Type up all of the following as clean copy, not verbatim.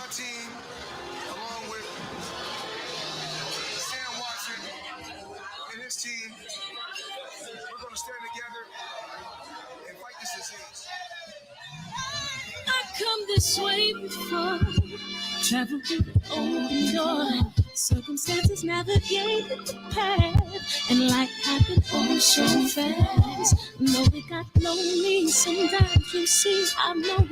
my team, along with Sam Watson and his team, we're going to stand together and fight this disease. I come this way before, travel through the open door. Circumstances navigated the path, and life happened all so fast. No, they got lonely. Sometimes you see, I know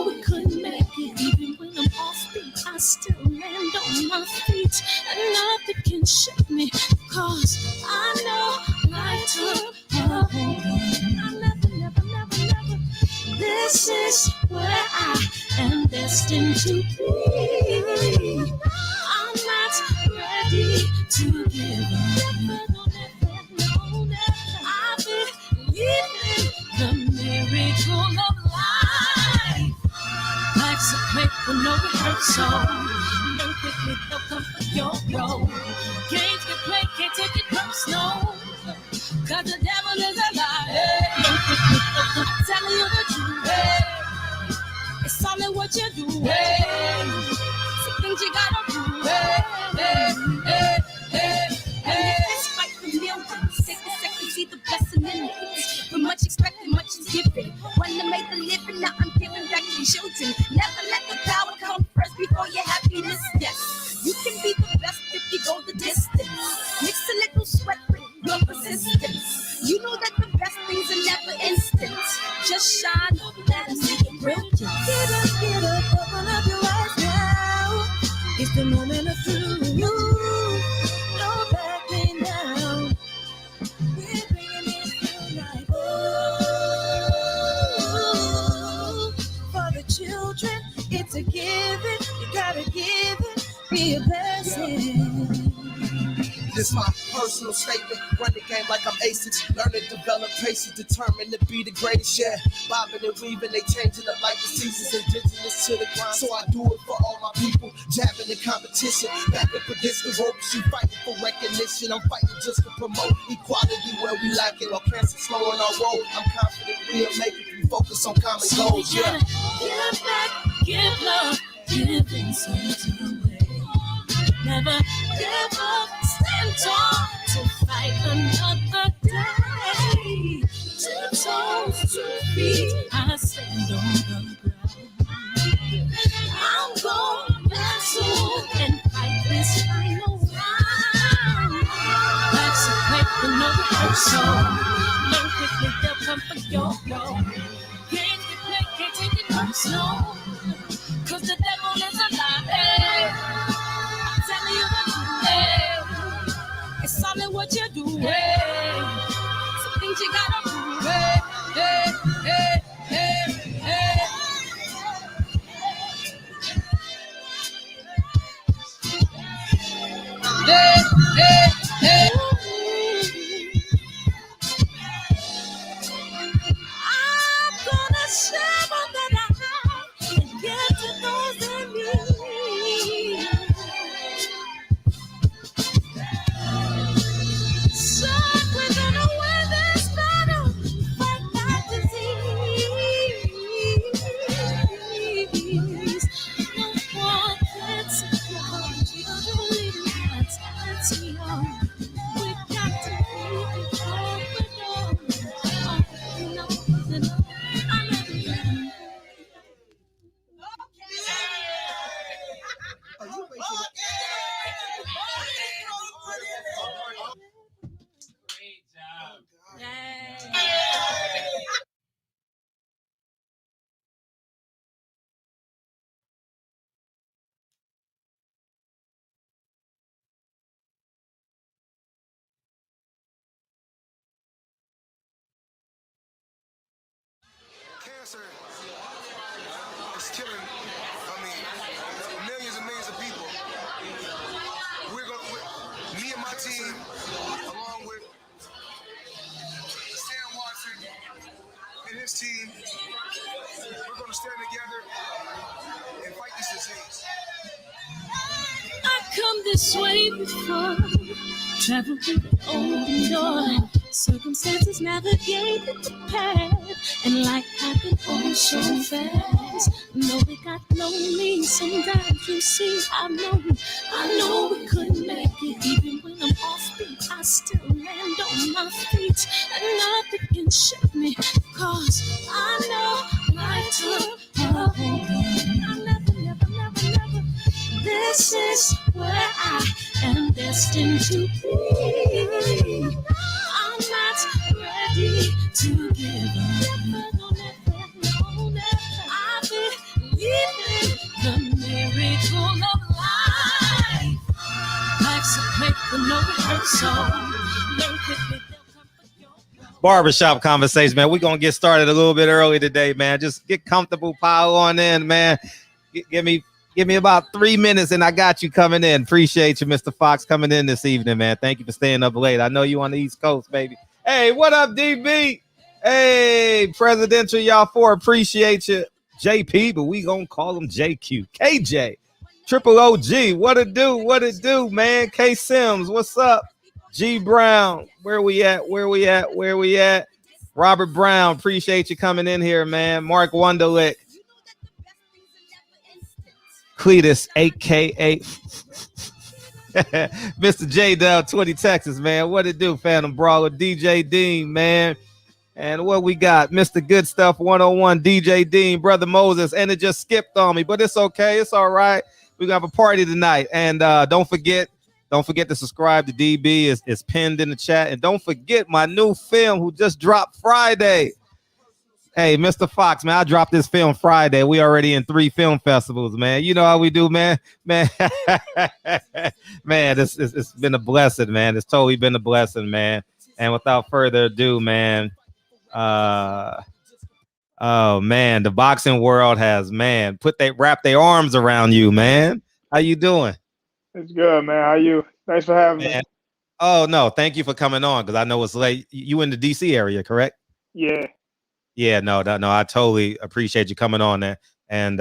we couldn't make it. Even when I'm off beat, I still land on my feet, and nothing can shake me, cause I know life took a hold on. I never. This is where I am destined to be. I'm not ready to give up. I believe in the miracle of life. Life's a play for no rehearsal. No quickly they'll come for your role. Games get played, can't take it personal. Cause the devil is a liar. No quickly they'll come telling you the truth. It's all in what you do. Some things you gotta do. Fight for millions. Take a second, see the blessing in it. From much expected, much is given. One to make the living, now I'm giving back to children. Never let the power come first before your happiness. Yes, you can be the best if you go the distance. Mix a little sweat with your persistence. You know that the best things are never instant. Just shine on that and make it brilliant. Get up, open up your eyes now. It's the moment of truth. No backing down. We're bringing it to life. Oh, for the children, it's a given. You gotta give it, be a blessing. This my personal statement. Run the game like I'm aces. Learn to develop patience, determined to be the greatest. Yeah, bobbing and weaving, they changing up like the seasons. Indigenous to the grind, so I do it for all my people. Jabbing the competition, back up against the ropes. You fighting for recognition. I'm fighting just to promote equality where we lack it. While cancer slowing our road, I'm confident we'll make it. We focus on common goals. Yeah. Give back, give love, give insult away. Never give up, stand tall to fight another day. 2 toes, 2 feet, I stand on the ground. I'm going back soon and fight this final round. Life's a play for no rehearsal. Learn quickly, they'll come for your role. Games get played, can't take it personal. Cause the devil is a liar. Telling you the truth, it's all in what you do. Some things you gotta do. I'm gonna share all that I have and give to those in need. So we're gonna win this battle, fight that disease. No one can support you, don't believe in what's happening. We got to be confident. I love you. Are you making Great job. Cancer is killing, millions and millions of people. Me and my team, along with Sam Watson and his team, we're going to stand together and fight this disease. I come this way before, travel through the open door. Circumstances navigated the path, and life happened all so fast. days. No, it got lonely. Sometimes you see, I know we couldn't make it. Even when I'm offbeat, I still land on my feet. And nothing can shake me, cause I know life took a hold of me. I never. This is where I am destined to be. I'm not ready to give up. I believe in the miracle of life. Life's a play for no rehearsal. Learn quickly, they'll come for your Barbershop conversation, man. We're going to get started a little bit early today, man. Just get comfortable, pile on in, man. Give me about 3 minutes, and I got you coming in. Appreciate you, Mr. Fox, coming in this evening, man. Thank you for staying up late. I know you on the East Coast, baby. Hey, what up, DB? Hey, Presidential Y'all 4, appreciate you. JP, but we going to call him JQ. KJ, Triple OG, what it do, man? K Sims, what's up? G Brown, where we at? Robert Brown, appreciate you coming in here, man. Mark Wunderlich. Cletus, aka Mr. J Dell 20 Texas, man. What it do, Phantom Brawler? DJ Dean, man. And what we got? Mr. Good Stuff 101, DJ Dean, Brother Moses, and it just skipped on me, but it's okay. It's all right. We're gonna have a party tonight. And don't forget to subscribe to DB. It's pinned in the chat. And don't forget my new film who just dropped Friday. Hey, Mr. Fox, man, I dropped this film Friday. We already in 3 film festivals, man. You know how we do, man. Man, it's been a blessing, man. It's totally been a blessing, man. And without further ado, man, oh man, the boxing world has, man, wrap their arms around you, man. How you doing? It's good, man. How you? Thanks for having me. Oh no, thank you for coming on, because I know it's late. You in the DC area, correct? Yeah. Yeah, no, I totally appreciate you coming on there. And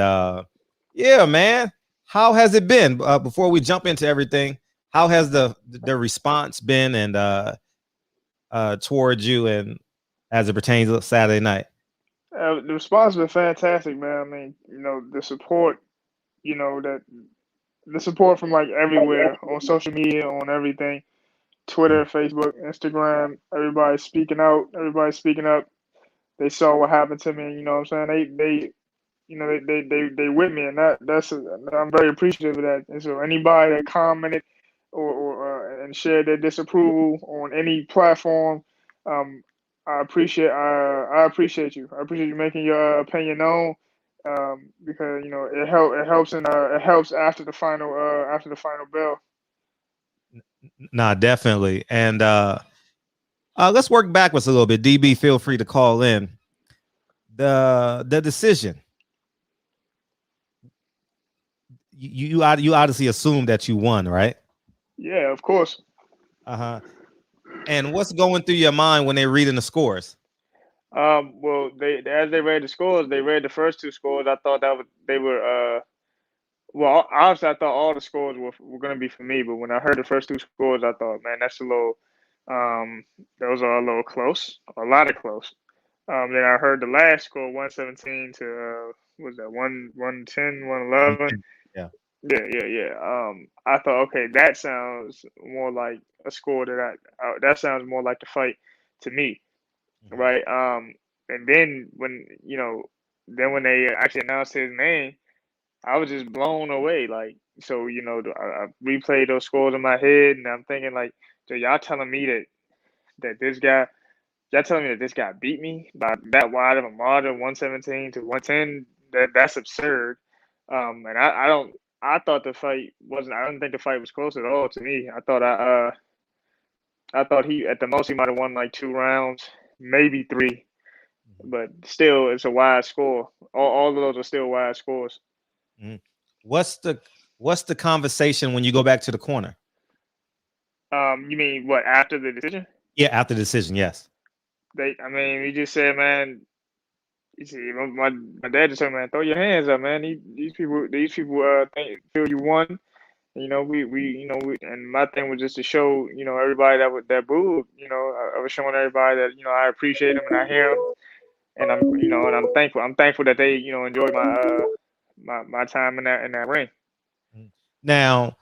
yeah, man, how has it been? Before we jump into everything, how has the response been and towards you and as it pertains to Saturday night? The response has been fantastic, man. I mean, the support, the support from like everywhere on social media, on everything, Twitter, Facebook, Instagram, everybody's speaking out, everybody's speaking up. They saw what happened to me, you know what I'm saying? They with me, and I'm very appreciative of that. And so anybody that commented or and shared their disapproval on any platform, I appreciate you. I appreciate you making your opinion known, because it helps after the final bell. Nah, definitely. And let's work backwards a little bit. DB, feel free to call in. The decision. You obviously assume that you won, right? Yeah, of course. And what's going through your mind when they're reading the scores? Well, as they read the scores, they read the first 2 scores. I thought they were well, obviously I thought all the scores were going to be for me, but when I heard the first 2 scores, I thought, man, that's a little those are a little close, a lot of close. Then I heard the last score, 117 to what was that 110, 111. Yeah. Yeah. I thought, okay, that sounds more like a score that sounds more like the fight to me, right? And then when they actually announced his name, I was just blown away. Like, so I replayed those scores in my head, and I'm thinking like, so y'all telling me that this guy. Y'all telling me that this guy beat me by that wide of a margin, 117 to 110? That's absurd. And I thought the fight wasn't. I didn't think the fight was close at all to me. I thought he at the most he might have won like 2 rounds, maybe 3, but still it's a wide score. All of those are still wide scores. What's the conversation when you go back to the corner? You mean what, after the decision? Yeah, after the decision, yes. He just said, man. You see, my dad just said, man, throw your hands up, man. These people feel you won. And my thing was just to show, everybody that booed. I was showing everybody that, I appreciate them and I hear them. and I'm thankful. I'm thankful that they enjoyed my time in that ring. Now,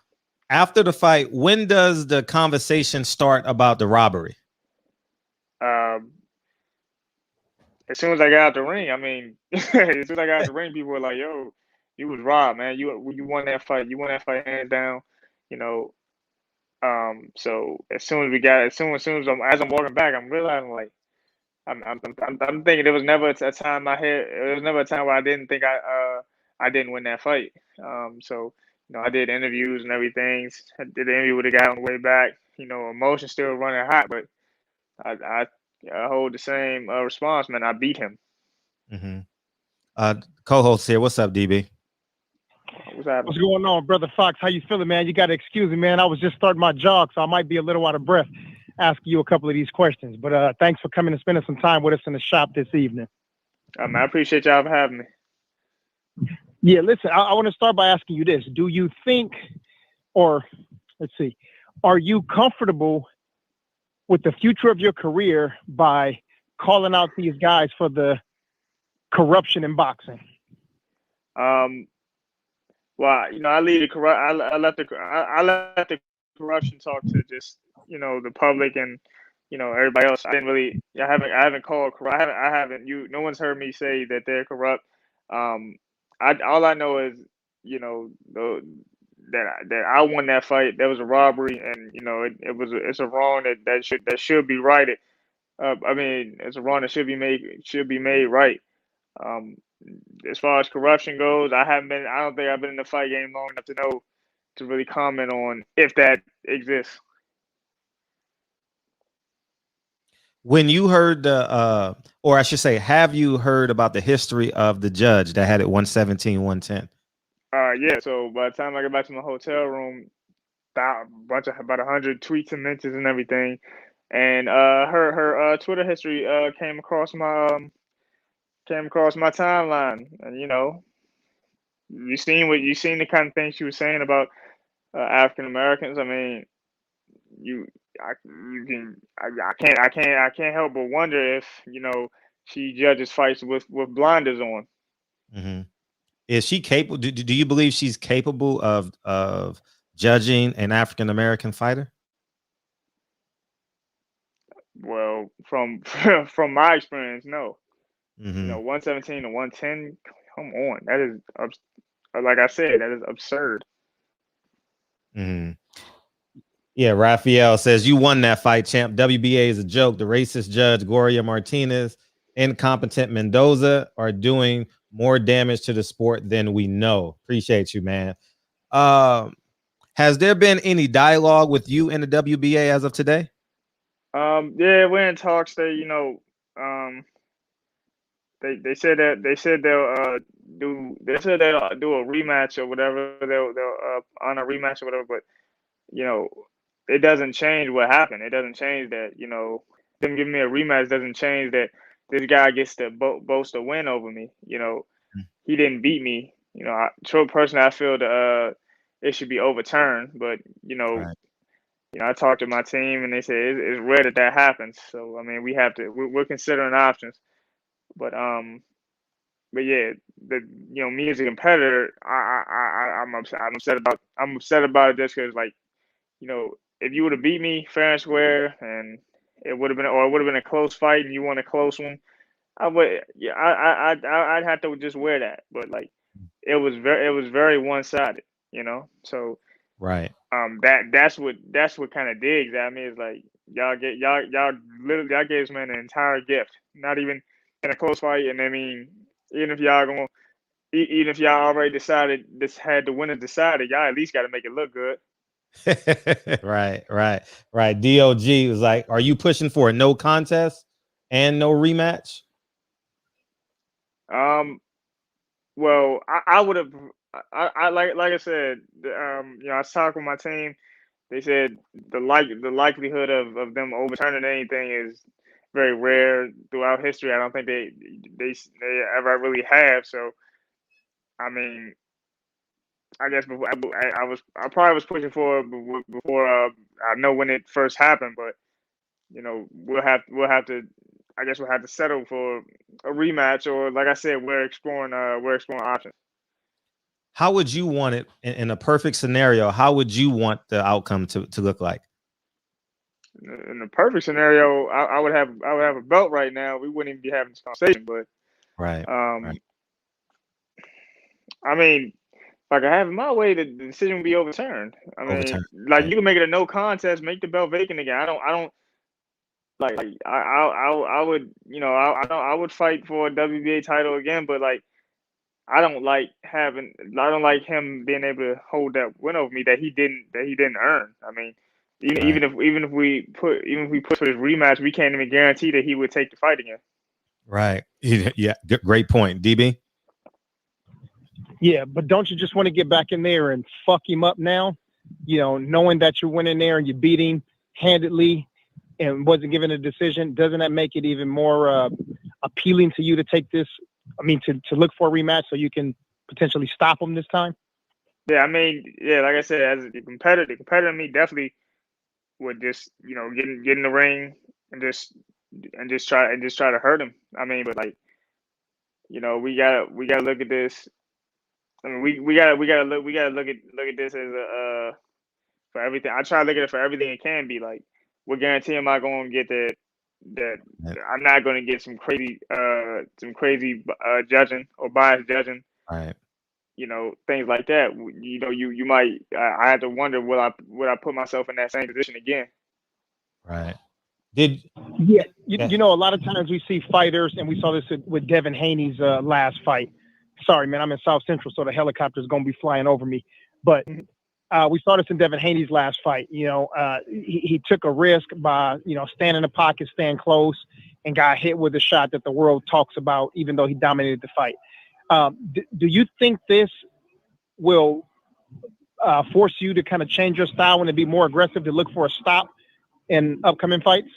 after the fight, when does the conversation start about the robbery? As soon as I got out the ring, I mean, as soon as I got out the ring, people were like, "Yo, you was robbed, man. You won that fight. You won that fight hands down." You know. So as soon as I'm walking back, I'm realizing like I'm thinking there was never a time there was never a time where I didn't think I didn't win that fight. So I did interviews and everything. I did an interview with a guy on the way back. Emotions still running hot, but I hold the same response, man. I beat him. Mm-hmm. Co-host here. What's up, DB? What's going on, brother Fox? How you feeling, man? You got to excuse me, man. I was just starting my jog, so I might be a little out of breath asking you a couple of these questions. But thanks for coming and spending some time with us in the shop this evening. I appreciate y'all for having me. Yeah, listen, I want to start by asking you this. Do you think, or let's see, are you comfortable with the future of your career by calling out these guys for the corruption in boxing? Well, I leave the I let the corruption talk to just the public and everybody else. I haven't called corrupt. No one's heard me say that they're corrupt. All I know is that I won that fight. There was a robbery, and it's a wrong that should be righted. I mean, it's a wrong that should be made right. As far as corruption goes, I don't think I've been in the fight game long enough to really comment on if that exists. When you heard or I should say, have you heard about the history of the judge that had it 117, 110? Yeah. So by the time I got back to my hotel room, about 100 tweets and mentions and everything, and her Twitter history came across my timeline, and you seen the kind of things she was saying about African Americans. I mean, I can't help but wonder if she judges fights with blinders on. Mm-hmm. Is she capable? Do you believe she's capable of judging an African American fighter? Well, from from my experience, no. Mm-hmm. 117 to 110. Come on, that is like I said, that is absurd. Mm-hmm. Yeah, Raphael says you won that fight, champ. WBA is a joke. The racist judge Gloria Martinez, incompetent Mendoza are doing more damage to the sport than we know. Appreciate you, man. Has there been any dialogue with you in the WBA as of today? Yeah, we're in talks. They said they'll do a rematch or whatever. They'll on a rematch or whatever. But it doesn't change what happened. It doesn't change that them giving me a rematch doesn't change that this guy gets to boast a win over me. He didn't beat me. Personally, I feel it should be overturned. But Right. I talked to my team and they say it's rare that happens. So I mean, we're considering options. But yeah, me as a competitor, I'm upset about it just because if you would have beat me fair and square and it would have been a close fight and you won a close one, I'd have to just wear that. But it was very one sided, So Right. that's what kind of digs at me is like y'all literally y'all gave this man an entire gift, not even in a close fight. And I mean, even if y'all already decided this had the winner decided, y'all at least got to make it look good. Right. DOG was like, are you pushing for a no contest and no rematch? Well, I would have. I like I said. I was talking with my team. They said the likelihood of them overturning anything is very rare throughout history. I don't think they ever really have. So, I mean, I guess I probably was pushing for it before I know when it first happened. But we'll have to. I guess we'll have to settle for a rematch, or like I said, we're exploring options. How would you want it in a perfect scenario? How would you want the outcome to look like? In the perfect scenario, I would have a belt right now. We wouldn't even be having this conversation. But Right. I mean, if I could have it my way, the decision would be overturned. I mean, Overturned. like you can make it a no contest, make the belt vacant again. I don't like. I would, I would fight for a WBA title again, but like, I don't like him being able to hold that win over me that he didn't earn. I mean, even if we push for this rematch, we can't even guarantee that he would take the fight again. Right. Yeah. Great point, DB. Yeah, but don't you just want to get back in there and fuck him up now? You know, knowing that you went in there and you beat him handedly and wasn't given a decision, doesn't that make it even more appealing to you to take this? I mean, to look for a rematch so you can potentially stop him this time? Yeah, I mean, yeah, like I said, as the competitor in me definitely would just, get in the ring and just try to hurt him. I mean, but like, we gotta look at this. I mean, we gotta look at this as a for everything. I try to look at it for everything it can be. Like, what guarantee am I going to get that I'm not going to get some crazy judging or biased judging. Right. Things like that. You might. I have to wonder, will I put myself in that same position again? Right. Yeah, a lot of times we see fighters, and we saw this with Devin Haney's last fight. Sorry, man, I'm in South Central, so the helicopter's going to be flying over me. But we saw this in Devin Haney's last fight. He took a risk by, standing in the pocket, staying close, and got hit with a shot that the world talks about, even though he dominated the fight. Do you think this will force you to kind of change your style and to be more aggressive, to look for a stop in upcoming fights?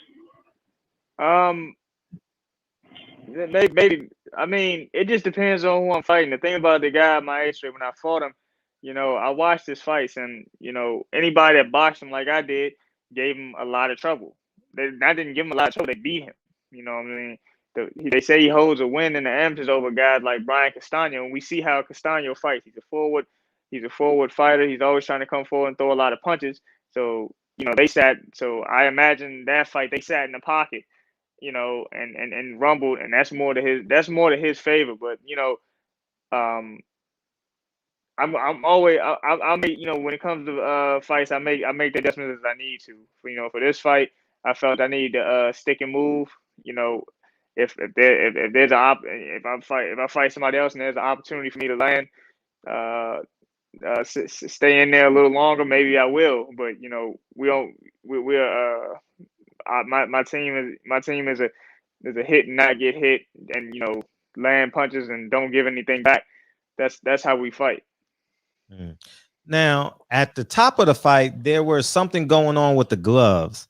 Maybe. I mean, it just depends on who I'm fighting. The thing about the guy at my age, when I fought him, I watched his fights, and anybody that boxed him like I did gave him a lot of trouble. I didn't give him a lot of trouble. They beat him. You know what I mean? They say he holds a win in the amateurs over guys like Brian Castano, and we see how Castano fights. He's a forward fighter. He's always trying to come forward and throw a lot of punches. So So I imagine that fight they sat in the pocket, and rumbled, and that's more to his favor. But I'm always I'll make, when it comes to fights, I make the adjustments as I need to. For this fight, I felt I need to stick and move. If there's if I fight somebody else and there's an opportunity for me to land, stay in there a little longer, maybe I will. But my team is a hit and not get hit, and land punches and don't give anything back. That's how we fight. Now, at the top of the fight, there was something going on with the gloves.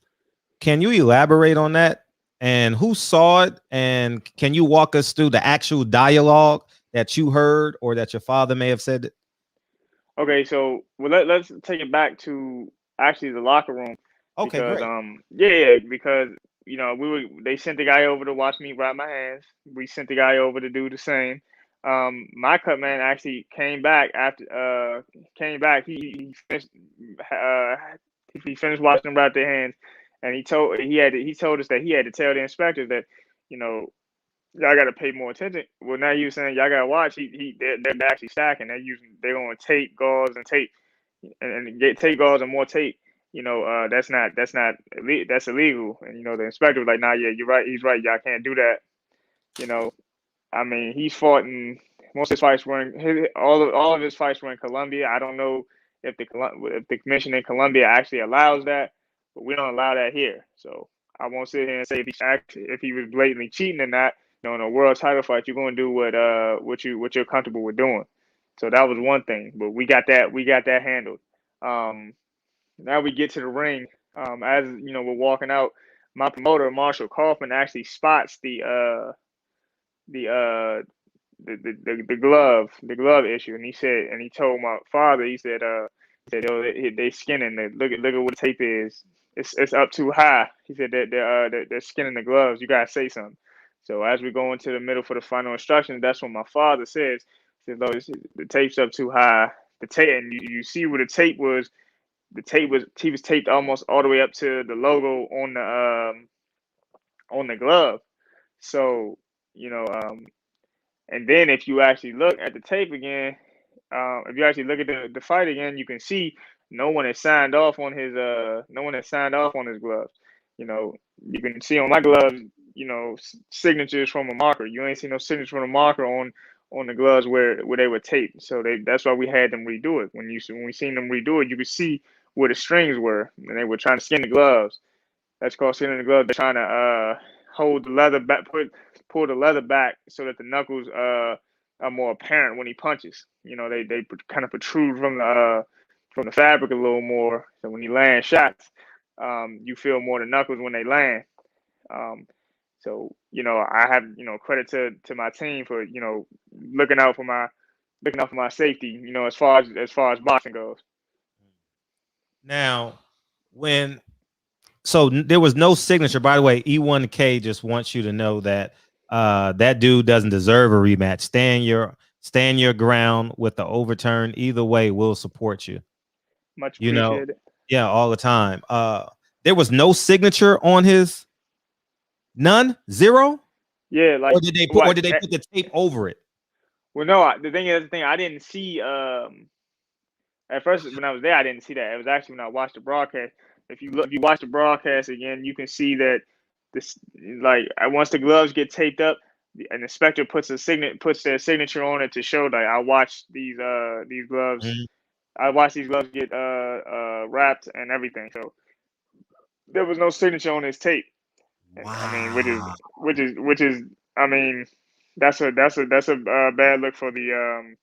Can you elaborate on that? And who saw it? And can you walk us through the actual dialogue that you heard or that your father may have said? Okay, so let's take it back to actually the locker room. Okay, Because great. because they sent the guy over to watch me wrap my hands. We sent the guy over to do the same. My cut man actually came back after he finished he finished watching them wrap their hands, and he told us that he had to tell the inspectors that y'all got to pay more attention. Well, now you saying y'all got to watch. They're actually stacking. They're going tape, gauze, and tape, and get tape, gauze, and more tape. That's illegal. And the inspector was like, "Nah, yeah, you're right. He's right. Y'all can't do that." I mean, he's fought in most of his fights were all of his fights were in Colombia. I don't know if the commission in Colombia actually allows that, but we don't allow that here. So I won't sit here and say if he was blatantly cheating or not. In a world title fight, you're going to do what you're comfortable with doing. So that was one thing, but we got that handled. Now we get to the ring. As we're walking out, my promoter Marshall Kaufman actually spots the glove issue, and he told my father, he said, "Yo, they skinning. Look at what the tape is. it's up too high. He said that they're skinning the gloves. You gotta say something. So as we go into the middle for the final instructions, that's what my father says. He said, "Look, the tape's up too high. The tape, and you see where the tape was. He was taped almost all the way up to the logo on the glove. So you know, and then if you actually look at the tape again, if you actually look at the fight again, you can see no one has signed off on his gloves. You know, you can see on my gloves, you know, signatures from a marker. You ain't see no signature from a marker on the gloves where they were taped. So that's why we had them redo it. When we seen them redo it, you could see where the strings were, and they were trying to skin the gloves. That's called skinning the glove. They're trying to hold the leather back, pull the leather back so that the knuckles are more apparent when he punches. You know, they kind of protrude from the fabric a little more. So when he lands shots, you feel more the knuckles when they land. So you know, I have credit to my team for looking out for my safety. You know, as far as boxing goes. Now, so there was no signature. By the way, E1K just wants you to know that that dude doesn't deserve a rematch. Stand your ground with the overturn. Either way, we'll support you. Much You know, appreciated. yeah, all the time. There was no signature on his, none, zero, Yeah, like or did they what? put the tape over it? Well, no. The thing is, I didn't see. At first, when I was there, I didn't see that. It was actually when I watched the broadcast. If you watch the broadcast again, you can see that this, like, once the gloves get taped up, an inspector puts their signature on it to show that I watched these gloves. Mhm. I watched these gloves get wrapped and everything. So there was no signature on his tape. And I mean, Wow. which is, I mean, that's a bad look for the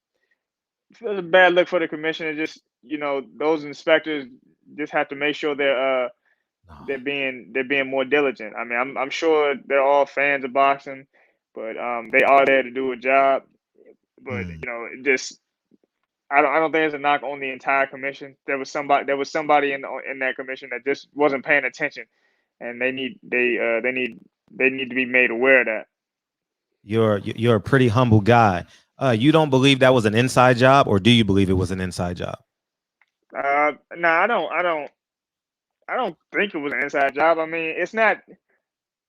it's a bad look for the commissioner. Just those inspectors just have to make sure No. they're being more diligent. I mean, I'm sure they're all fans of boxing, but they are there to do a job. But Mm. it just I don't think it's a knock on the entire commission. There was somebody in that commission that just wasn't paying attention, and they need to be made aware of that. You're a pretty humble guy. You don't believe that was an inside job, or do you believe it was an inside job? No, I don't think it was an inside job. I mean, it's not.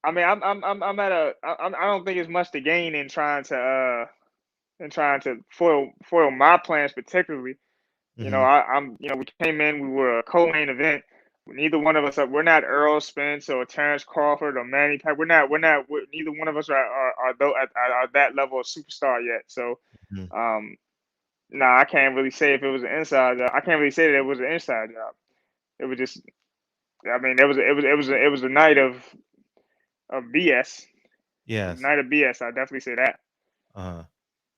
I mean, I'm at a. I don't think it's much to gain in trying to foil my plans, particularly. Mm-hmm. We came in. We were a co-main event. Neither one of us we're not Errol Spence or Terrence Crawford or Manny Pac. Neither one of us are that level of superstar yet. So, Mm-hmm. I can't really say if it was an inside job. I can't really say that it was an inside job. It was just. I mean, it was a night of BS. Yes. Night of BS. I definitely say that.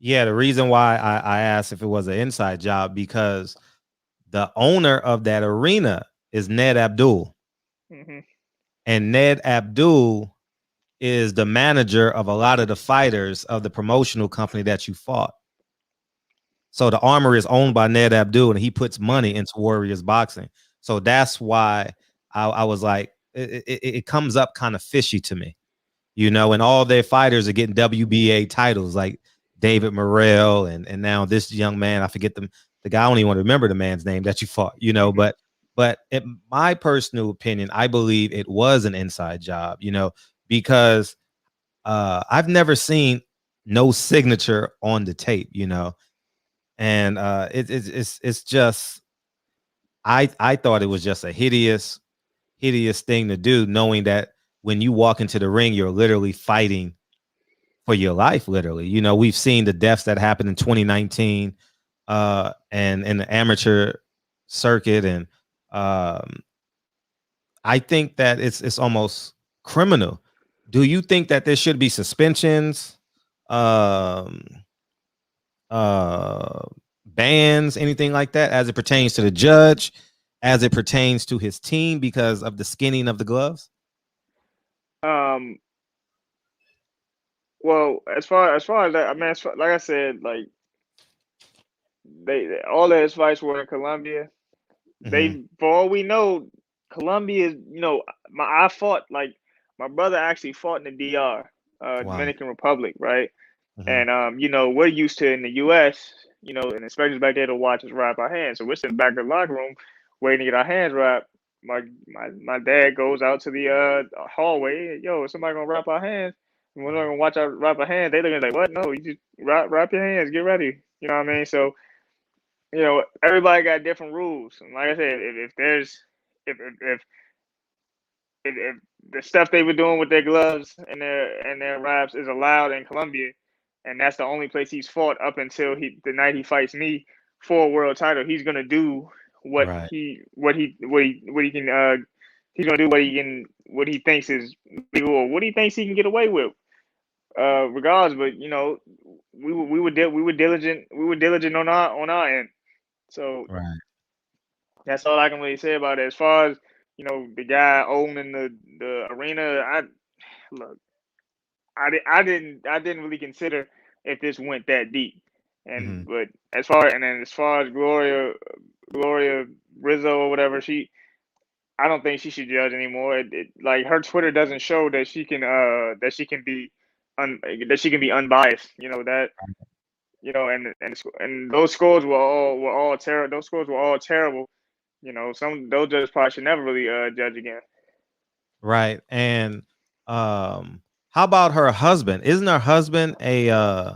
Yeah, the reason why I asked if it was an inside job, because the owner of that arena is Ned Abdul. Hmm. And Ned Abdul is the manager of a lot of the fighters of the promotional company that you fought. So the armor is owned by Ned Abdul, and he puts money into Warriors Boxing. So that's why I was like, it comes up kind of fishy to me, and all their fighters are getting WBA titles, like David Morrell and now this young man, I forget the guy. I don't even want to remember the man's name that you fought, Mm-hmm. but in my personal opinion, I believe it was an inside job, because I've never seen no signature on the tape, and it's just I thought it was just a hideous thing to do, knowing that when you walk into the ring, you're literally fighting for your life, literally. We've seen the deaths that happened in 2019 and in the amateur circuit, and I think that it's almost criminal. Do you think that there should be suspensions, um uh bans, anything like that, as it pertains to the judge, as it pertains to his team, because of the skinning of the gloves? Well, as far as that, I mean, like I said, like all of his fights were in Colombia. Mm-hmm. For all we know, Colombia is, I fought, like, my brother actually fought in the DR, Wow. Dominican Republic, right? Mhm. And we're used to in the U.S., and especially back there to watch us wrap our hands. So we're sitting back in the locker room waiting to get our hands wrapped. My dad goes out to the hallway. Yo, is somebody gonna wrap our hands? And we're not gonna watch our wrap our hands. They looking like, what? No, you just wrap your hands. Get ready. You know what I mean? So everybody got different rules. And like I said, if there's if the stuff they were doing with their gloves and their wraps is allowed in Colombia, and that's the only place he's fought up until the night he fights me for a world title, he's gonna do what Right. he can. He's gonna do what he thinks is legal or what he thinks he can get away with. Regardless, but we were diligent on our end. So Right. that's all I can really say about it. As far as the guy owning the arena, look, I didn't really consider if this went that deep, Mhm. but as far as Gloria Rizzo or whatever, I don't think she should judge anymore. Like her Twitter doesn't show that she can be that she can be unbiased. And those scores were all terrible. Those scores were all terrible. Some those judges probably should never really judge again. Right. And how about her husband? Isn't her husband a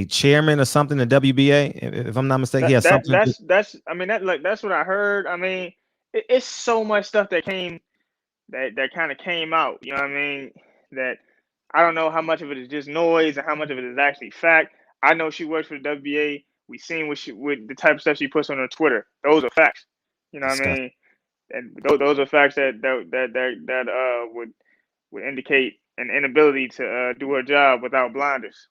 chairman or something in WBA? If I'm not mistaken, he has something to do. That's I mean that's what I heard. I mean, it's so much stuff that kind of came out. You know what I mean? That I don't know how much of it is just noise and how much of it is actually fact. I know she works for the WBA. We seen with the type of stuff she puts on her Twitter. Those are facts. You know what I Discuss. mean? And those are facts that would indicate an inability to do her job without blinders.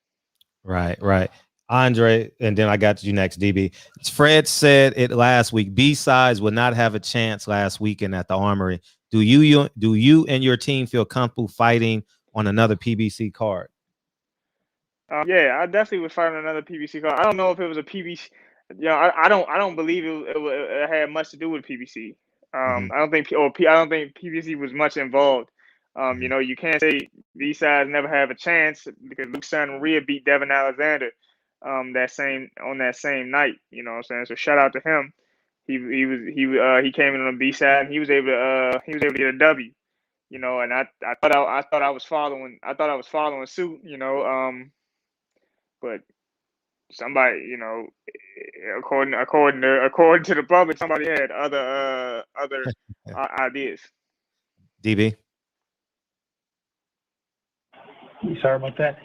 Right, right. Andre, and then I got you next, DB. Fred said it last week. B-sides would not have a chance last weekend at the Armory. Do you and your team feel comfortable fighting on another PBC card? Yeah, I definitely would fight on another PBC card. I don't know if it was a PBC. I don't believe it had much to do with PBC. Mhm. I don't think PBC was much involved. Mhm. You can't say these sides never have a chance because Luke San Maria beat Devin Alexander on that same night. You know what I'm saying? So shout out to him. He came in on the B side and he was able to get a W. And I thought I was following suit. But somebody, according to the public, somebody had other ideas. DB. Sorry about that.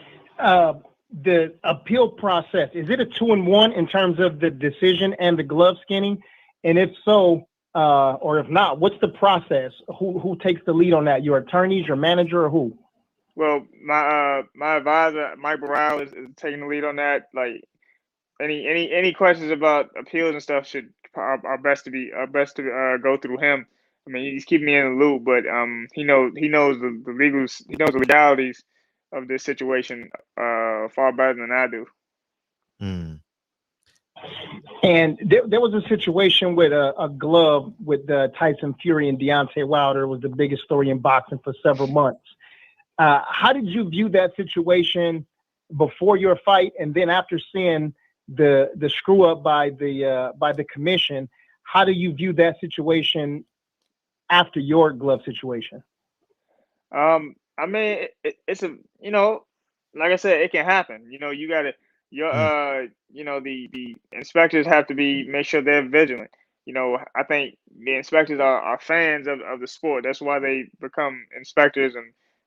The appeal process, is it a 2-1 in terms of the decision and the glove skinning? And if so, or if not, what's the process? Who takes the lead on that? Your attorneys, your manager, or who? Well, my advisor, Mike Burrell, is taking the lead on that. Like any questions about appeals and stuff are best to go through him. I mean, he's keeping me in the loop, but he knows the legalities of this situation far better than I do. Mm. And there was a situation with a glove with Tyson Fury and Deontay Wilder. It was the biggest story in boxing for several months. How did you view that situation before your fight, and then after seeing the screw up by the commission? How do you view that situation after your glove situation? I mean, it's like I said, it can happen. You gotta, the inspectors have to make sure they're vigilant. I think the inspectors are fans of the sport. That's why they become inspectors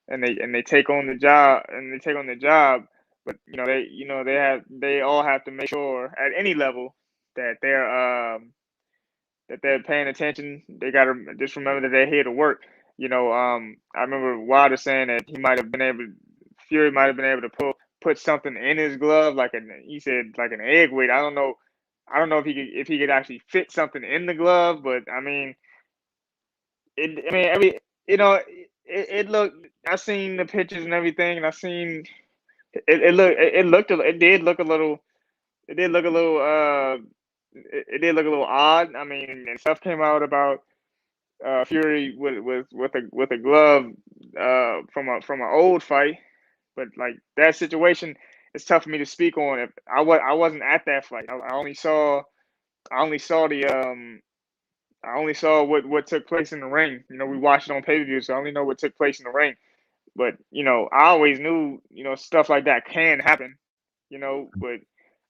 and they take on the job. But they all have to make sure at any level that they're paying attention. They gotta just remember that they're here to work. I remember Wilder saying that Fury might have been able to put something in his glove, he said like an egg weight. I don't know if he could actually fit something in the glove, but I mean, it looked. I seen the pictures and everything, and I seen it did look a little. It did look a little. It did look a little odd. I mean, and stuff came out about Fury with a glove from an old fight, but like that situation, it's tough for me to speak on. If I wasn't at that fight. I only saw what took place in the ring. You know, we watched it on pay-per-view, so I only know what took place in the ring. But you know, I always knew, you know, stuff like that can happen. You know, but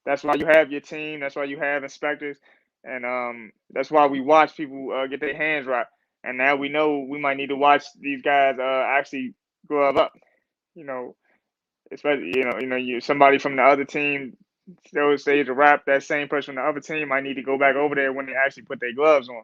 that's why you have your team. That's why you have inspectors, and that's why we watch people get their hands right. And now we know we might need to watch these guys actually glove up. You know, especially somebody from the other team still says a rap. That same person from the other team might need to go back over there when they actually put their gloves on.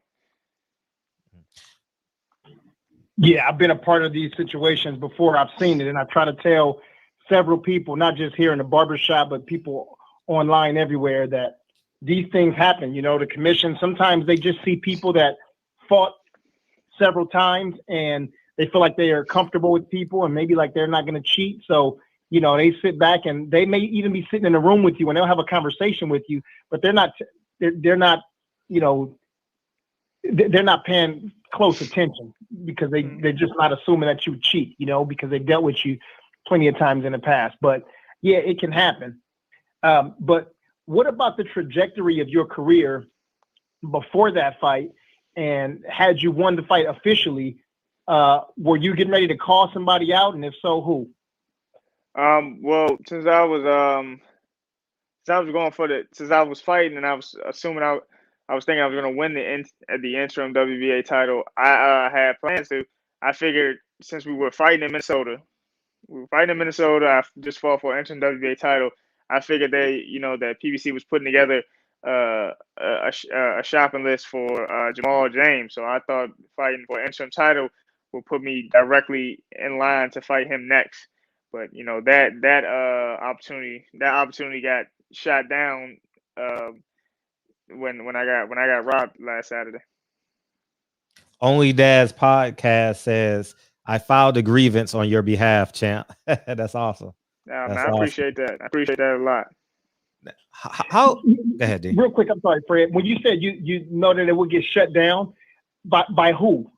Yeah, I've been a part of these situations before. I've seen it, and I try to tell several people, not just here in the barbershop, but people online everywhere, that these things happen. You know, the commission, sometimes they just see people that fought several times and they feel like they are comfortable with people and maybe like they're not going to cheat. So, you know, they sit back and they may even be sitting in a room with you and they'll have a conversation with you, but they're not, you know, they're not paying close attention because they're just not assuming that you cheat, you know, because they dealt with you plenty of times in the past. But yeah, it can happen. But what about the trajectory of your career before that fight? And had you won the fight officially, were you getting ready to call somebody out? And if so, who? Well, since I was fighting and I was assuming I was thinking I was going to win the interim WBA title. I had plans to. I figured since we were fighting in Minnesota, I just fought for an interim WBA title. I figured that PBC was putting together a shopping list for Jamal James. So I thought fighting for an interim title would put me directly in line to fight him next. But you know that opportunity got shot down when I got robbed last Saturday. Only Dad's podcast says I filed a grievance on your behalf, champ. That's awesome. Man, I appreciate that. I appreciate that a lot. How? Go ahead, D. Real quick, I'm sorry, Fred. When you said you know that it would get shut down, by who?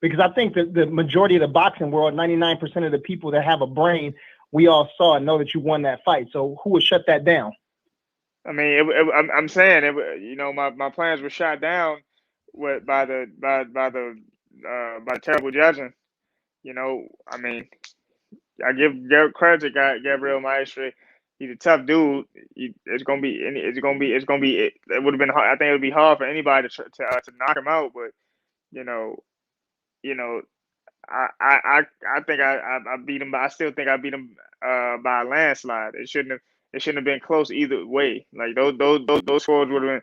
Because I think that the majority of the boxing world, 99% of the people that have a brain, we all saw and know that you won that fight. So who would shut that down? I mean, I'm saying you know, my plans were shot down by the terrible judging. You know, I mean, I give credit to Gabriel Maestre. He's a tough dude. It would have been hard. I think it would be hard for anybody to knock him out. But you know, I think I beat him. But I still think I beat him by a landslide. It shouldn't have been close either way. Like those scores would have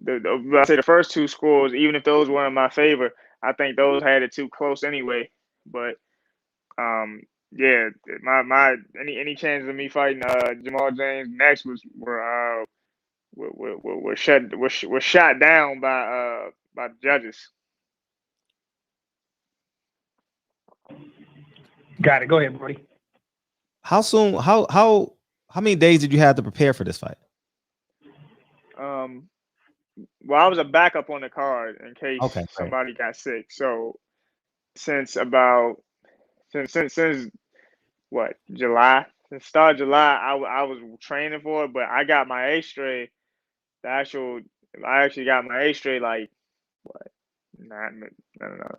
been. I say the first two scores, even if those weren't in my favor, I think those had it too close anyway. But yeah, my any chances of me fighting Jamal James next were shot down by the judges. Got it. Go ahead, Brody. How soon? How many days did you have to prepare for this fight? Well, I was a backup on the card in case somebody got sick. So since July, since start of July, I was training for it, but I got my A straight. I actually got my A straight like what? I don't know.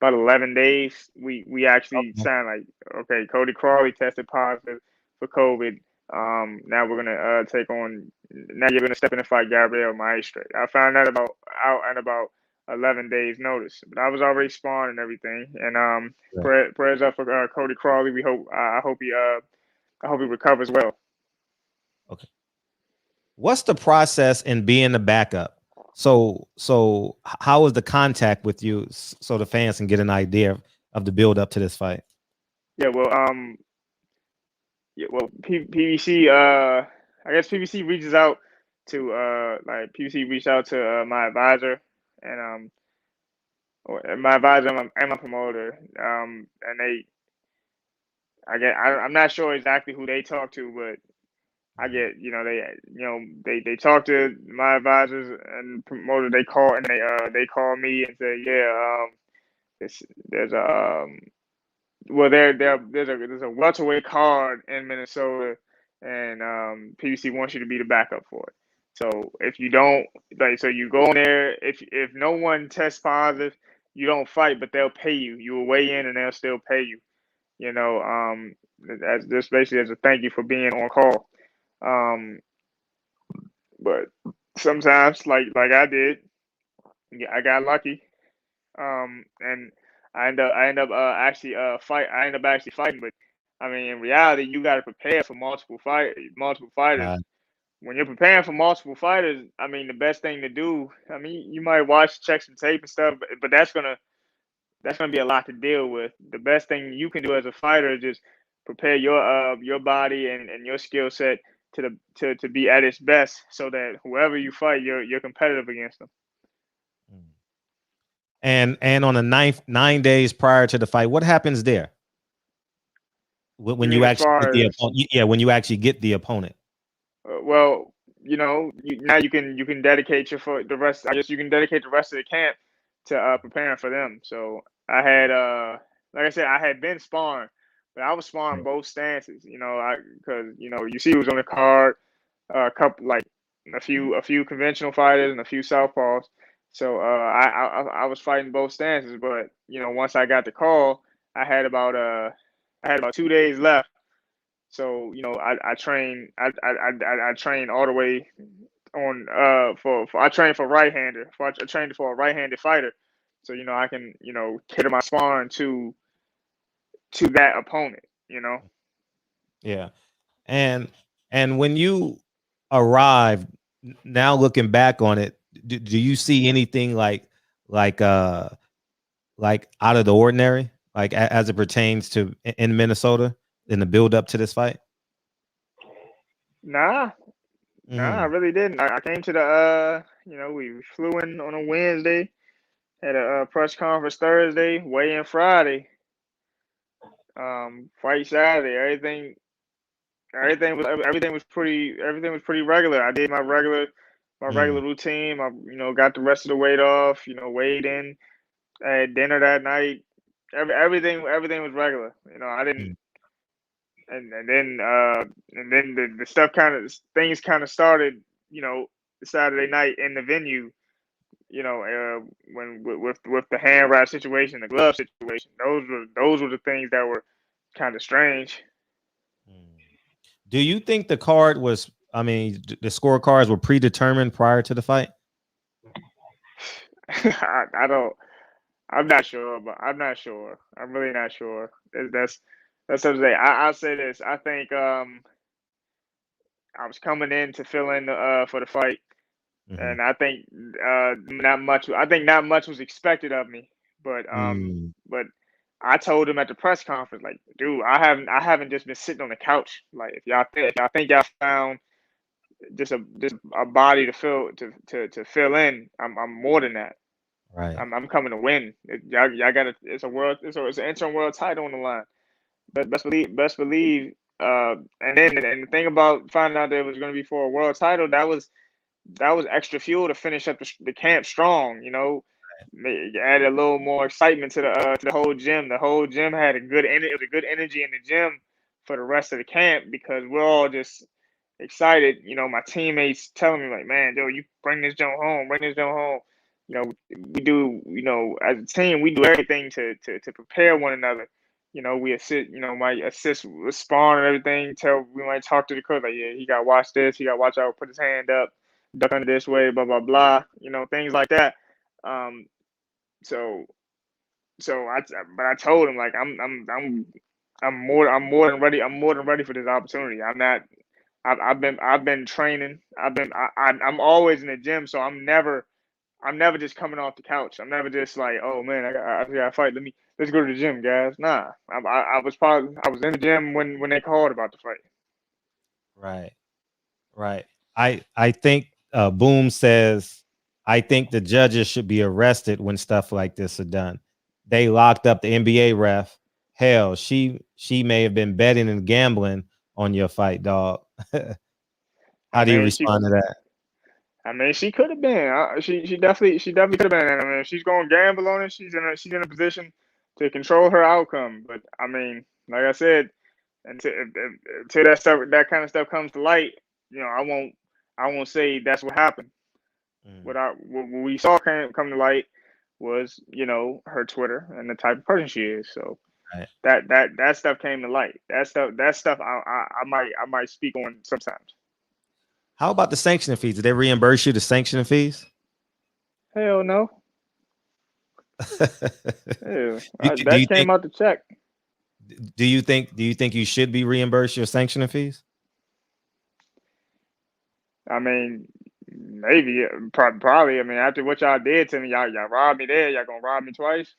About 11 days. We actually signed like, okay, Cody Crawley tested positive for COVID. Now we're gonna take on. Now you're gonna step in and fight Gabriel Maestre. I found out at about 11 days notice, but I was already sparring and everything. And prayers up for Cody Crawley. I hope he recovers well. Okay. What's the process in being the backup? So how is the contact with you so the fans can get an idea of the build up to this fight? Yeah, well, PBC. I guess PBC reaches out to PBC reached out to my advisor and my advisor and my promoter. And I'm not sure exactly who they talked to, but I get, they talk to my advisors and promoter. They call and they call me and say, yeah, there's a there's a welterweight card in Minnesota, and PBC wants you to be the backup for it. So if you don't so you go in there. If no one tests positive, you don't fight, but they'll pay you. You will weigh in, and they'll still pay you. As just basically as a thank you for being on call. But sometimes, like I did, I got lucky. And I end up actually fighting. But I mean, in reality, you got to prepare for multiple fighters. When you're preparing for multiple fighters, I mean, the best thing to do. I mean, you might check some tape and stuff, but that's gonna be a lot to deal with. The best thing you can do as a fighter is just prepare your body and your skill set to be at its best, so that whoever you fight, you're competitive against them. And on the 9 days prior to the fight, what happens there? When you actually get the opponent? Yeah, when you actually get the opponent. Well, now you can dedicate the rest. I guess you can dedicate the rest of the camp to preparing for them. So I had, like I said, I had been sparring, but I was sparring both stances. Because you see who's on the card, a couple a few conventional fighters and a few southpaws. So I was fighting both stances, but once I got the call, I had about 2 days left. So I trained all the way on I trained for right-hander. I trained for a right-handed fighter, so I can cater my sparring to that opponent. Yeah, and when you arrived, now looking back on it, do you see anything like out of the ordinary, like as it pertains to in Minnesota in the build up to this fight? Nah, I really didn't. I came to the we flew in on a Wednesday, had a press conference Thursday, weigh in Friday, fight Saturday. Everything was pretty regular. I did my regular routine. I got the rest of the weight off. Weighed in, had dinner that night. Everything was regular. I didn't. And then the stuff things started. Saturday night in the venue. When with the hand wrap situation, the glove situation. Those were the things that were kind of strange. Do you think the card was? I mean, the scorecards were predetermined prior to the fight? I don't. I'm not sure, but I'm not sure. I'm really not sure. That's what I'm saying. I'll say this. I think I was coming in to fill in for the fight, and I think not much. I think not much was expected of me, but I told him at the press conference, like, dude, I haven't just been sitting on the couch. Like, if y'all think y'all found just a body to fill in, I'm more than that. Right. I'm coming to win. Y'all got it's an interim world title on the line. But best believe. And the thing about finding out that it was going to be for a world title, that was extra fuel to finish up the camp strong. Added a little more excitement to the whole gym. The whole gym had a good energy in the gym for the rest of the camp, because we're all just excited. My teammates telling me, like, man, yo, you bring this jump home. We do, as a team, we do everything to prepare one another. We assist, might assist with sparring and everything. We might talk to the coach, like, yeah, he got to watch this, he got to watch out, put his hand up, duck under this way, blah, blah, blah, things like that. So I told him, like, I'm more than ready. I'm more than ready for this opportunity. I've been training. I'm always in the gym, so I'm never just coming off the couch. I'm never just like, oh man, I got to fight. Let's go to the gym, guys. Nah, I was in the gym when they called about the fight. Right. I think Boom says, I think the judges should be arrested when stuff like this are done. They locked up the NBA ref. Hell, she may have been betting and gambling on your fight, dog. How do you mean, respond to that? she could have been. She definitely could have been. I mean, if she's going to gamble on it, she's in a position to control her outcome. But I mean, like I said, until that kind of stuff comes to light, I won't say that's what happened. What we saw come to light was, her Twitter and the type of person she is. So Right. that stuff came to light. That stuff I might speak on sometimes. How about the sanctioning fees? Did they reimburse you the sanctioning fees? Hell no. do, do That you came think? out the check. Do you think you should be reimbursed your sanctioning fees? I mean, maybe, probably. I mean, after what y'all did to me, y'all robbed me there. Y'all gonna rob me twice.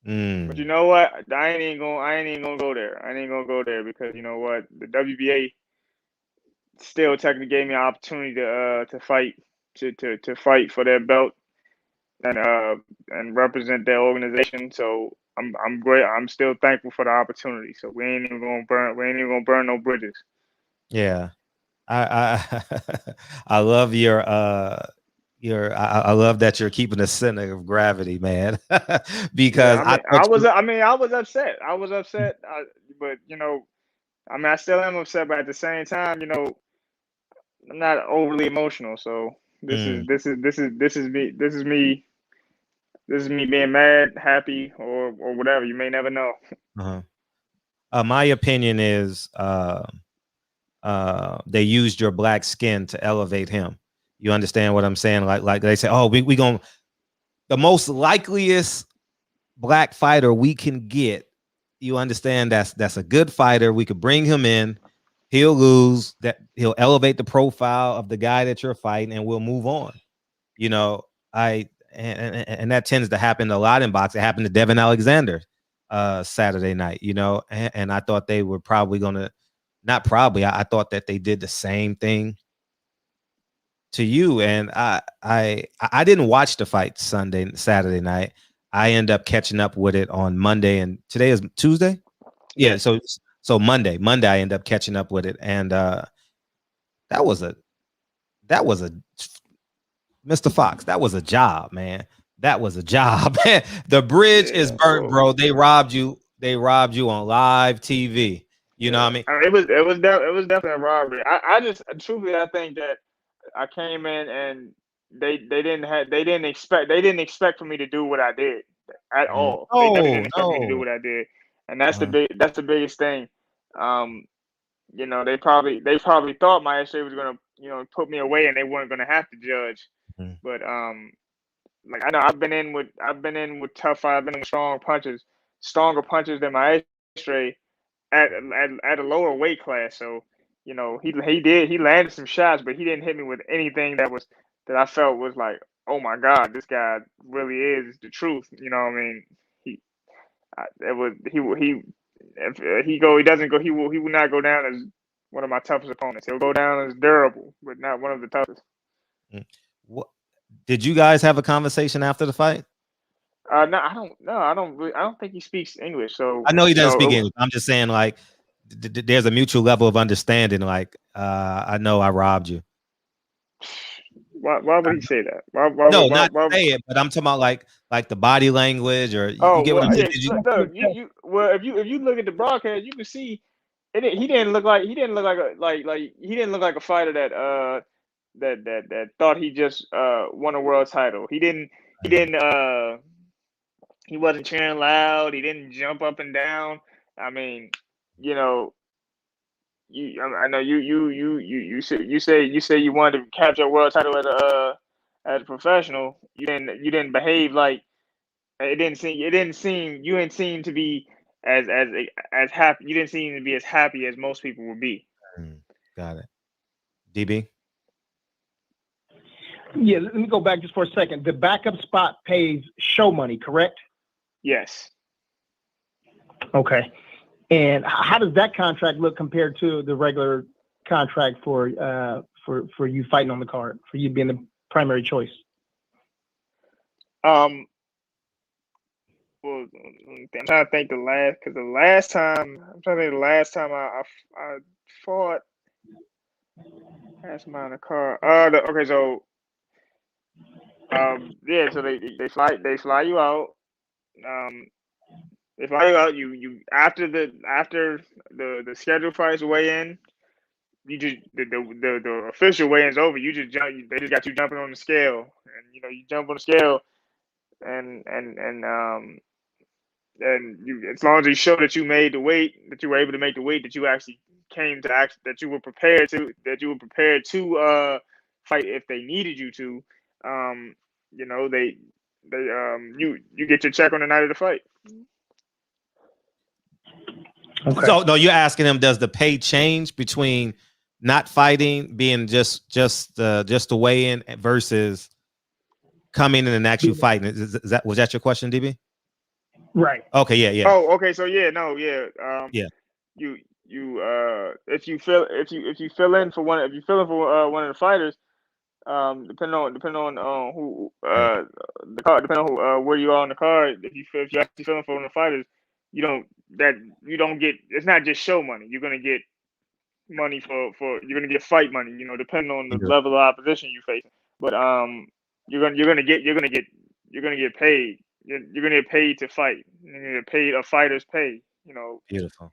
But you know what? I ain't even gonna go there. I ain't gonna go there because you know what? The WBA still technically gave me an opportunity to fight to fight for their belt and represent their organization. So I'm great. I'm still thankful for the opportunity. So we ain't even gonna burn no bridges. Yeah, I I love your I love that you're keeping the center of gravity, man. Because Yeah, I thought you. I was upset. But I mean, I still am upset. But at the same time, I'm not overly emotional. So this is Mm, this is this is this is me. This is me being mad, happy, or whatever. You may never know. my opinion is they used your black skin to elevate him. You understand what I'm saying? Like they say, oh, we gonna the most likeliest black fighter we can get. You understand that's a good fighter. We could bring him in. He'll lose. That he'll elevate the profile of the guy that you're fighting, and we'll move on. You know, and that tends to happen a lot in boxing. It happened to Devin Alexander Saturday night. And I thought they were probably gonna, not probably. I thought that they did the same thing to you. And I didn't watch the fight Saturday night. I end up catching up with it on Monday, and today is Tuesday. Yeah, Yes. so Monday I end up catching up with it, and that was a Mr. Fox. That was a job, man. That was a job. The bridge is Yeah. burnt, Well, bro. They robbed you. They robbed you on live TV. You know yeah. what I mean? I mean, it was definitely a robbery. I just truthfully I think that I came in and they didn't expect for me to do what I did at all. They definitely Oh didn't expect me to do no. what I did, and that's Uh-huh. the biggest thing. They probably thought my SA was gonna put me away and they weren't gonna have to judge, Mhm. but like I know I've been in with tough fight. I've been in with stronger punches than my X-ray at a lower weight class. So he landed some shots, but he didn't hit me with anything that I felt was like, oh my god, this guy really is the truth. You know what I mean? He it was he if he doesn't go he will not go down as one of my toughest opponents. He'll go down as durable, but not one of the toughest. Mm. What did you guys have a conversation after the fight? No, I don't think he speaks English. So I know he doesn't speak English. I'm just saying, like, there's a mutual level of understanding. Like, I know I robbed you. why would he say that? No, not Why say it, but I'm talking about like the body language, or you Oh get what well, I'm saying? yeah. Look, well, if you look at the broadcast, you can see he didn't look like he didn't look like a fighter that thought he just won a world title. He wasn't cheering loud. He didn't jump up and down. I mean, you know, I know you say you wanted to capture a world title as a professional. You didn't behave like you didn't seem to be as happy. You didn't seem to be as happy as most people would be. Got it. DB. Yeah, let me go back just for a second. The backup spot pays show money, correct? Yes. Okay. And how does that contract look compared to the regular contract for you fighting on the card, for you being the primary choice? Well, I'm trying to think the last time I fought. Pass mine a car. Okay, so yeah, so they fly you out. Um, they fly you out. You after the scheduled fights weigh in. You just the official weigh-in's over. You just jump. They just got you jumping on the scale, and you jump on the scale, and and you, as long as you show that you made the weight, that you were able to make the weight, that you actually came to that you were prepared to fight if they needed you to. Um, you get your check on the night of the fight. Okay. So no, you're asking him, does the pay change between not fighting, being just the weigh in versus coming in and actually fighting? Was that your question, DB? Right. Okay, yeah. Oh, okay. So yeah, no, yeah. Yeah. If you fill in for one of the fighters, depending on who the card, depending on who where you are on the card. If you actually fill in for one of the fighters, you don't get. It's not just show money. You're gonna get money you're gonna get fight money. Depending on the level of opposition you face. But you're gonna get paid. You're gonna get paid to fight. You're gonna get paid a fighter's pay. Beautiful.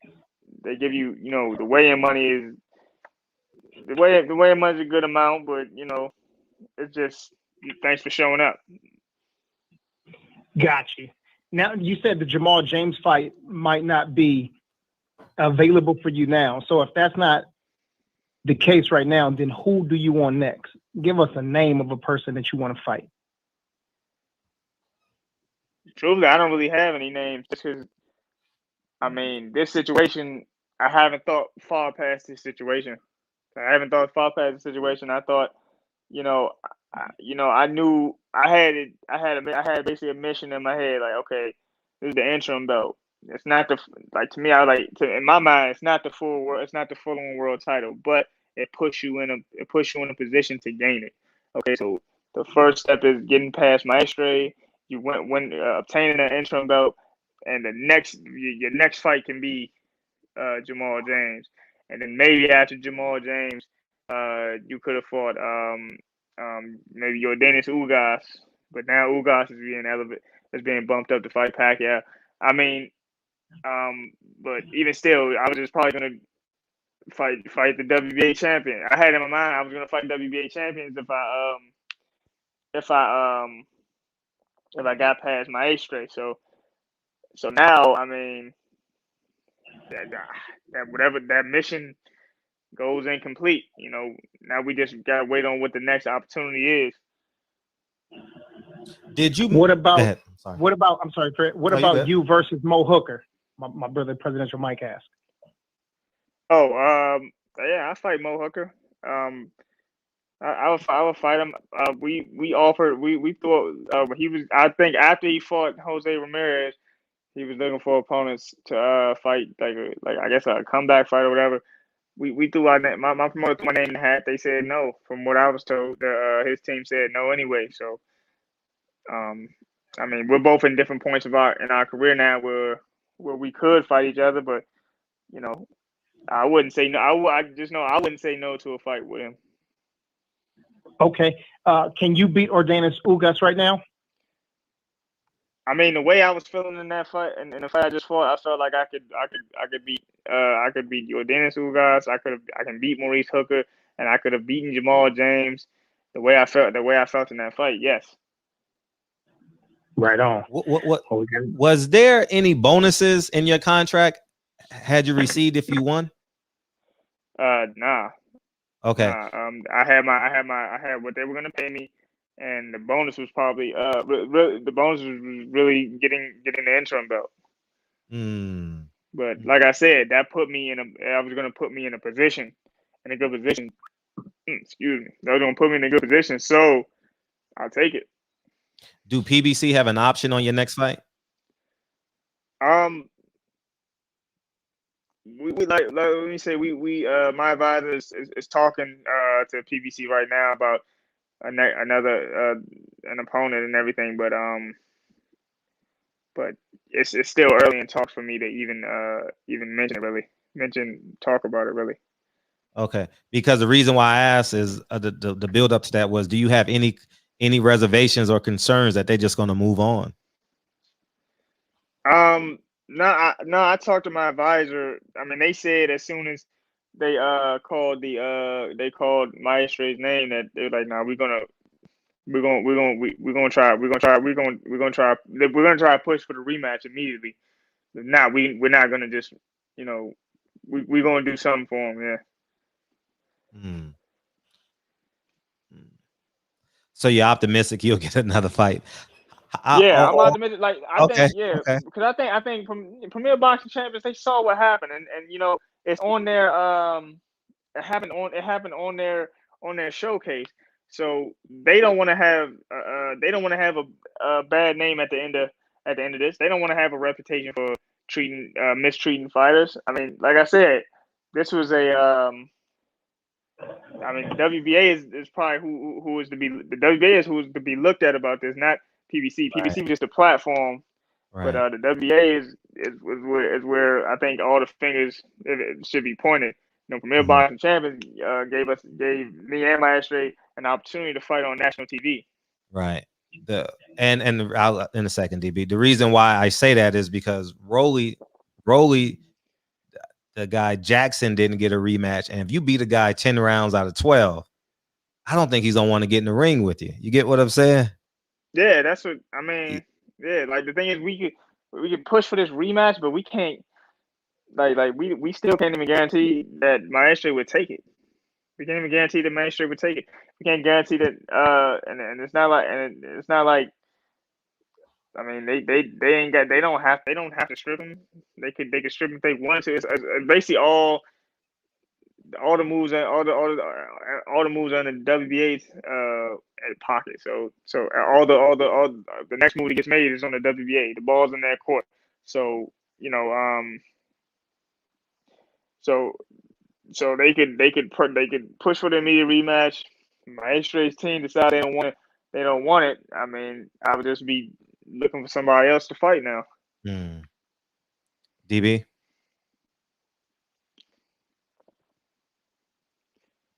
They give you, the weigh-in money is the weigh-in money is a good amount, but it's just thanks for showing up. Got you. Now, you said the Jamal James fight might not be available for you now. So if that's not the case right now, then who do you want next? Give us a name of a person that you want to fight. Truthfully, I don't really have any names just because, this situation, I haven't thought far past this situation. I haven't thought far past the situation. I thought, I knew I had it. I had basically a mission in my head. Like, okay, this is the interim belt. It's not to me. In my mind, it's not the full world. It's not the full on world title, but it puts you in a position to gain it. Okay, so the first step is getting past Maestre. You when obtaining an interim belt, and your next fight can be Jamal James, and then maybe after Jamal James, you could have fought maybe your Dennis Ugas, but now Ugas is being bumped up to fight Pacquiao. I mean, but even still, I was just probably gonna fight the WBA champion. I had in my mind I was gonna fight WBA champions if I um if I got past my Maestre. So now, that mission goes incomplete. Now we just gotta wait on what the next opportunity is. Did you? What about? Go ahead. Sorry. What about? I'm sorry, Fred. What No, about you versus Mo Hooker? My brother, Presidential Mike asked. Oh, yeah, I fight Mo Hooker. I would fight him. We offered. We thought he was. I think after he fought Jose Ramirez, he was looking for opponents to fight like I guess a comeback fight or whatever. We threw our name. My promoter threw my name in the hat. They said no. From what I was told, his team said no anyway. So, we're both in different points in our career now where we could fight each other, but I wouldn't say no. I just know I wouldn't say no to a fight with him. Okay. Can you beat Ordanis Ugas right now? The way I was feeling in that fight, and in the fight I just fought, I felt like I could beat Yordenis Ugas. I can beat Maurice Hooker, and I could have beaten Jamal James. The way I felt in that fight, yes. Right on. What was there any bonuses in your contract? Had you received if you won? Nah. Okay. I had what they were gonna pay me, and the bonus was probably the bonus was really getting the interim belt. But like I said, that was gonna put me in a good position. Excuse me. That was gonna put me in a good position, so I'll take it. Do PBC have an option on your next fight? Let me say my advisor is talking to PBC right now about another an opponent and everything, but it's still early in talks for me to even talk about it really. Okay, because the reason why I asked is the build up to that was, do you have any reservations or concerns that they're just going to move on? No, I talked to my advisor. I mean, they said as soon as they called Maestre's name, that they're like, nah, we're gonna try to push for the rematch immediately. We're not gonna just, you know, we're gonna do something for him. Yeah. Hmm. So you're optimistic you'll get another fight? Yeah, I'm optimistic. Like I Okay, think, yeah, okay, because I think from Premier Boxing Champions, they saw what happened, and you know, it's on their it happened on their showcase. So they don't want to have a bad name at the end of this. They don't want to have a reputation for treating mistreating fighters. I mean, like I said, this was a I mean, WBA is probably who is to be the WBA is who is to be looked at about this, not PBC. right, PBC was just a platform, but right. the WBA is where I think all the fingers it should be pointed. You know, Premier Mhm. Boxing Champions gave me and my straight an opportunity to fight on national TV. Right. The and I'll in a second, DB. The reason why I say that is because Rolly, the guy Jackson didn't get a rematch, and if you beat a guy 10 rounds out of 12, I don't think he's gonna want to get in the ring with you. You get what I'm saying? Yeah, that's what I mean. Yeah, like the thing is, we could push for this rematch, but we can't. We still can't even guarantee that Maestro would take it. We can't even guarantee that Maestro would take it. We can't guarantee that. And it's not like. I mean, they ain't got. They don't have to strip him. They could strip him if they want to. It's basically all the moves and all the moves are in the WBA's pocket. So all the next move that gets made is on the WBA. The ball's in their court. So you know so they could push for the immediate rematch. Maestre's team decide they don't want it. They don't want it. I mean, I would just be looking for somebody else to fight now. DB.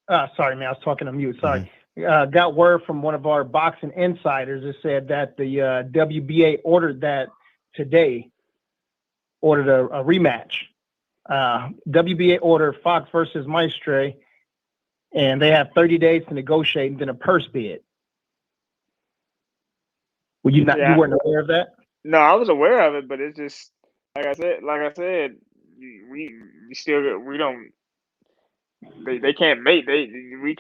Sorry, man, I was talking on mute. Sorry. Mhm. Got word from one of our boxing insiders. It said that the WBA ordered that today, ordered a rematch. WBA ordered Fox versus Maestre, and they have 30 days to negotiate and then a purse bid. Were you not? You Yeah, weren't aware of that? no, I was aware of it, but it's just like I said, we still we don't they can't make we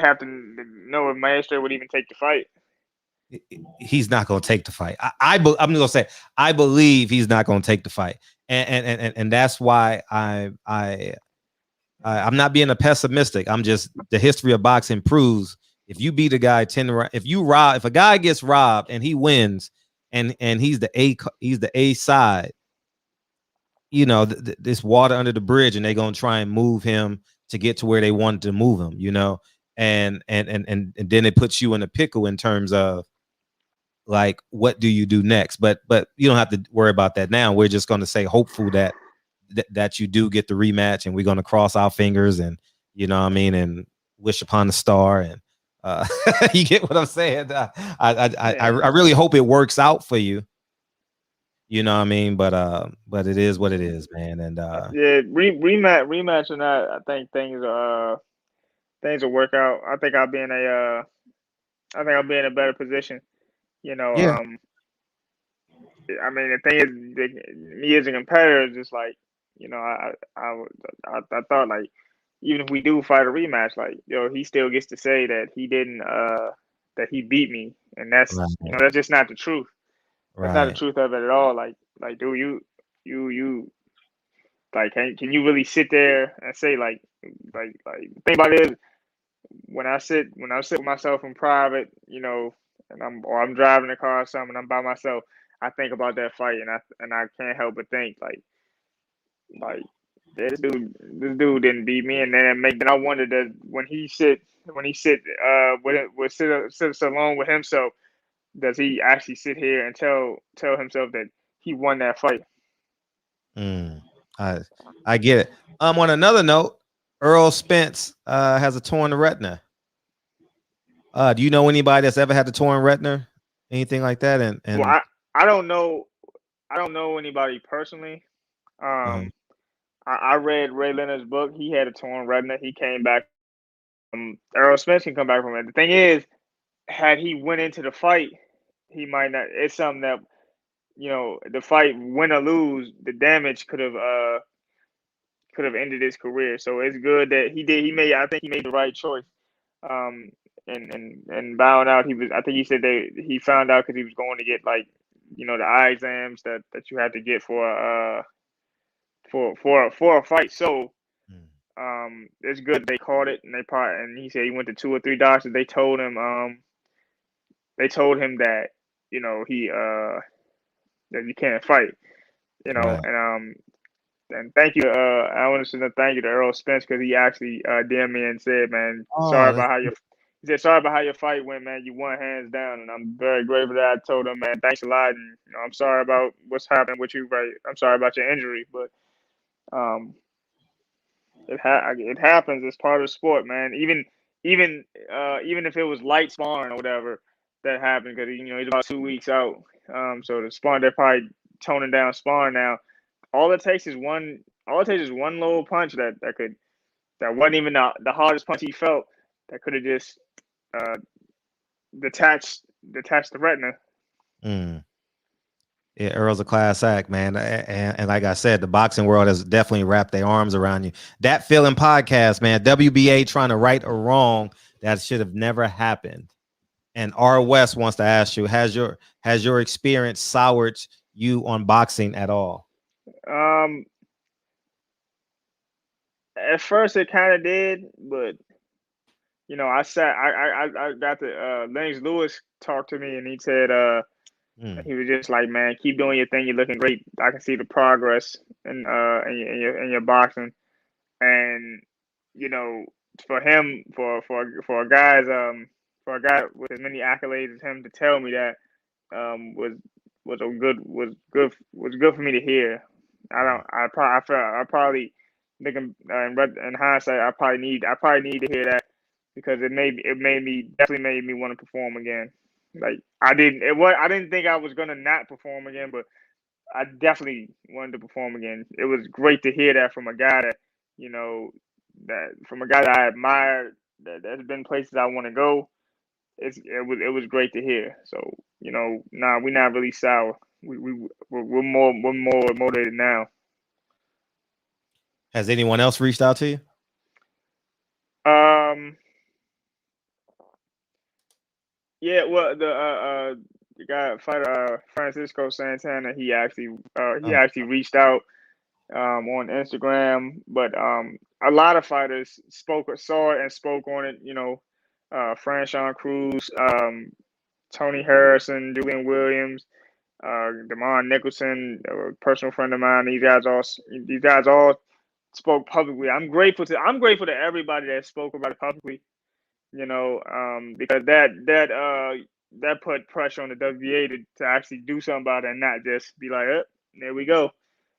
have to know if Maestro would even take the fight. He's not going to take the fight. I'm going to say I believe he's not going to take the fight, and that's why I'm not being a pessimistic. I'm just, the history of boxing proves if you beat a guy 10, if a guy gets robbed and he wins, and he's the A side, you know, this water under the bridge, and they're gonna try and move him to get to where they wanted to move him, you know, and then it puts you in a pickle in terms of like, what do you do next? But you don't have to worry about that now. We're just going to say hopeful that you do get the rematch, and we're going to cross our fingers, and you know what I mean, and wish upon the star, and you get what I'm saying. I really hope it works out for you. You know what I mean, but it is what it is, man. And Yeah, rematch or not, I think things will work out. I think I'll be in a better position. You know, yeah, I mean, the thing is, me as a competitor is just like, you know, I thought like, even if we do fight a rematch, like, yo, he still gets to say that he didn't, that he beat me, and right, that's just not the truth. That's not the right. truth of it at all. Like, dude, you, like, can you really sit there and say like, the thing about it is, when I sit with myself in private, you know, and I'm driving the car or something, and I'm by myself, I think about that fight, and I can't help but think like yeah, this dude didn't beat me, and then I wonder that when he sit sits alone with himself, does he actually sit here and tell himself that he won that fight? Mm, I get it. On another note, Errol Spence has a torn retina. Do you know anybody that's ever had a torn retina, anything like that? And Well, I don't know. I don't know anybody personally. uh I read Ray Leonard's book. He had a torn retina. He came back. Errol Spence can come back from it. The thing is, had he went into the fight, he might not. It's something that the fight, win or lose, the damage could have ended his career. So it's good that he did. He made. I think he made the right choice. Um, and bowing out. I think he said that he found out because he was going to get like the eye exams that you had to get for a fight. So it's good they caught it, and and he said he went to 2 or 3 doctors. They told him that he that you can't fight. right. And thank you. I want to say thank you to Errol Spence because he actually DM'd me and said, "Man, Oh, that's he said sorry about how your fight went, man. You won hands down, and I'm very grateful that I told him, man, thanks a lot, and I'm sorry about what's happened with you, right? I'm sorry about your injury, but um, it happens. It's part of the sport, man. Even if it was light sparring or whatever that happened, because he's about 2 weeks out. So the sparring, they're probably toning down sparring now. All it takes is one. All it takes is one little punch that wasn't even the hardest punch he felt that could have just uh, detached the retina. Mm. Yeah, Earl's a class act, man. And like I said, the boxing world has definitely wrapped their arms around you. That Feeling podcast, man. WBA trying to right a wrong that should have never happened. And R. West wants to ask you, has your experience soured you on boxing at all? Um, at first it kind of did, but I got to Lennox Lewis talked to me and he said he was just like, man, keep doing your thing. You're looking great. I can see the progress in your boxing. And for him, for a guy with as many accolades as him to tell me that was good for me to hear. I probably thinking in hindsight, I probably need to hear that because definitely made me want to perform again. Like I didn't think I was gonna not perform again, but I definitely wanted to perform again. It was great to hear that from a guy you know, from a guy that I admire, that's been places I want to go. It was great to hear. So nah, we're not really sour. We're more motivated now. Has anyone else reached out to you? Um, yeah, well, the guy fighter Francisco Santana, he Oh, actually reached out on Instagram, but a lot of fighters saw it and spoke on it. Franchon Cruz, Tony Harrison, Julian Williams, Damon Nicholson, a personal friend of mine. These guys all spoke publicly. I'm grateful to everybody that spoke about it publicly. Because that put pressure on the WBA to actually do something about it and not just be like, there we go.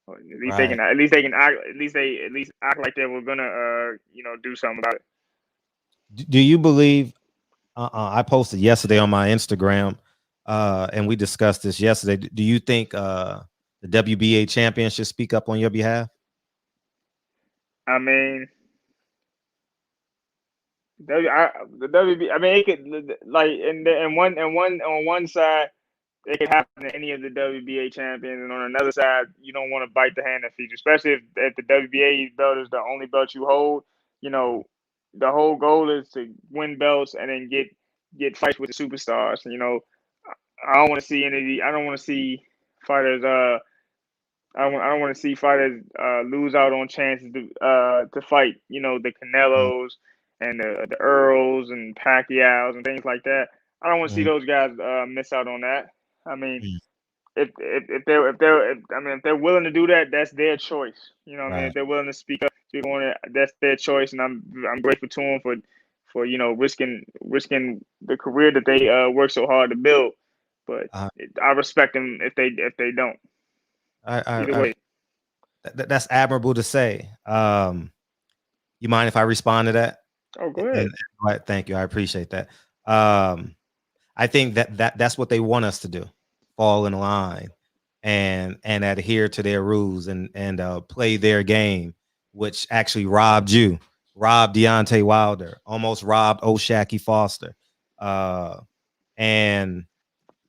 At least they right. can. At least they can act. At least act like they were gonna. Do something about it. Do you believe? I posted yesterday on my Instagram, and we discussed this yesterday. Do you think the WBA champion should speak up on your behalf? I mean, the WB. I mean, it could like one on one side, it could happen to any of the WBA champions, and on another side, you don't want to bite the hand that feeds you, especially if the WBA belt is the only belt you hold. You know, the whole goal is to win belts and then get fights with the superstars. I don't want to see I don't want to see fighters. I don't want to see fighters lose out on chances to fight. The Mm, Canelos and the Earls and Pacquiaos and things like that. I don't want to see mm, those guys miss out on that. I mean, mm. if they're willing to do that, that's their choice. You know what I mean? Right. If they're willing to speak on it, that's their choice, and I'm grateful to them for risking the career that they work so hard to build. But Uh, I respect them if they don't. I, Either I, I way. that's admirable to say. You mind if I respond to that? Oh, go ahead. And thank you. I appreciate that. I think that's what they want us to do. Fall in line and adhere to their rules and play their game, which actually robbed Deontay Wilder, almost robbed O'Shaquie Foster. And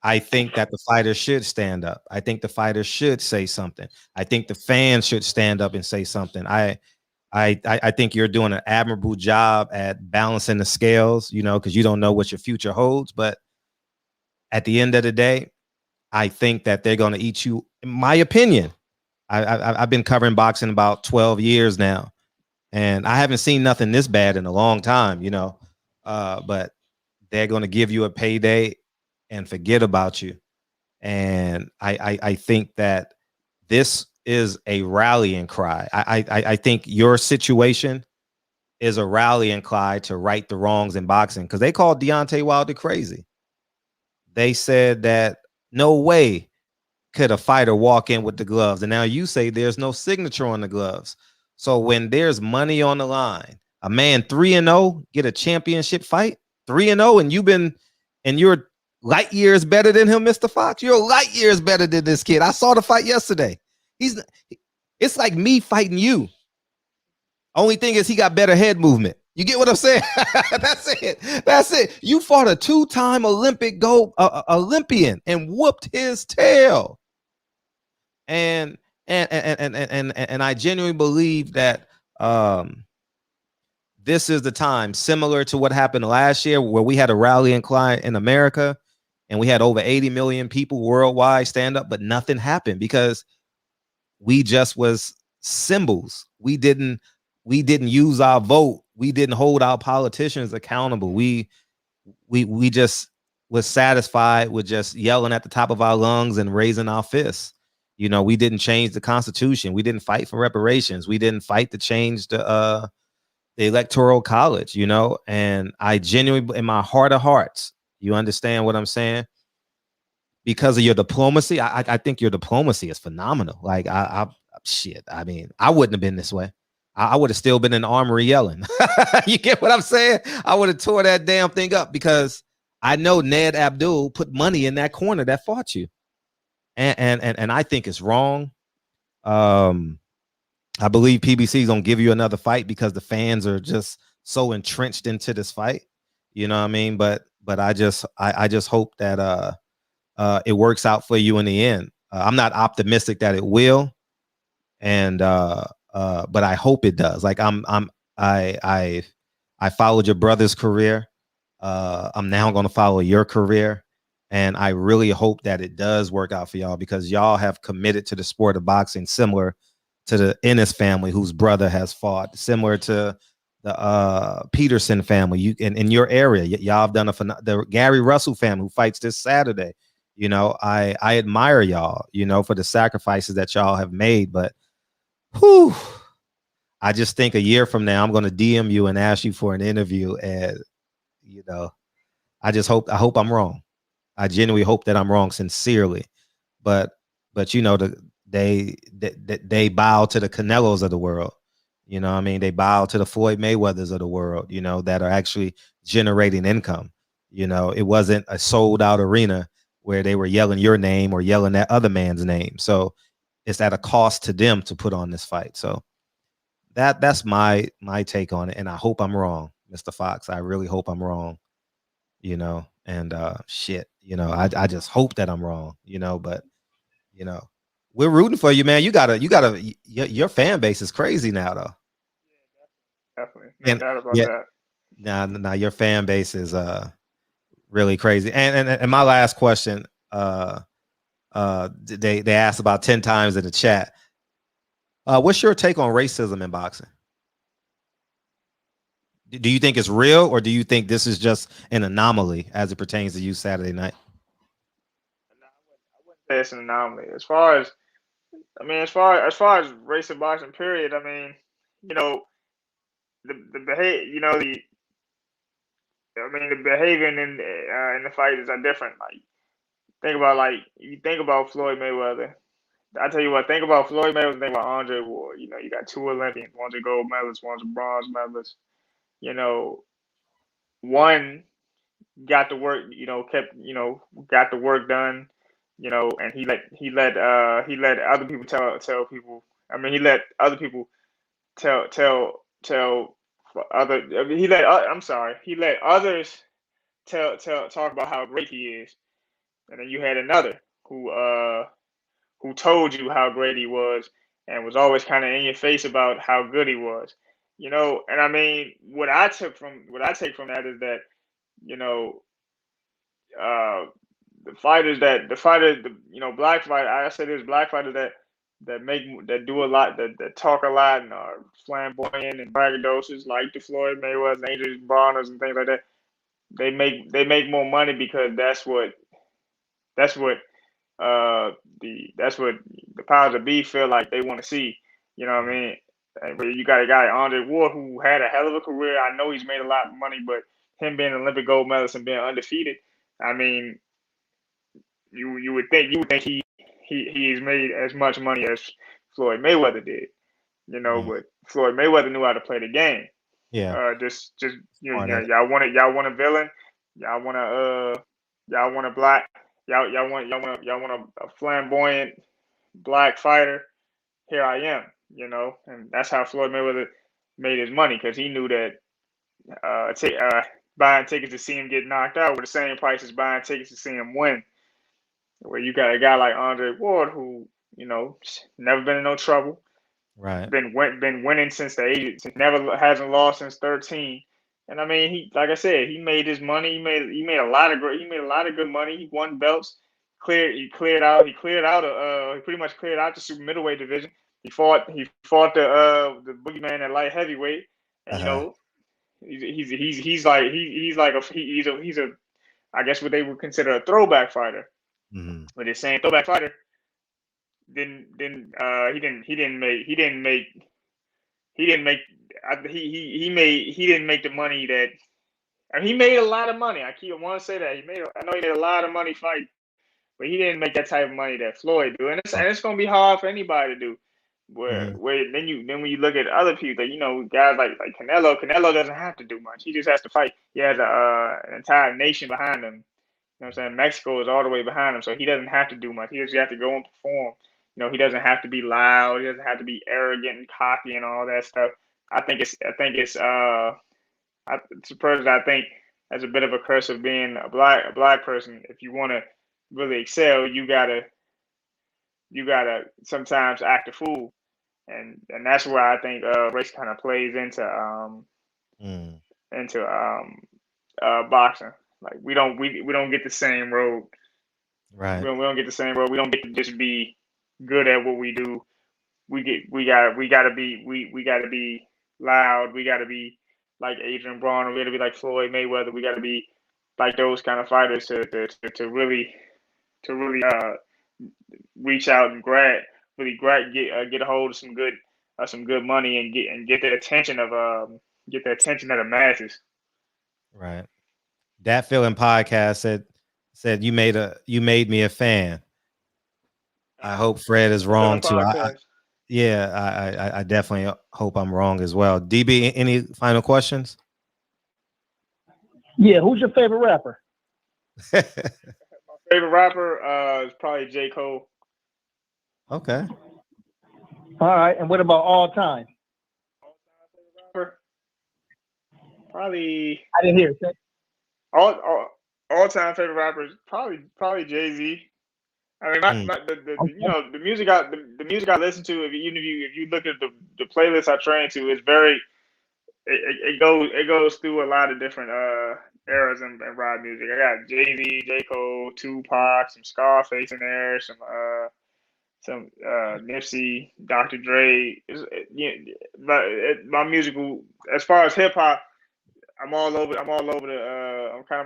I think that the fighters should stand up. I think the fighters should say something. I think the fans should stand up and say something. I think you're doing an admirable job at balancing the scales, you know, because you don't know what your future holds. But at the end of the day, I think that they're going to eat you. In my opinion, I've been covering boxing about 12 years now, and I haven't seen nothing this bad in a long time, you know. But they're going to give you a payday and forget about you. And I think that this is a rallying cry. I think your situation is a rallying cry to right the wrongs in boxing, because they called Deontay Wilder crazy. They said that no way could a fighter walk in with the gloves. And now you say there's no signature on the gloves. So when there's money on the line, a man 3-0 get a championship fight, 3-0, and you're light years better than him, Mr. Fox. You're light years better than this kid. I saw the fight yesterday. It's like me fighting you. Only thing is he got better head movement. You get what I'm saying? That's it. You fought a 2-time Olympic gold Olympian and whooped his tail. And I genuinely believe that this is the time, similar to what happened last year, where we had a rallying cry in America and we had over 80 million people worldwide stand up, but nothing happened because we just was symbols. We didn't use our vote. We didn't hold our politicians accountable. We just was satisfied with just yelling at the top of our lungs and raising our fists. You know, we didn't change the Constitution. We didn't fight for reparations. We didn't fight to change the Electoral College, you know. And I genuinely, in my heart of hearts, you understand what I'm saying? Because of your diplomacy, I think your diplomacy is phenomenal. Like, shit, I mean, I wouldn't have been this way. I would have still been in the armory yelling. You get what I'm saying? I would have tore that damn thing up because I know Ned Abdul put money in that corner that fought you. And I think it's wrong. I believe PBC is gonna give you another fight because the fans are just so entrenched into this fight. You know what I mean? But I just hope that it works out for you in the end. I'm not optimistic that it will, and but I hope it does. Like I followed your brother's career. I'm now going to follow your career, and I really hope that it does work out for y'all, because y'all have committed to the sport of boxing, similar to the Ennis family, whose brother has fought, similar to the Peterson family. You in your area, y'all have done the Gary Russell family, who fights this Saturday. You know, I admire y'all, you know, for the sacrifices that y'all have made. But whew, I just think a year from now, I'm going to DM you and ask you for an interview. And, you know, I hope I'm wrong. I genuinely hope that I'm wrong, sincerely. But you know, they bow to the Canelos of the world. You know what I mean? They bow to the Floyd Mayweathers of the world, you know, that are actually generating income. You know, it wasn't a sold out arena where they were yelling your name or yelling that other man's name. So it's at a cost to them to put on this fight. So that's my take on it. And I hope I'm wrong, Mr. Fox. I really hope I'm wrong, you know, and shit, you know, I just hope that I'm wrong, you know, but you know, we're rooting for you, man. Your fan base is crazy now, though. Definitely. No doubt about that. Now your fan base is really crazy. And my last question, they asked about 10 times in the chat. What's your take on racism in boxing? Do you think it's real, or do you think this is just an anomaly as it pertains to you Saturday night? I wouldn't say it's an anomaly. As far as race in boxing, period. I mean, you know, the behavior, you know, the behavior in the fighters are different. Like, you think about Floyd Mayweather. I tell you what, think about Floyd Mayweather, think about Andre Ward. You know, you got two Olympians, one's a gold medalist, one's a bronze medalist. You know, one got the work, got the work done, and he let other people tell people. I mean, he let other people tell other. I mean, he let others talk about how great he is, and then you had another who told you how great he was and was always kind of in your face about how good he was. And I mean, what I take from that is that, you know, uh, black fighters. I say there's black fighters that do a lot, that talk a lot and are flamboyant and braggadocious, like the Floyd Mayweather, Adrian Barnes, and things like that. They make more money because that's what the powers that be feel like they want to see. You know what I mean? But you got a guy like Andre Ward who had a hell of a career. I know he's made a lot of money, but him being an Olympic gold medalist and being undefeated, I mean, you would think he's made as much money as Floyd Mayweather did. But Floyd Mayweather knew how to play the game. Yeah. Y'all want a villain, y'all want a black, y'all want a flamboyant black fighter. Here I am, and that's how Floyd Mayweather made his money, because he knew that buying tickets to see him get knocked out were the same price as buying tickets to see him win. Where you got a guy like Andre Ward who, never been in no trouble. Right. Been winning since the age, hasn't lost since 13. And I mean, like I said, he made his money. He made a lot of good money. He won belts. He pretty much cleared out the super middleweight division. He fought the boogeyman at light heavyweight. And he's a I guess what they would consider a throwback fighter. Mm-hmm. But they're saying throwback fighter he made the money that, I mean, he made a lot of money. I want to say that I know he made a lot of money fighting, but he didn't make that type of money that Floyd do, and it's gonna be hard for anybody to do. Where when you look at other people, guys like Canelo doesn't have to do much. He just has to fight. He has an entire nation behind him. You know what I'm saying? Mexico is all the way behind him, so he doesn't have to do much. He just have to go and perform. He doesn't have to be loud. He doesn't have to be arrogant and cocky and all that stuff. I think it's personally, I think that's a bit of a curse of being a black person. If you want to really excel, you gotta sometimes act a fool, and that's where I think race kind of plays into boxing. Like we don't get the same road. Right. We don't get the same road. We don't get to just be good at what we do. We gotta be loud. We gotta be like Adrian Broner. We gotta be like Floyd Mayweather. We gotta be like those kind of fighters to really reach out and get a hold of some good money and get the attention of the masses. Right. That Feeling podcast said you made me a fan. I hope Fred is wrong too. I definitely hope I'm wrong as well. DB, any final questions? Yeah, who's your favorite rapper? My favorite rapper is probably J. Cole. Okay. All right, and what about all time? Probably. I didn't hear it. All time favorite rappers probably Jay-Z. I mean, the music I listen to, if you look at the playlist I train to, is very it goes through a lot of different eras in rap music. I got Jay-Z, J. Cole, Tupac, some Scarface in there, some Nipsey, Dr. Dre. My musical, as far as hip hop, I'm kind of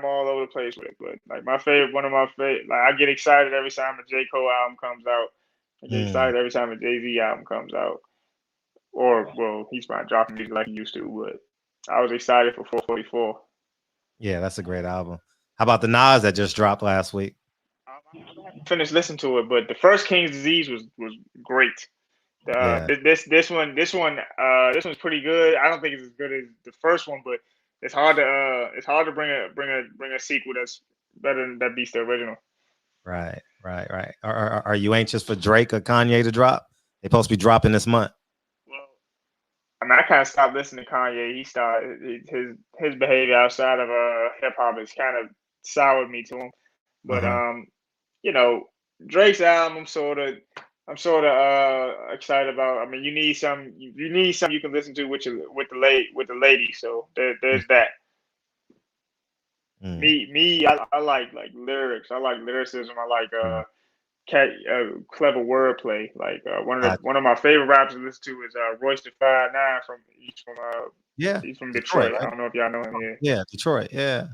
all over the place with it. But like one of my favorite, like I get excited every time a J. Cole album comes out. I get excited every time a Jay-Z album comes out. Or, well, he's not dropping music like he used to, but I was excited for 444. Yeah, that's a great album. How about the Nas that just dropped last week? I finished listening to it, but the first King's Disease was great. Yeah. This one's pretty good. I don't think it's as good as the first one, but it's hard to bring a sequel that's better than that beats the original. Right. Are you anxious for Drake or Kanye to drop? They're supposed to be dropping this month. Well, I mean, I kind of stopped listening to Kanye. He started his behavior outside of hip hop has kind of soured me to him. But you know, Drake's album, I'm sort of excited about. I mean, you need some you can listen to with the lady. So there's that. Me, I like lyrics. I like lyricism. I like clever wordplay. Like one of my favorite rappers to listen to is Royce the 5'9" he's from Detroit. Right? I don't know if y'all know him. Yeah, Detroit. Yeah.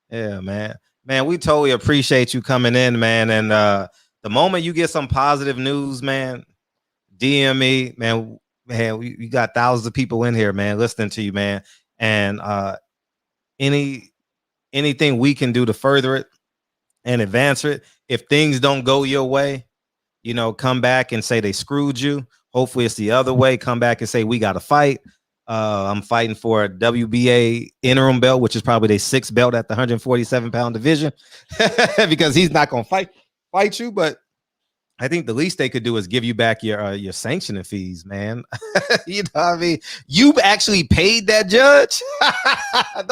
Yeah, man. Man, we totally appreciate you coming in, man. And the moment you get some positive news, man, DM me, man. Man, we got thousands of people in here, man, listening to you, man. And anything we can do to further it and advance it. If things don't go your way, you know, come back and say they screwed you. Hopefully it's the other way. Come back and say we got to fight. I'm fighting for a WBA interim belt, which is probably their 6th belt at the 147-pound division, because he's not gonna fight you. But I think the least they could do is give you back your sanctioning fees, man. You know what I mean? You actually paid that judge. I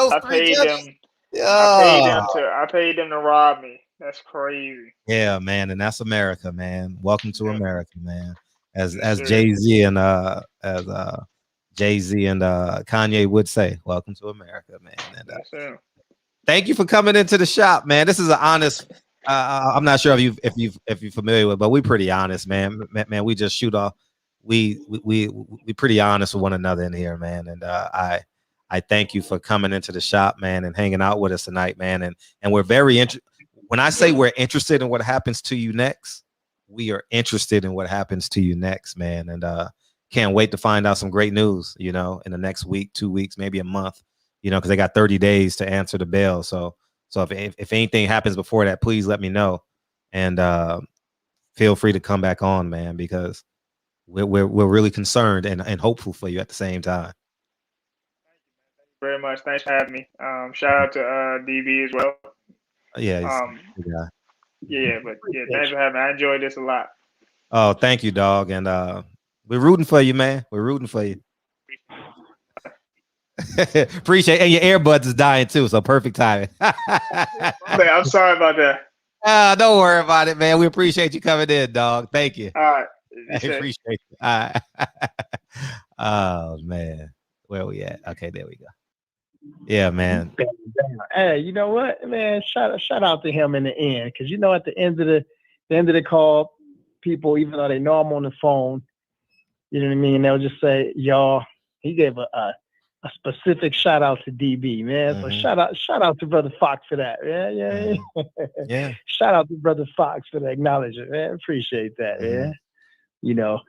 paid them to rob me. That's crazy. Yeah, man, and that's America, man. Welcome to America, man. As Jay-Z and Jay-Z and Kanye would say, welcome to America, man. And thank you for coming into the shop, man. This is an honest. I'm not sure if you're familiar with, but we're pretty honest, man. Man, we just shoot off. We pretty honest with one another in here, man. And I thank you for coming into the shop, man, and hanging out with us tonight, man. And we're very interested. When I say we're interested in what happens to you next, we are interested in what happens to you next, man. And can't wait to find out some great news, you know, in the next week, 2 weeks, maybe a month, you know, because they got 30 days to answer the bail. So if anything happens before that, please let me know, and feel free to come back on, man, because we're really concerned and hopeful for you at the same time. Thank you very much. Thanks for having me. Shout out to DB as well. Yeah. Thanks for having me. I enjoyed this a lot. Oh, thank you, dog. And we're rooting for you, man. We're rooting for you. Appreciate it. And your earbuds is dying too, so perfect timing. I'm sorry about that. Don't worry about it, man. We appreciate you coming in, dog. Thank you. All right. I appreciate it. All right. Oh man. Where we at? Okay, there we go. Yeah, man. Hey, you know what, man? Shout out to him in the end, because you know at the end of the call, people, even though they know I'm on the phone, you know what I mean, they'll just say, "Y'all." He gave a specific shout out to DB, man. So shout out to Brother Fox for that. Yeah. Shout out to Brother Fox for the acknowledgement, man. Appreciate that, man. You know,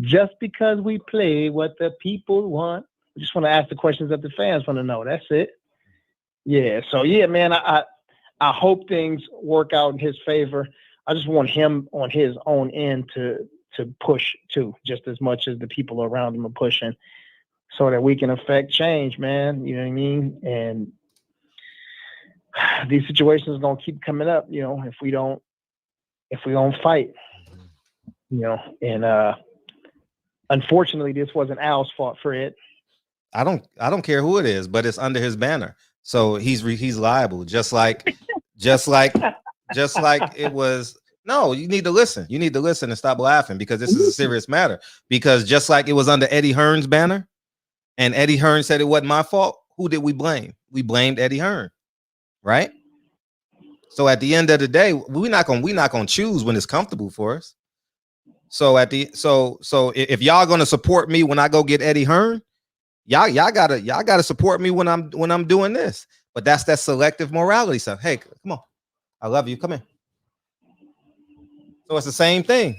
just because we play what the people want, we just want to ask the questions that the fans want to know. That's it. Yeah. So yeah, man, I hope things work out in his favor. I just want him on his own end to push too, just as much as the people around him are pushing, so that we can affect change, man. You know what I mean? And these situations are gonna keep coming up, you know, if we don't fight, you know. And unfortunately, this wasn't Al's fault, Fred. I don't care who it is, but it's under his banner, so he's liable. Just like it was. No, you need to listen. You need to listen and stop laughing, because this is a serious matter. Because just like it was under Eddie Hearn's banner, and Eddie Hearn said it wasn't my fault, who did we blame? We blamed Eddie Hearn, right? So at the end of the day, we're not gonna choose when it's comfortable for us. So if y'all gonna support me when I go get Eddie Hearn, y'all gotta support me when I'm doing this. But that's that selective morality stuff. Hey, come on, I love you. Come in. So it's the same thing.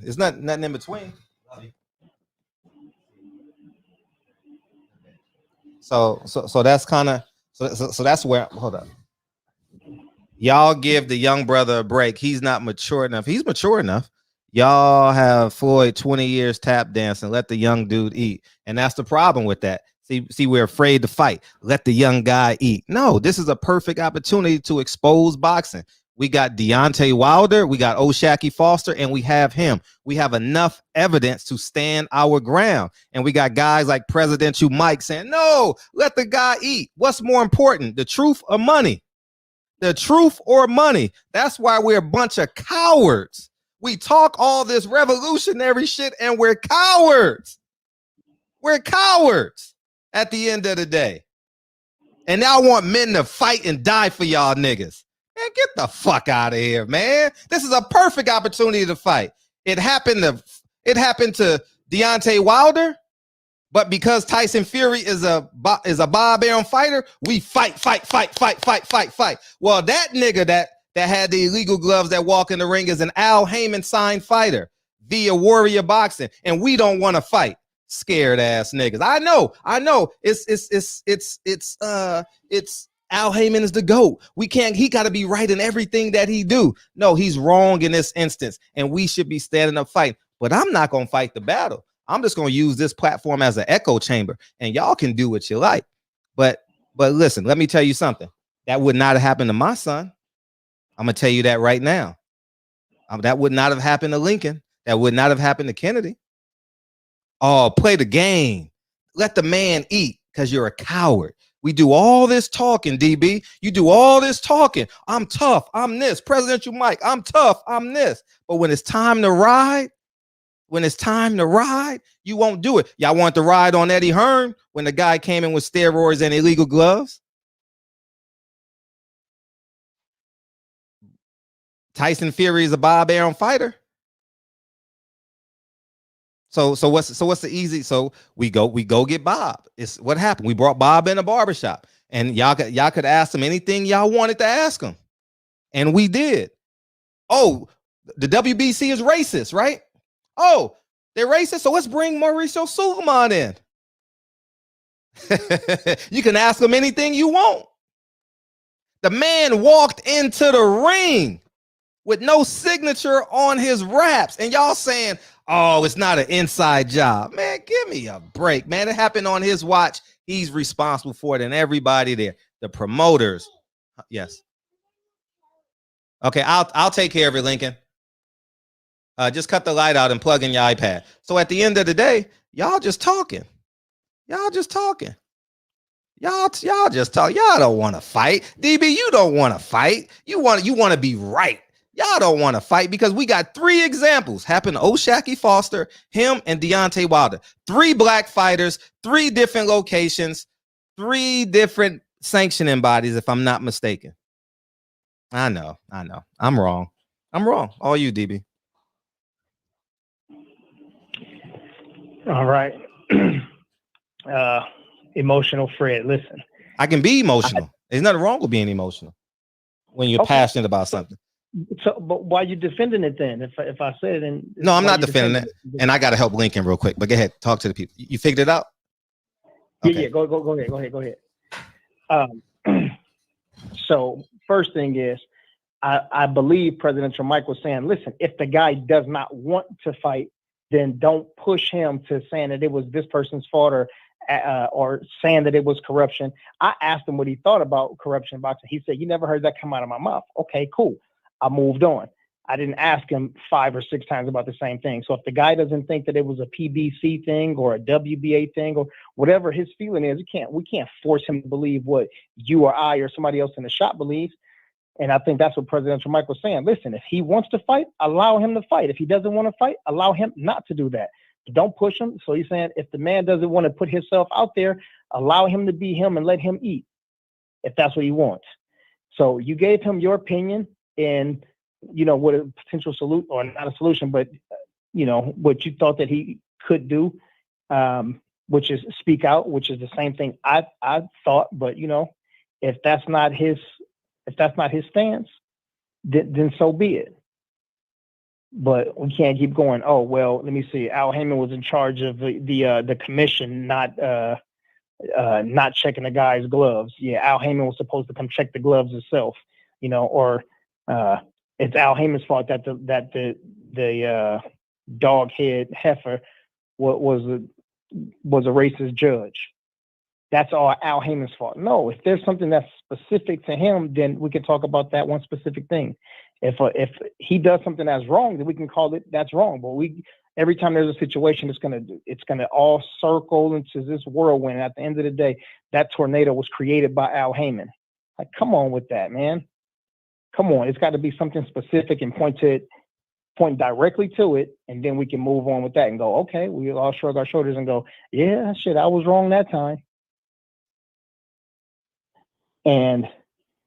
It's nothing in between. So that's kind of so that's where, hold up. Y'all give the young brother a break. He's not mature enough. He's mature enough. Y'all have Floyd 20 years tap dancing. Let the young dude eat. And that's the problem with that. See, we're afraid to fight. Let the young guy eat. No, this is a perfect opportunity to expose boxing. We got Deontay Wilder, we got O'Shaquie Foster, and we have him. We have enough evidence to stand our ground. And we got guys like Presidential Mike saying, no, let the guy eat. What's more important, the truth or money? The truth or money? That's why we're a bunch of cowards. We talk all this revolutionary shit and we're cowards. We're cowards at the end of the day. And y'all want men to fight and die for y'all niggas. Man, get the fuck out of here, man. This is a perfect opportunity to fight. It happened to Deontay Wilder, but because Tyson Fury is a Bob Arum fighter, we fight. Well, that nigga that had the illegal gloves that walk in the ring is an Al Heyman signed fighter via Warrior Boxing, and we don't want to fight. Scared ass niggas. I know. It's Al Heyman is the GOAT. He got to be right in everything that he do. No, he's wrong in this instance, and we should be standing up fighting. But I'm not gonna fight the battle. I'm just gonna use this platform as an echo chamber, and y'all can do what you like. But listen, let me tell you something. That would not have happened to my son. I'm gonna tell you that right now. That would not have happened to Lincoln. That would not have happened to Kennedy. Oh, play the game. Let the man eat because you're a coward. We do all this talking, DB. You do all this talking. I'm tough. I'm this. Presidential Mike. I'm tough. I'm this. But when it's time to ride, you won't do it. Y'all want to ride on Eddie Hearn when the guy came in with steroids and illegal gloves? Tyson Fury is a Bob Arum fighter. So what's the easy? So we go get Bob. It's what happened. We brought Bob in a barbershop, and y'all could ask him anything y'all wanted to ask him, and we did. Oh, the WBC is racist, right? Oh, they're racist. So let's bring Mauricio Sulaiman in. You can ask him anything you want. The man walked into the ring with no signature on his raps, and y'all saying, oh, it's not an inside job. Man, give me a break, man. It happened on his watch. He's responsible for it, and everybody there, the promoters. Yes. Okay, I'll take care of it, Lincoln. Just cut the light out and plug in your iPad. So at the end of the day, y'all just talking. Y'all just talk. Y'all don't want to fight. DB, you don't want to fight. You want to be right. Y'all don't want to fight because we got 3 examples. Happened to O'Shaquie Foster, him, and Deontay Wilder. 3 black fighters, 3 different locations, 3 different sanctioning bodies, if I'm not mistaken. I know. I'm wrong. All you, DB. All right. Emotional Fred, listen. I can be emotional. There's nothing wrong with being emotional when you're passionate about something. So, but why are you defending it then? If I said it, then no, I'm not defending it. And I got to help Lincoln real quick. But go ahead, talk to the people. You figured it out? Okay. Yeah. Go ahead. So first thing is, I believe Presidential Mike was saying, listen, if the guy does not want to fight, then don't push him to saying that it was this person's fault or saying that it was corruption. I asked him what he thought about corruption in boxing. He said, you never heard that come out of my mouth. Okay, cool. I moved on. I didn't ask him 5 or 6 times about the same thing. So if the guy doesn't think that it was a PBC thing or a WBA thing or whatever his feeling is, we can't force him to believe what you or I or somebody else in the shop believes. And I think that's what Presidential Mike was saying. Listen, if he wants to fight, allow him to fight. If he doesn't want to fight, allow him not to do that. Don't push him. So he's saying if the man doesn't want to put himself out there, allow him to be him and let him eat if that's what he wants. So you gave him your opinion and, what a potential solution, or not a solution, but, what you thought that he could do, which is speak out, which is the same thing I thought. But, if that's not his stance, then so be it. But we can't keep going. Oh, well, let me see. Al Heyman was in charge of the commission, not checking the guy's gloves. Yeah, Al Heyman was supposed to come check the gloves himself. or it's Al Heyman's fault that the dog head heifer was a racist judge. That's all Al Heyman's fault. No, if there's something that's specific to him, then we can talk about that one specific thing. If he does something that's wrong, then we can call it that's wrong. But every time there's a situation, it's gonna all circle into this whirlwind. At the end of the day, that tornado was created by Al Heyman. Like, come on with that, man. Come on, it's got to be something specific and point directly to it, and then we can move on with that and go, okay, we all shrug our shoulders and go, yeah, shit, I was wrong that time. And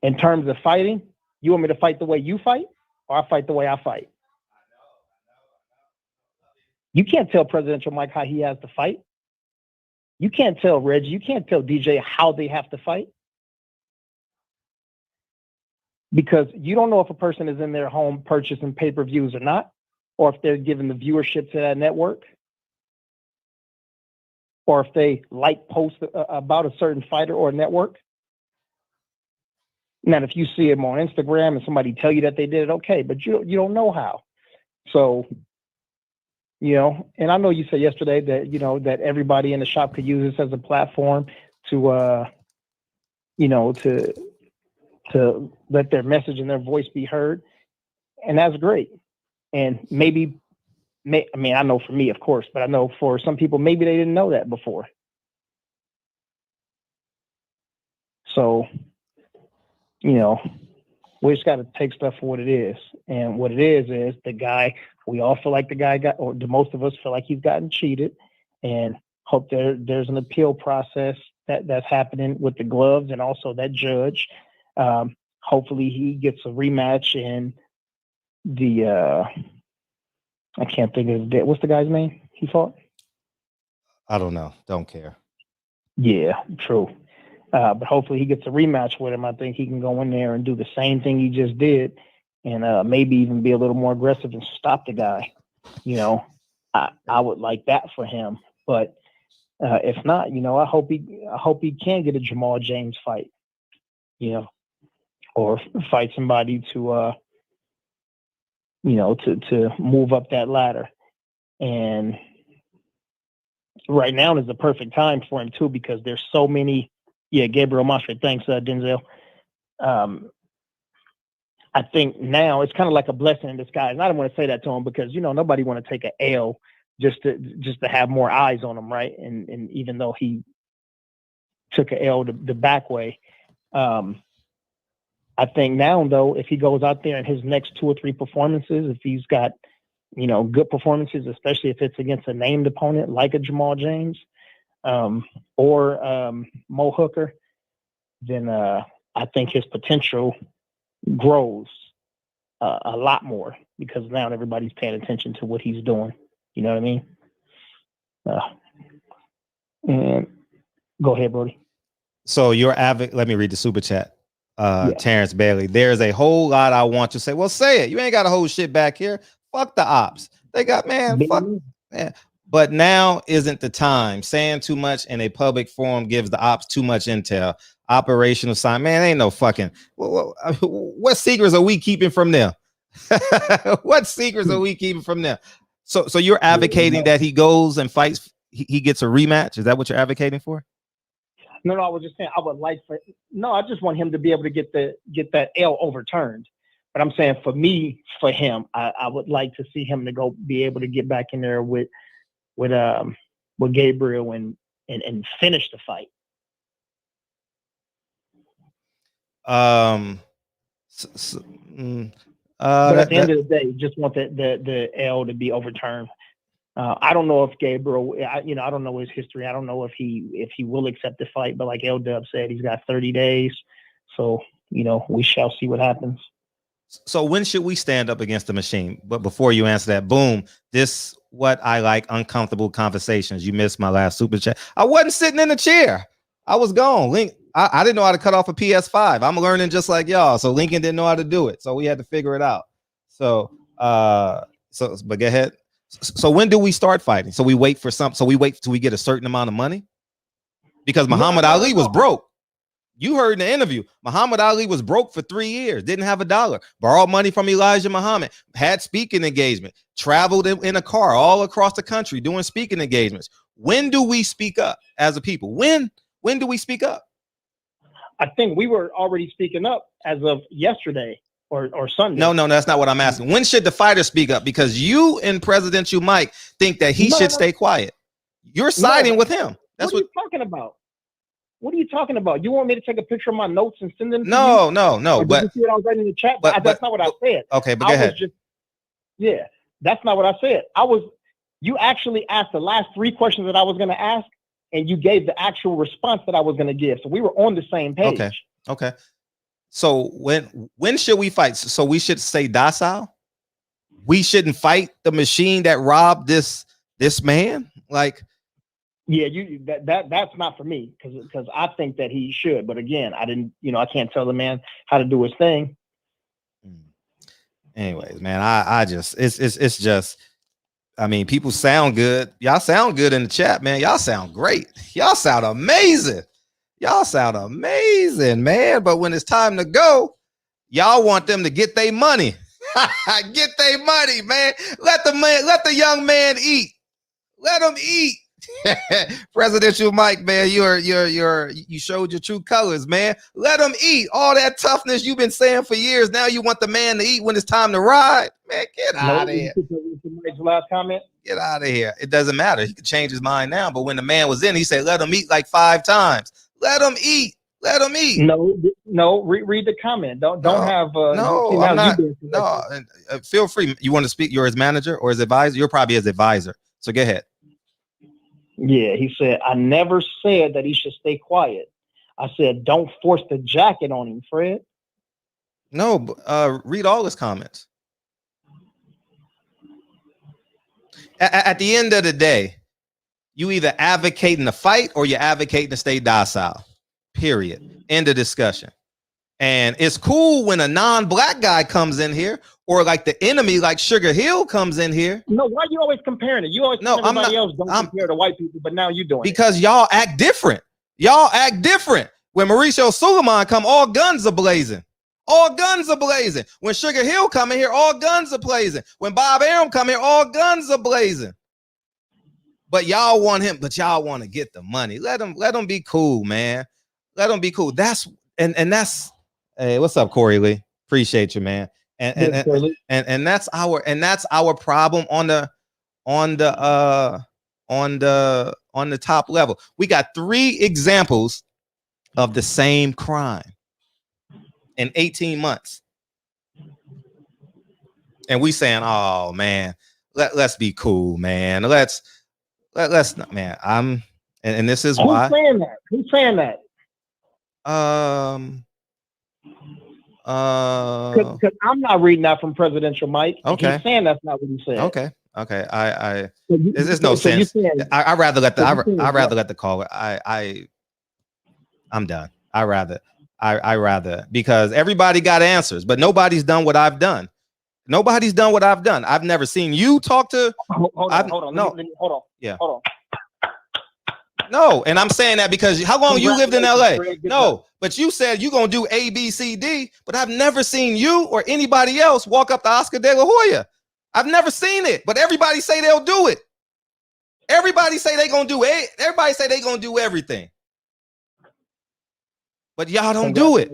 in terms of fighting, you want me to fight the way you fight, or I fight the way I fight? You can't tell Presidential Mike how he has to fight. You can't tell Reggie, you can't tell DJ how they have to fight. Because you don't know if a person is in their home purchasing pay-per-views or not, or if they're giving the viewership to that network, or if they like posts about a certain fighter or network. Now, if you see them on Instagram and somebody tell you that they did it, okay, but you don't know how. So, and I know you said yesterday that, that everybody in the shop could use this as a platform to let their message and their voice be heard. And that's great. And I know for me, of course, but I know for some people, maybe they didn't know that before. So, we just got to take stuff for what it is. And what it is the guy, we all feel like the guy most of us feel like he's gotten cheated, and hope there's an appeal process that's happening with the gloves and also that judge. Hopefully he gets a rematch in I can't think of it. What's the guy's name he fought? I don't know. Don't care. Yeah, true. But hopefully he gets a rematch with him. I think he can go in there and do the same thing he just did, and maybe even be a little more aggressive and stop the guy. I would like that for him. But if not, I hope he can get a Jamal James fight, or fight somebody to to move up that ladder. And right now is the perfect time for him too, because there's so many. Yeah, Gabriel Mosher. Thanks, Denzel. I think now it's kind of like a blessing in disguise. And I don't want to say that to him because, nobody want to take an L just to have more eyes on him, right? And even though he took an L the back way, I think now, though, if he goes out there in his next 2 or 3 performances, if he's got, good performances, especially if it's against a named opponent like a Jamal James, or Mo Hooker, then I think his potential grows a lot more, because now everybody's paying attention to what he's doing. You know what I mean? And go ahead, Brody. So your let me read the super chat. Terrence Bailey, there's a whole lot I want to say. Well, say it. You ain't got to hold shit back here. Fuck the ops. They got, fuck. Man. But now isn't the time. Saying too much in a public forum gives the ops too much intel. Operational sign, man, ain't no fucking. What secrets are we keeping from them? What secrets are we keeping from them? So you're advocating that he goes and fights. He gets a rematch. Is that what you're advocating for? No, I was just saying I would like for. No, I just want him to be able to get that L overturned. But I'm saying for him, I would like to see him to go be able to get back in there with Gabriel and finish the fight. But at the end of the day, just want the L to be overturned. I don't know if Gabriel, I don't know his history. I don't know if he will accept the fight. But like L Dub said, he's got 30 days. So we shall see what happens. So when should we stand up against the machine? But before you answer that, boom, this what I like, uncomfortable conversations. You missed my last super chat. I wasn't sitting in the chair. I was gone. I didn't know how to cut off a PS5. I'm learning just like y'all. So Lincoln didn't know how to do it. So we had to figure it out. But go ahead. So when do we start fighting? So we wait for till we get a certain amount of money? Because Muhammad Ali was broke. You heard in the interview, Muhammad Ali was broke for 3 years, didn't have $1, borrowed money from Elijah Muhammad, had speaking engagement, traveled in a car all across the country doing speaking engagements. When do we speak up as a people? When do we speak up? I think we were already speaking up as of yesterday or Sunday. No, that's not what I'm asking. When should the fighter speak up? Because you and Presidential Mike think that he should stay quiet. You're siding with him. That's what are you talking about? What are you talking about? You want me to take a picture of my notes and send them to you? No. But you see what I was writing in the chat? But that's not what I said. Okay, but go ahead. That's not what I said. You actually asked the last 3 questions that I was going to ask, and you gave the actual response that I was going to give. So we were on the same page. Okay. So when should we fight? So we should stay docile. We shouldn't fight the machine that robbed this man. Like, yeah, that's not for me because I think that he should. But again, I can't tell the man how to do his thing. Anyways, man, it's just. I mean, people sound good. Y'all sound good in the chat, man. Y'all sound great. Y'all sound amazing. Man. But when it's time to go, y'all want them to get their money. Get their money, man. Let the young man eat. Let him eat. Presidential Mike, man, you showed your true colors, man. Let him eat. All that toughness you've been saying for years. Now you want the man to eat when it's time to ride. Man, get out of here. Last comment. Get out of here. It doesn't matter. He could change his mind now. But when the man was in, he said, let him eat like 5 times. Let him eat. Let him eat. No. Read the comment. Don't have. No, I'm not. No. Feel free. You want to speak? You're his manager or his advisor? You're probably his advisor. So go ahead. Yeah, he said, I never said that he should stay quiet. I said, don't force the jacket on him, Fred. No, read all his comments. At the end of the day, you either advocating to fight or you're advocating to stay docile. Period. End of discussion. And it's cool when a non-black guy comes in here or like the enemy, like Sugar Hill comes in here. No, why are you always comparing it? You always everybody else don't compare to white people, but now you're doing because y'all act different. Y'all act different. When Mauricio Suleiman come, all guns are blazing. All guns are blazing. When Sugar Hill come in here, all guns are blazing. When Bob Arum come here, all guns are blazing. But y'all want him, but y'all want to get the money. Let him be cool, man. Let him be cool. That's hey, what's up, Corey Lee? Appreciate you, man. And that's our problem on the top level. We got 3 examples of the same crime in 18 months. And we saying, oh man, let's be cool, man. Let's not, man. And this is why. Who's saying that? Because I'm not reading that from Presidential Mike. Okay. He's saying that's not what he said. Okay. There's no sense. I'd rather let the caller. I'm done. I rather because everybody got answers, but nobody's done what I've done. Nobody's done what I've done. I've never seen you talk to. Hold on. Yeah. Hold on. No, and I'm saying that because how long you lived in LA? No, but you said you're gonna do A, B, C, D, but I've never seen you or anybody else walk up to Oscar De La Hoya. I've never seen it, but everybody say they'll do it. Everybody say they gonna do it. Everybody say they gonna do everything, but y'all don't do it.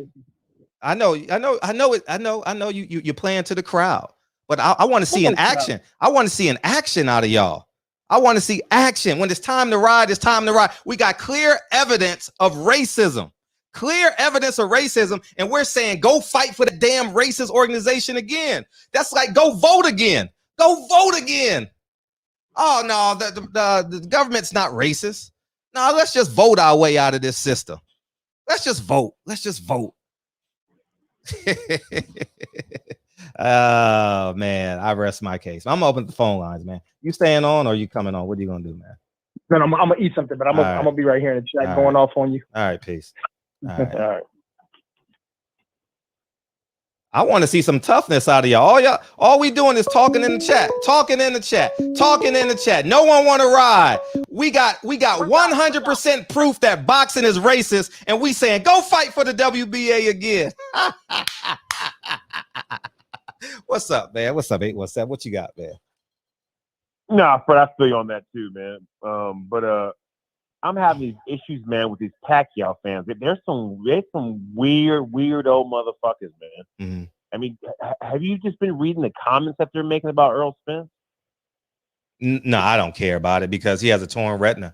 I know it. I know you're playing to the crowd, but I want to see an action. I want to see an action out of y'all. I want to see action. When it's time to ride, it's time to ride. We got clear evidence of racism. And we're saying, go fight for the damn racist organization again. That's like, go vote again. Go vote again. Oh, no, the government's not racist. No, let's just vote our way out of this system. Let's just vote. Oh man, I rest my case. I'm gonna open the phone lines, man. You staying on or you coming on? What are you gonna do, man? Then I'm gonna eat something, but I'm gonna be right here in the chat going off on you. All right, peace. All right. I want to see some toughness out of y'all. All we doing is talking in the chat. No one want to ride. We got 100% proof that boxing is racist, and we saying go fight for the WBA again. What's up, man? What's up, 817? What you got, man? Nah, Fred, I feel you on that too, man. But I'm having these issues, man, with these Pacquiao fans. There's some weirdo motherfuckers, man. Mm-hmm. I mean, have you just been reading the comments that they're making about Errol Spence? No, I don't care about it because he has a torn retina.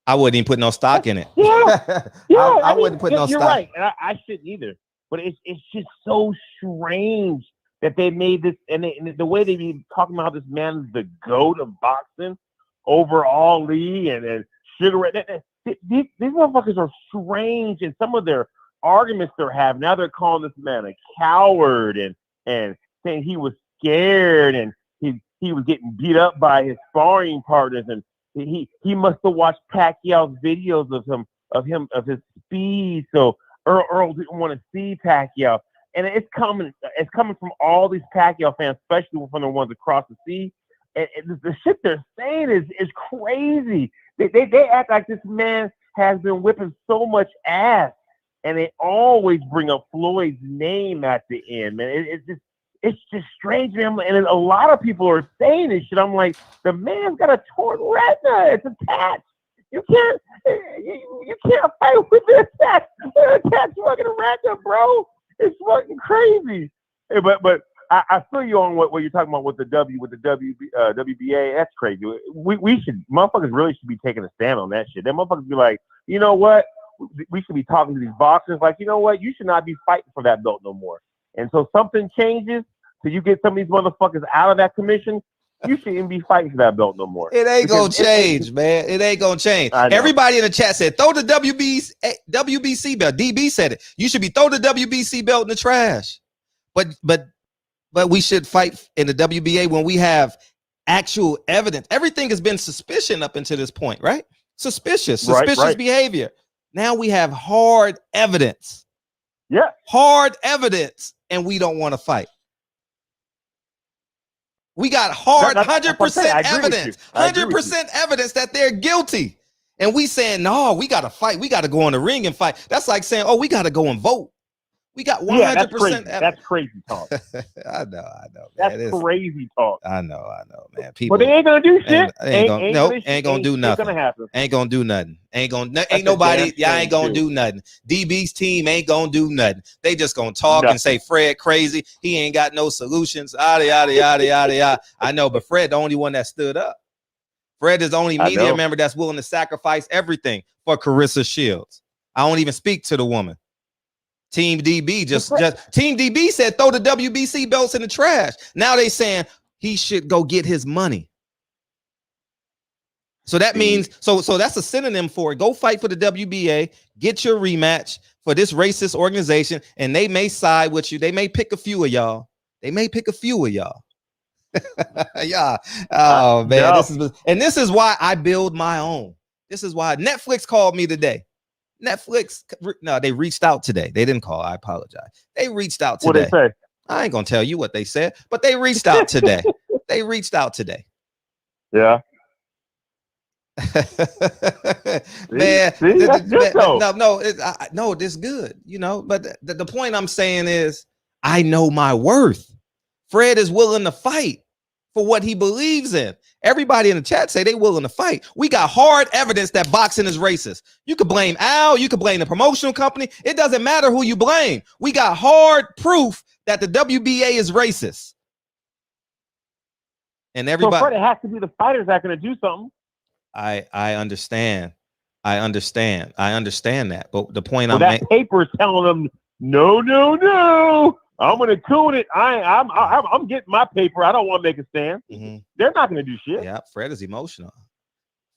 I wouldn't even put no stock in it. Yeah, I wouldn't put no stock. You're right, and I shouldn't either. But it's just so strange that they made this, and the way they be talking about this man is the GOAT of boxing over Ali and Sugar Ray. These motherfuckers are strange, and some of their arguments they're having now, they're calling this man a coward and saying he was scared and he was getting beat up by his sparring partners, and he must have watched Pacquiao's videos of his speed, so Earl didn't want to see Pacquiao. And it's coming from all these Pacquiao fans, especially from the ones across the sea. And the shit they're saying is crazy. They act like this man has been whipping so much ass, and they always bring up Floyd's name at the end, man. It's just strange, man. And a lot of people are saying this shit. I'm like, the man's got a torn retina. It's attached. You can't fight with this attached fucking retina, bro. It's fucking crazy. Hey, but I feel you on what you're talking about with the WBA. That's crazy. Motherfuckers really should be taking a stand on that shit. Them motherfuckers be like, you know what? We should be talking to these boxers like, you know what? You should not be fighting for that belt no more. And so something changes, so you get some of these motherfuckers out of that commission. You shouldn't be fighting for that belt no more. It ain't gonna change, man. It ain't gonna change. Everybody in the chat said, throw the WBC belt. DB said it. You should be throw the WBC belt in the trash. But we should fight in the WBA when we have actual evidence. Everything has been suspicion up until this point, right? Suspicious right. behavior. Now we have hard evidence. Yeah. Hard evidence, and we don't want to fight. We got hard 100% evidence, 100% evidence that they're guilty. And we saying, no, we got to fight. We got to go in the ring and fight. That's like saying, oh, we got to go and vote. We got 100%. That's crazy talk. I know, man. That's crazy talk. I know, man. People, but they ain't gonna do shit. Ain't gonna do nothing. Ain't gonna do nothing. Ain't nobody. Y'all ain't gonna do nothing. DB's team ain't gonna do nothing. They just gonna talk and say Fred crazy. He ain't got no solutions. Yada yada yada yada yada. I know, but Fred the only one that stood up. Fred is the only media member that's willing to sacrifice everything for Carissa Shields. I don't even speak to the woman. Team DB Team DB said throw the WBC belts in the trash. Now they saying he should go get his money. So that means so that's a synonym for it. Go fight for the WBA, get your rematch for this racist organization, and they may side with you. They may pick a few of y'all. Yeah. Oh man, this is why I build my own. This is why Netflix called me today. They reached out today. They didn't call. I apologize. They reached out today. What they say? I ain't gonna tell you what they said, but they reached out today. Yeah. Man, that's good though. No, this good. You know, but the point I'm saying is, I know my worth. Fred is willing to fight for what he believes in. Everybody in the chat say they willing to fight. We got hard evidence that boxing is racist. You could blame Al, you could blame the promotional company. It doesn't matter who you blame. We got hard proof that the WBA is racist. And everybody, so Fred, it has to be the fighters that are going to do something. I understand. I understand that. But the point I'm making, that paper is telling them no. I'm gonna tune it. I'm getting my paper. I don't want to make a stand. Mm-hmm. They're not gonna do shit. Yeah, Fred is emotional.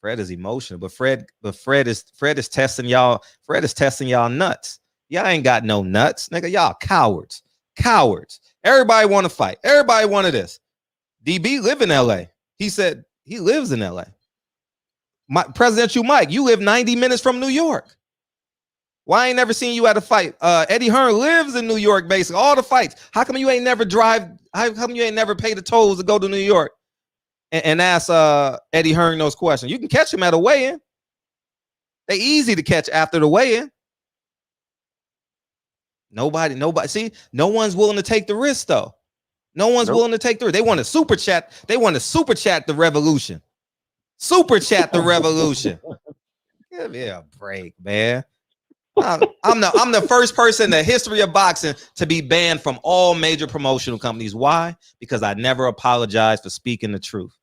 But Fred is testing y'all. Fred is testing y'all nuts. Y'all ain't got no nuts, nigga. Y'all cowards. Everybody want to fight. Everybody wanted this. DB live in LA. He said he lives in LA. Presidential Mike, you live 90 minutes from New York. Why I ain't never seen you at a fight? Eddie Hearn lives in New York, basically. All the fights. How come you ain't never drive? How come you ain't never pay the tolls to go to New York? and ask Eddie Hearn those questions. You can catch him at a weigh-in. They easy to catch after the weigh-in. Nobody. See, no one's willing to take the risk though. No one's willing to take the risk. They want to super chat. They want to super chat the revolution. Super chat the revolution. Give me a break, man. I'm the first person in the history of boxing to be banned from all major promotional companies. Why? Because I never apologized for speaking the truth.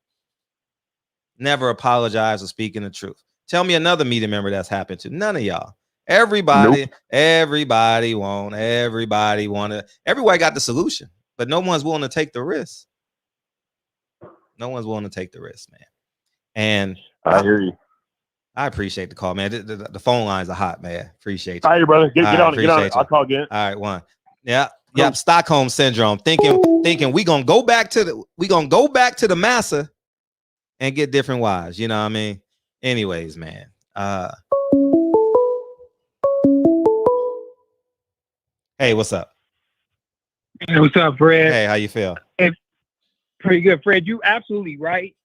Never apologize for speaking the truth. Tell me another media member that's happened to. None of y'all. Everybody want. Everybody got the solution, but no one's willing to take the risk. No one's willing to take the risk, man. And I hear you. I appreciate the call, man. The phone lines are hot, man. Appreciate you. All right, brother. Get on it. I'll call again. All right, one. Yeah. Cool. Yep. Stockholm syndrome. Thinking we gonna go back to the massa and get different wives. You know what I mean? Anyways, man. Hey, what's up? Hey, what's up, Fred? Hey, how you feel? It's pretty good, Fred. You absolutely right.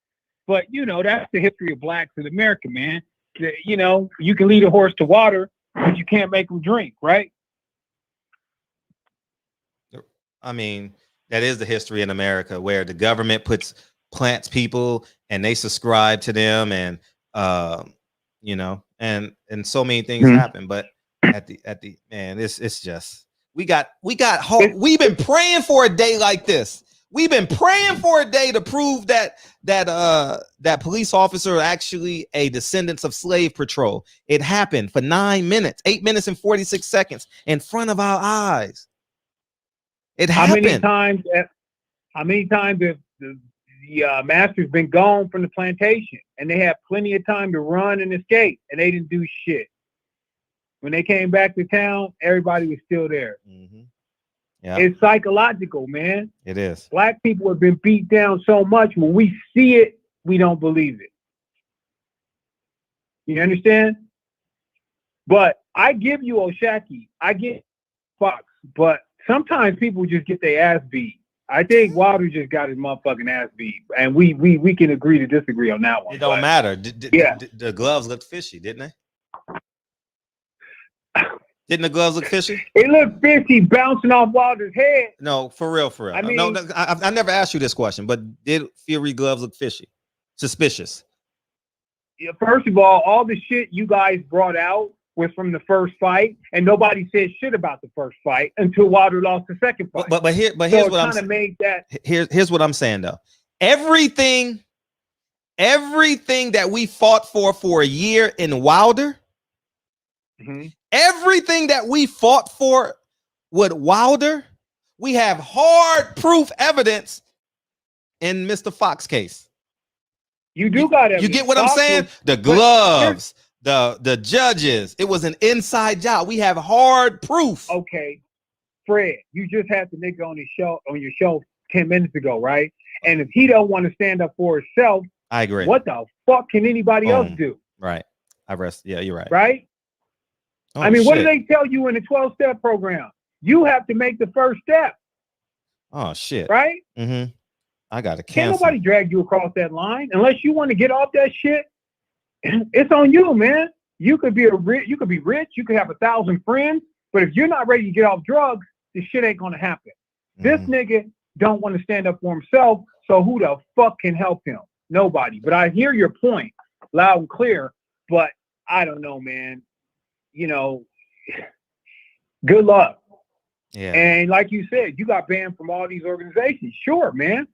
But that's the history of blacks in America, man. You can lead a horse to water, but you can't make him drink, right? I mean, that is the history in America where the government plants people and they subscribe to them, and and so many things happen. But at the man, it's just we've been praying for a day like this. We've been praying for a day to prove that police officer are actually a descendants of slave patrol. It happened for 8 minutes and 46 seconds in front of our eyes. It happened. How many times have the master's been gone from the plantation and they had plenty of time to run and escape and they didn't do shit? When they came back to town, everybody was still there. Mm-hmm. Yeah. It's psychological, man. It is. Black people have been beat down so much. When we see it, we don't believe it. You understand? But I give you Oshaki. I get Fox. But sometimes people just get their ass beat. I think Wilder just got his motherfucking ass beat. And we can agree to disagree on that one. It don't matter. The gloves looked fishy, didn't they? Didn't the gloves look fishy? It looked fishy bouncing off Wilder's head. No, for real. I mean, I never asked you this question, but did Fury gloves look fishy? Suspicious? Yeah, first of all the shit you guys brought out was from the first fight, and nobody said shit about the first fight until Wilder lost the second fight. But here's what I'm saying. Here's what I'm saying though. Everything that we fought for a year in Wilder. Mm-hmm. Everything that we fought for with Wilder, we have hard proof evidence in Mr. Fox case. You do got it. You get what I'm saying? The gloves, the judges. It was an inside job. We have hard proof. Okay, Fred, you just had the nigga on your show 10 minutes ago, right? And if he don't want to stand up for himself, I agree. What the fuck can anybody else do? Right. Yeah, you're right. Right? Oh, I mean, what do they tell you in the 12-step program? You have to make the first step. Oh, shit. Right? Mm-hmm. I got to cancel. Can't nobody drag you across that line unless you want to get off that shit. It's on you, man. You could be rich. You could have 1,000 friends, but if you're not ready to get off drugs, this shit ain't gonna happen. This nigga don't want to stand up for himself, so who the fuck can help him? Nobody. But I hear your point loud and clear, but I don't know, man. Good luck. Yeah. And like you said, you got banned from all these organizations. Sure, man.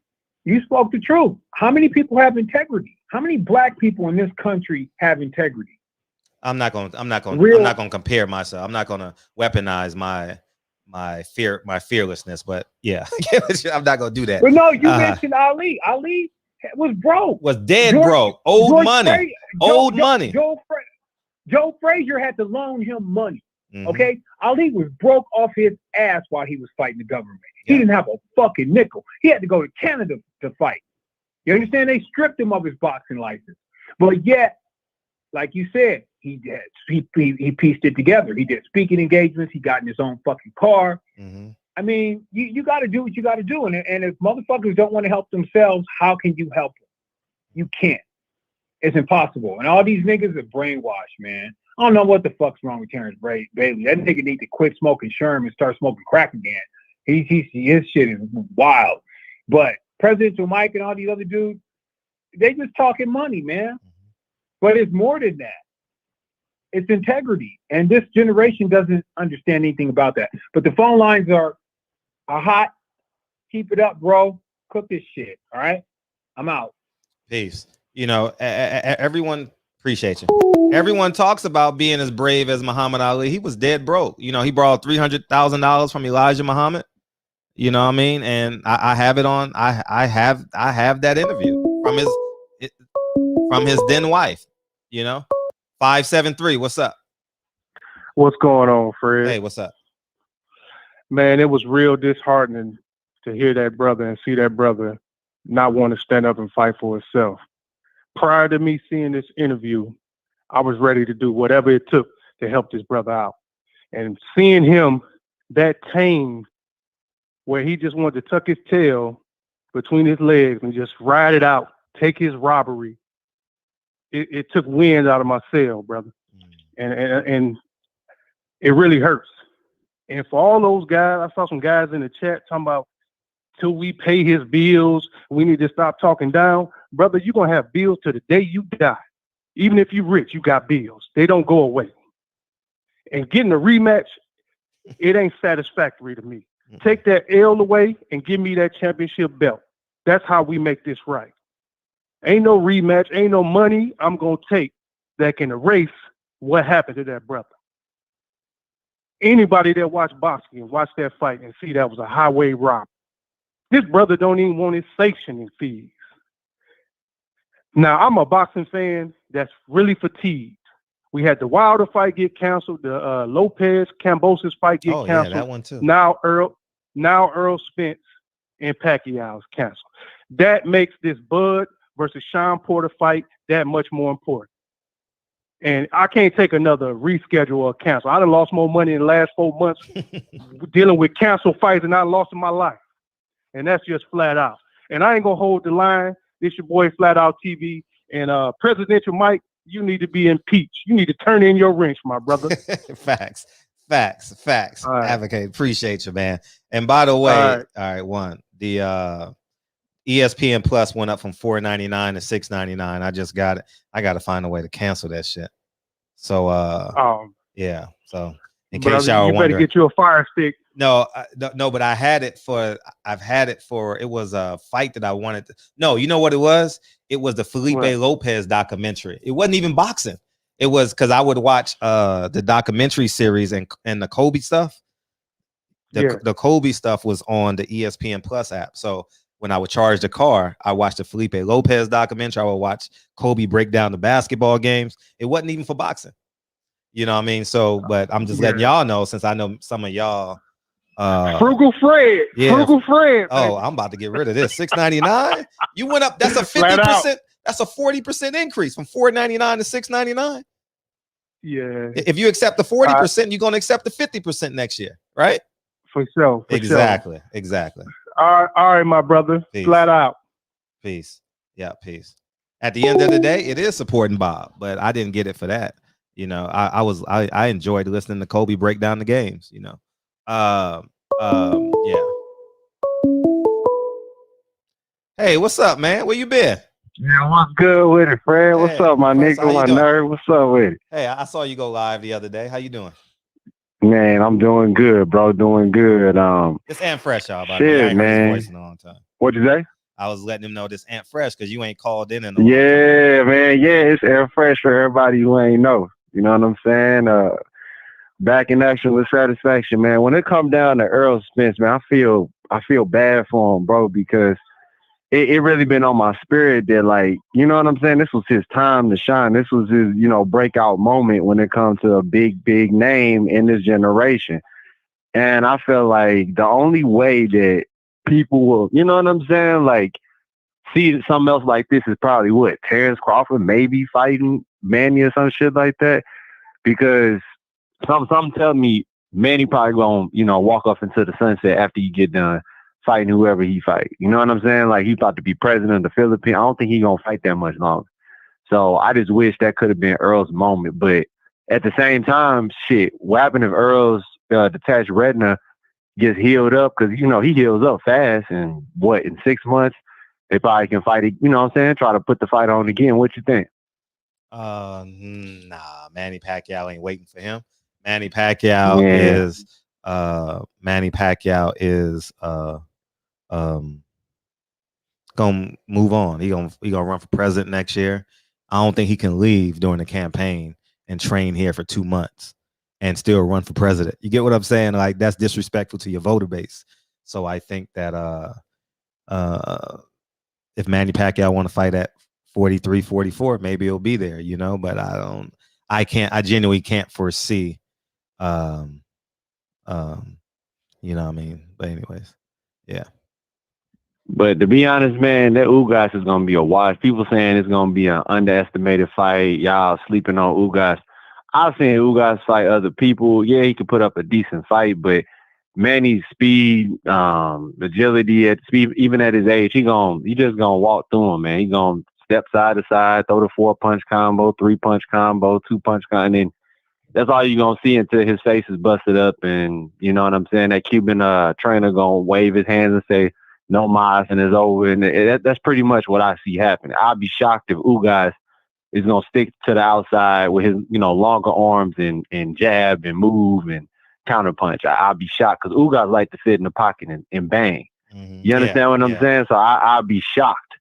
You spoke the truth. How many people have integrity? How many black people in this country have integrity? I'm not going to compare myself. I'm not going to weaponize my fearlessness, but yeah, I'm not going to do that. But no, you mentioned Ali. Ali was broke. Was dead broke. Old money. Joe Frazier had to loan him money. Mm-hmm. Okay? Ali was broke off his ass while he was fighting the government. He didn't have a fucking nickel. He had to go to Canada to fight. You understand? They stripped him of his boxing license. But yet, like you said, he pieced it together. He did speaking engagements. He got in his own fucking car. Mm-hmm. I mean, you got to do what you got to do. And if motherfuckers don't want to help themselves, how can you help them? You can't. It's impossible. And all these niggas are brainwashed, man. I don't know what the fuck's wrong with Terrence Bailey. That nigga need to quit smoking Sherm and start smoking crack again. His shit is wild. But Presidential Mike and all these other dudes, they just talking money, man. But it's more than that. It's integrity. And this generation doesn't understand anything about that. But the phone lines are hot. Keep it up, bro. Cook this shit. All right? I'm out. Peace. You know, everyone appreciate you. Everyone talks about being as brave as Muhammad Ali. He was dead broke. You know, he borrowed $300,000 from Elijah Muhammad. You know what I mean? And I have it on. I have that interview from his then wife. You know, 573. What's up? What's going on, Fred? Hey, what's up? Man, it was real disheartening to hear that brother and see that brother not want to stand up and fight for himself. Prior to me seeing this interview, I was ready to do whatever it took to help this brother out. And seeing him that tame, where he just wanted to tuck his tail between his legs and just ride it out, take his robbery, it took wind out of my sail, brother. And it really hurts. And for all those guys, I saw some guys in the chat talking about, till we pay his bills, we need to stop talking down. Brother, you're going to have bills to the day you die. Even if you're rich, you got bills. They don't go away. And getting a rematch, it ain't satisfactory to me. Take that L away and give me that championship belt. That's how we make this right. Ain't no rematch, ain't no money I'm going to take that can erase what happened to that brother. Anybody that watched boxing and watched that fight and see that was a highway robbery. This brother don't even want his sanctioning fees. Now, I'm a boxing fan that's really fatigued. We had the Wilder fight get canceled, the Lopez-Kambosos fight get canceled. Yeah, that one too. Now Errol Spence and Pacquiao is canceled. That makes this Bud versus Sean Porter fight that much more important. And I can't take another reschedule or cancel. I done lost more money in the last 4 months dealing with canceled fights than I lost in my life. And that's just flat out. And I ain't going to hold the line. This your boy Flat Out TV. And Presidential Mike, you need to be impeached. You need to turn in your wrench, my brother. Facts. Right. Advocate. Appreciate you, man. And by the way, all right, the ESPN Plus went up from $4.99 to $6.99. I just got it. I got to find a way to cancel that shit. So, yeah. So, in case y'all you better get you a Fire Stick. No, but I've had it for. It was a fight that I wanted to. No, you know what it was? It was the Felipe Lopez documentary. It wasn't even boxing. It was because I would watch the documentary series and the Kobe stuff. The Kobe stuff was on the ESPN Plus app. So when I would charge the car, I watched the Felipe Lopez documentary. I would watch Kobe break down the basketball games. It wasn't even for boxing. You know what I mean? So, but I'm just letting y'all know, since I know some of y'all. Frugal Fred. Yeah. Frugal Fred. Oh, I'm about to get rid of this. $6.99. You went up. That's a 50%. That's a 40% increase from $4.99 to $6.99. Yeah. If you accept the 40%, you're gonna accept the 50% next year, right? For sure. Exactly. All right, my brother. Peace. Flat out. Peace. Yeah, peace. At the end of the day, it is supporting Bob, but I didn't get it for that. You know, I enjoyed listening to Kobe break down the games, you know. Yeah. Hey, what's up, man? Where you been? Yeah, what's good with it, Fred? What's up, my nigga? My nerve? What's up with it? Hey, I saw you go live the other day. How you doing? Man, I'm doing good, bro. Doing good. This Ant Fresh, y'all. Shit, I ain't heard man. his voice in a long time. What'd you say? I was letting him know this Ant Fresh because you ain't called in a long time. Man. Yeah, it's Air Fresh for everybody who ain't know. You know what I'm saying? Back in action with satisfaction, man. When it come down to Errol Spence, man, I feel bad for him, bro, because it really been on my spirit that, like, you know what I'm saying? This was his time to shine. This was his, breakout moment when it comes to a big, big name in this generation. And I feel like the only way that people will, you know what I'm saying, like, see something else like this is probably Terrence Crawford maybe fighting Manny or some shit like that. Because some tell me Manny probably gonna, walk off into the sunset after you get done fighting whoever he fight. You know what I'm saying? Like, he about to be president of the Philippines. I don't think he gonna fight that much longer. So I just wish that could have been Earl's moment. But at the same time, shit, what happened if Earl's detached retina gets healed up? Because, you know, he heals up fast. And what, in 6 months, they probably can fight it. You know what I'm saying? Try to put the fight on again. What you think? Nah, Manny Pacquiao ain't waiting for him. Manny Pacquiao is gonna move on. He gonna run for president next year. I don't think he can leave during the campaign and train here for 2 months and still run for president. You get what I'm saying? Like, that's disrespectful to your voter base. So I think that if Manny Pacquiao want to fight at 43, 44, maybe he'll be there, you know, but I genuinely can't foresee, you know what I mean? But anyways, yeah. But to be honest, man, that Ugas is going to be a wash. People saying it's going to be an underestimated fight. Y'all sleeping on Ugas. I've seen Ugas fight other people. Yeah, he could put up a decent fight, but Manny's speed, agility at speed, even at his age, he just gonna walk through him, man. He gonna step side to side, throw the 4-punch combo, 3-punch combo, 2-punch combo, and then that's all you're gonna see until his face is busted up. And you know what I'm saying? That Cuban trainer gonna wave his hands and say no mas and it's over. And that's pretty much what I see happening. I'd be shocked if Ugas is gonna stick to the outside with his, you know, longer arms and jab and move and counterpunch. I'll be shocked because Ugas like to sit in the pocket and bang. Mm-hmm. You understand what I'm saying? So I'll be shocked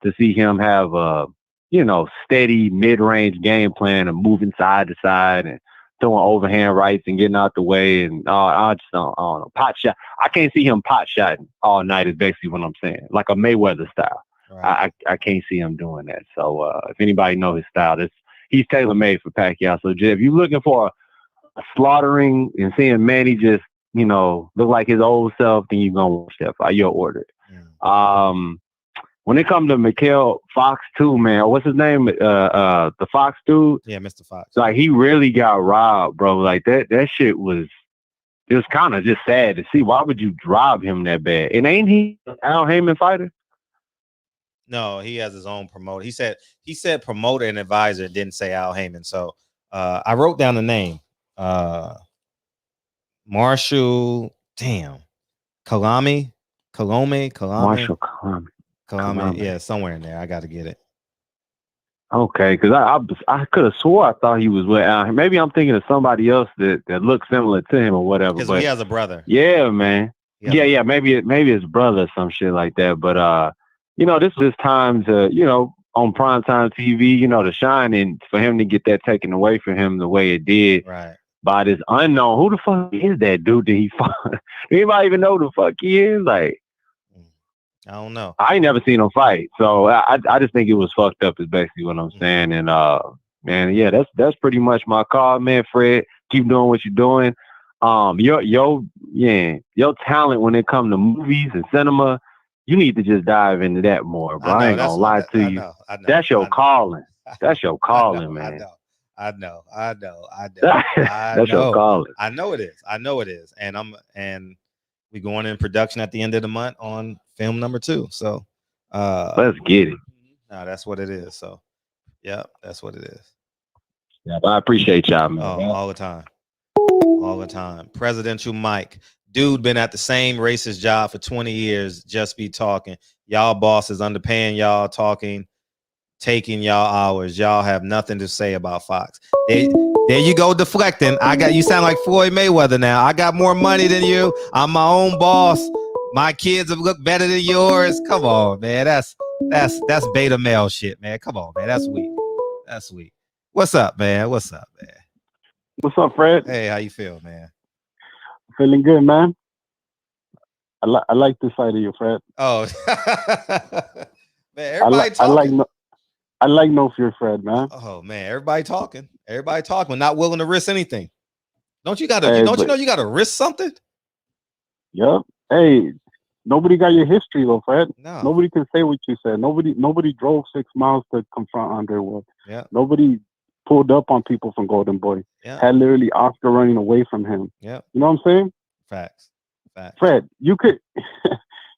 to see him have a, you know, steady mid-range game plan of moving side to side and throwing overhand rights and getting out the way. And I just don't know. Pot shot. I can't see him pot shotting all night is basically what I'm saying. Like a Mayweather style. Right. I can't see him doing that. So if anybody know his style, he's tailor-made for Pacquiao. So if you're looking for a slaughtering and seeing Manny just, you know, look like his old self, then you're going to watch that fight. You'll order it. Mm. When it comes to Mykal Fox too, man, what's his name? The Fox dude? Yeah, Mr. Fox. Like, he really got robbed, bro. Like, that shit was, it was kind of just sad to see. Why would you rob him that bad? And ain't he an Al Heyman fighter? No, he has his own promoter. He said promoter and advisor, didn't say Al Heyman. So I wrote down the name. Marshall, Kalame. Marshall Kalame. Yeah, somewhere in there. I got to get it. Okay, because I could have swore I thought he was with Al. Maybe I'm thinking of somebody else that looks similar to him or whatever. Because he has a brother. Yeah, man. Yeah. Maybe his brother or some shit like that. But you know, this is time to, you know, on primetime TV, you know, to shine, and for him to get that taken away from him the way it did, right, by this unknown. Who the fuck is that dude that he fought? Anybody even know who the fuck he is? Like, I don't know. I ain't never seen him fight, so I just think it was fucked up. Is basically what I'm saying. And man, yeah, that's pretty much my call, man. Fred, keep doing what you're doing. Your talent when it comes to movies and cinema, you need to just dive into that more, bro. I ain't gonna lie to you. I know. That's your calling. That's your calling, man. I know. That's your calling. I know it is. And we going in production at the end of the month on film number 2. So let's get it. No, that's what it is. So yeah, that's what it is. Yeah, I appreciate y'all, man. All the time. Presidential Mike. Dude been at the same racist job for 20 years, just be talking. Y'all bosses underpaying y'all, talking, taking y'all hours. Y'all have nothing to say about Fox. There you go, deflecting. You sound like Floyd Mayweather now. I got more money than you. I'm my own boss. My kids have looked better than yours. Come on, man. That's beta male shit, man. Come on, man. That's weak. What's up, man? What's up, Fred? Hey, how you feel, man? Feeling good, man. I like this side of you, Fred. Oh, man, everybody talking. I like No Fear Fred, man. Oh man, everybody talking, not willing to risk anything. Don't you gotta risk something? Yep. Hey, nobody got your history though, Fred. No. Nobody can say what you said. Nobody drove 6 miles to confront Underwood. Yeah. Nobody pulled up on people from Golden Boy. Yeah. Had literally Oscar running away from him. Yeah. You know what I'm saying? Facts. Fred, you could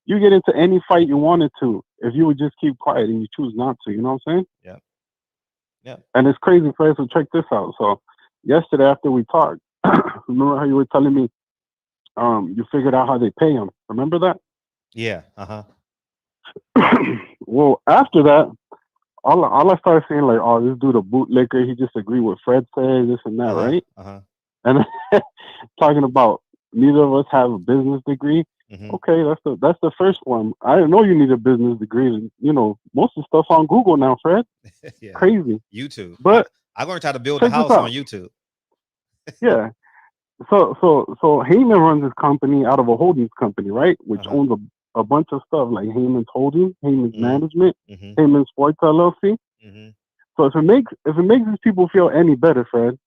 you get into any fight you wanted to if you would just keep quiet and you choose not to. You know what I'm saying? Yeah. Yeah. And it's crazy, Fred. So check this out. So yesterday after we talked, remember how you were telling me you figured out how they pay them? Remember that? Yeah. Uh-huh. Well, after that, all I started saying like, oh, this dude a bootlicker. He just agreed with Fred said, this and that, right? Uh-huh. And talking about neither of us have a business degree. Mm-hmm. Okay, that's the first one. I didn't know you need a business degree. And, you know, most of the stuff's on Google now, Fred. Yeah. Crazy. YouTube. But I learned how to build a house on YouTube. Yeah. So Heyman runs his company out of a holdings company, right? Which owns a bunch of stuff like Heyman's Holdings, Heyman's Management, Heyman's Sports LLC. So if it makes these people feel any better, Fred,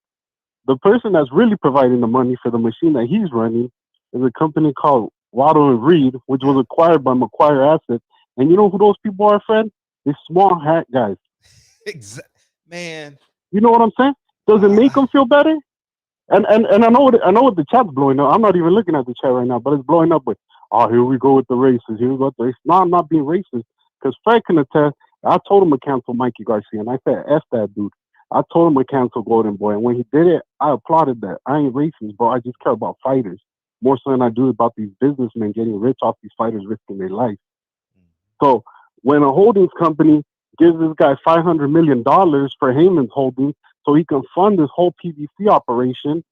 the person that's really providing the money for the machine that he's running is a company called Waddle and Reed, which was acquired by Macquarie Assets. And you know who those people are, Fred? These small hat guys. Man. You know what I'm saying? Does it make them feel better? And I know what the chat's blowing up. I'm not even looking at the chat right now, but it's blowing up with, oh, here we go with the races. Here we go with the races. No, I'm not being racist because Fred can attest. I told him to cancel Mikey Garcia, and I said, F that dude. I told him to cancel Golden Boy, and when he did it, I applauded that. I ain't racist, bro. I just care about fighters more so than I do about these businessmen getting rich off these fighters risking their life. So when a holdings company gives this guy $500 million for Heyman's Holdings so he can fund this whole PVC operation,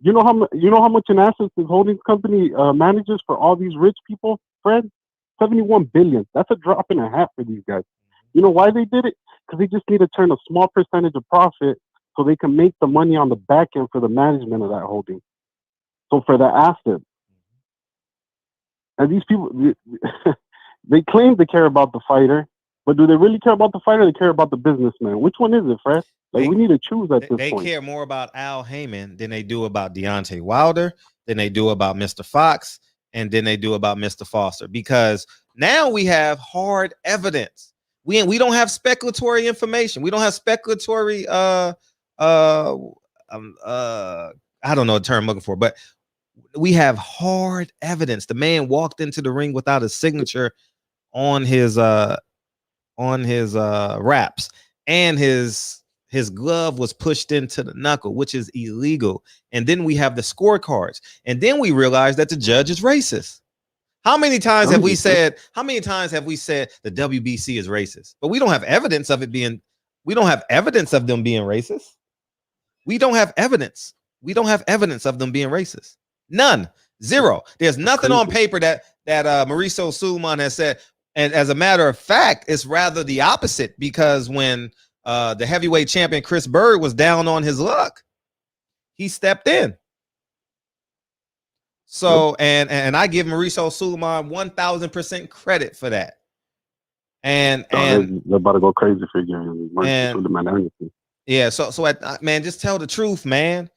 you know how much in assets this holdings company manages for all these rich people, Fred? $71 billion. That's a drop in a hat for these guys. You know why they did it? Because they just need to turn a small percentage of profit so they can make the money on the back end for the management of that holding. So for the assets. And these people, they claim to care about the fighter, but do they really care about the fighter or they care about the businessman? Which one is it, Fred? Like, we need to choose at this point. They care more about Al Heyman than they do about Deontay Wilder, than they do about Mr. Fox, and then they do about Mr. Foster. Because now we have hard evidence. We don't have speculatory information. We don't have speculatory I don't know the term I'm looking for, but we have hard evidence. The man walked into the ring without a signature on his wraps, and his glove was pushed into the knuckle, which is illegal. And then we have the scorecards, and then we realize that the judge is racist. How many times have we said the WBC is racist? But we don't have evidence of it being, we don't have evidence of them being racist. We don't have evidence. We don't have evidence of them being racist. None. Zero. There's nothing on paper that Mauricio Sulaiman has said. And as a matter of fact, it's rather the opposite, because when the heavyweight champion Chris Bird was down on his luck, he stepped in. So, and I give Mauricio Sulaiman 1,000% credit for that. And they're about to go crazy for you. Yeah, so man, just tell the truth, man.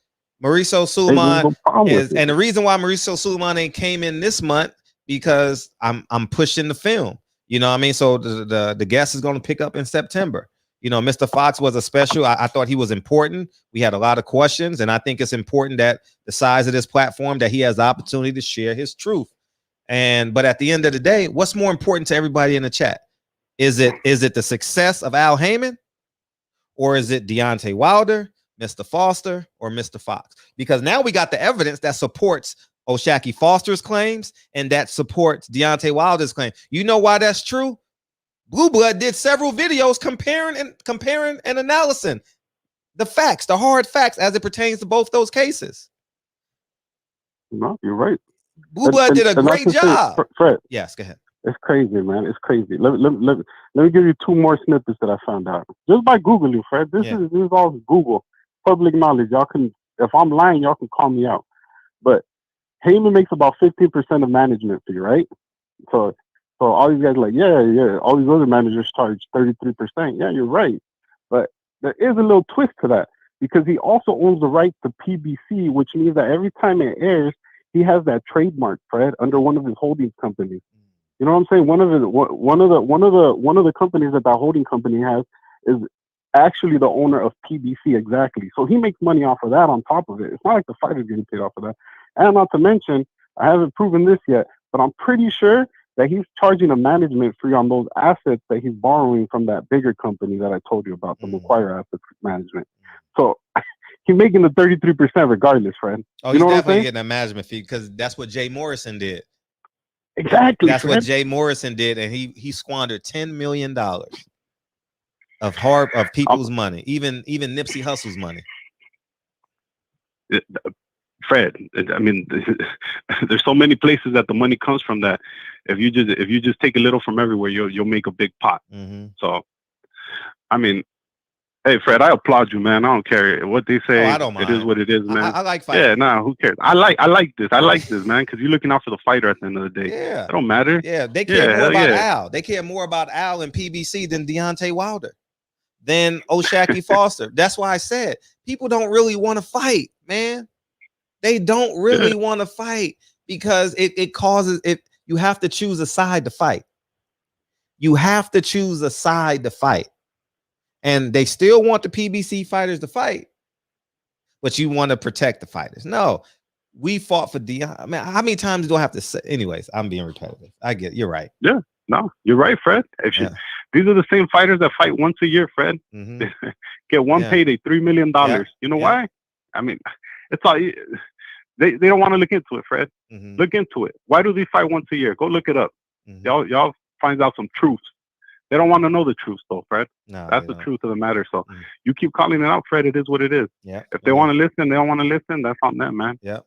Mauricio Sulaiman is, and the reason why Mauricio Sulaiman ain't came in this month, because I'm pushing the film. You know what I mean? So the guest is going to pick up in September. You know, Mr. Fox was a special. I thought he was important. We had a lot of questions, and I think it's important that the size of this platform, that he has the opportunity to share his truth. But at the end of the day, what's more important to everybody in the chat? Is it the success of Al Heyman, or is it Deontay Wilder, Mr. Foster, or Mr. Fox? Because now we got the evidence that supports O'Shaquie Foster's claims and that supports Deontay Wilder's claim. You know why that's true? Blue Blood did several videos comparing and analyzing the facts, the hard facts, as it pertains to both those cases. No, you're right. Blue Blood did a great job. Fred, yes, go ahead. It's crazy, man. It's crazy. Let me give you two more snippets that I found out just by Googling, Fred. This is all Google, public knowledge. Y'all can, if I'm lying, y'all can call me out. But Heyman makes about 15% of management fee, right? So all these guys are like, yeah. All these other managers charge 33%. Yeah, you're right. But there is a little twist to that, because he also owns the right to PBC, which means that every time it airs, he has that trademark, Fred, under one of his holdings companies. You know what I'm saying? One of the companies that holding company has is actually the owner of PBC, exactly. So he makes money off of that on top of it. It's not like the fighter's getting paid off of that. And not to mention, I haven't proven this yet, but I'm pretty sure that he's charging a management fee on those assets that he's borrowing from that bigger company that I told you about, the Macquarie Asset Management. So he's making the 33% regardless, friend. Oh, you he's know definitely getting a management fee because that's what Jay Morrison did. Exactly. That's friend. what Jay Morrison did, and he squandered $10 million of people's money, even Nipsey Hussle's money. Fred, I mean, there's so many places that the money comes from that if you just take a little from everywhere, you'll make a big pot. So, I mean, hey, Fred, I applaud you, man. I don't care what they say. I don't mind. It is what it is, man. I like fighting. Yeah, nah, who cares? I like this. I like this, man, because you're looking out for the fighter at the end of the day. Yeah, it don't matter. Yeah, they care more about Al. They care more about Al and PBC than Deontay Wilder, than O'Shaquie Foster. That's why I said people don't really want to fight, man. They don't really want to fight because it causes it. You have to choose a side to fight. You have to choose a side to fight. And they still want the PBC fighters to fight, but you want to protect the fighters. No, we fought for Dion. I mean, how many times do I have to say? Anyways, I'm being repetitive. I get it. You're right. Yeah, no, you're right, Fred. These are the same fighters that fight once a year, Fred. Get one payday, $3 million. You know why? I mean, it's all they don't want to look into it, Fred. Look into it. Why do they fight once a year? Go look it up. Y'all find out some truth. They don't want to know the truth, though, Fred. No, that's the truth of the matter. So you keep calling it out, Fred. It is what it is. Yeah. If they want to listen, they don't want to listen. That's on them, man. Yeah.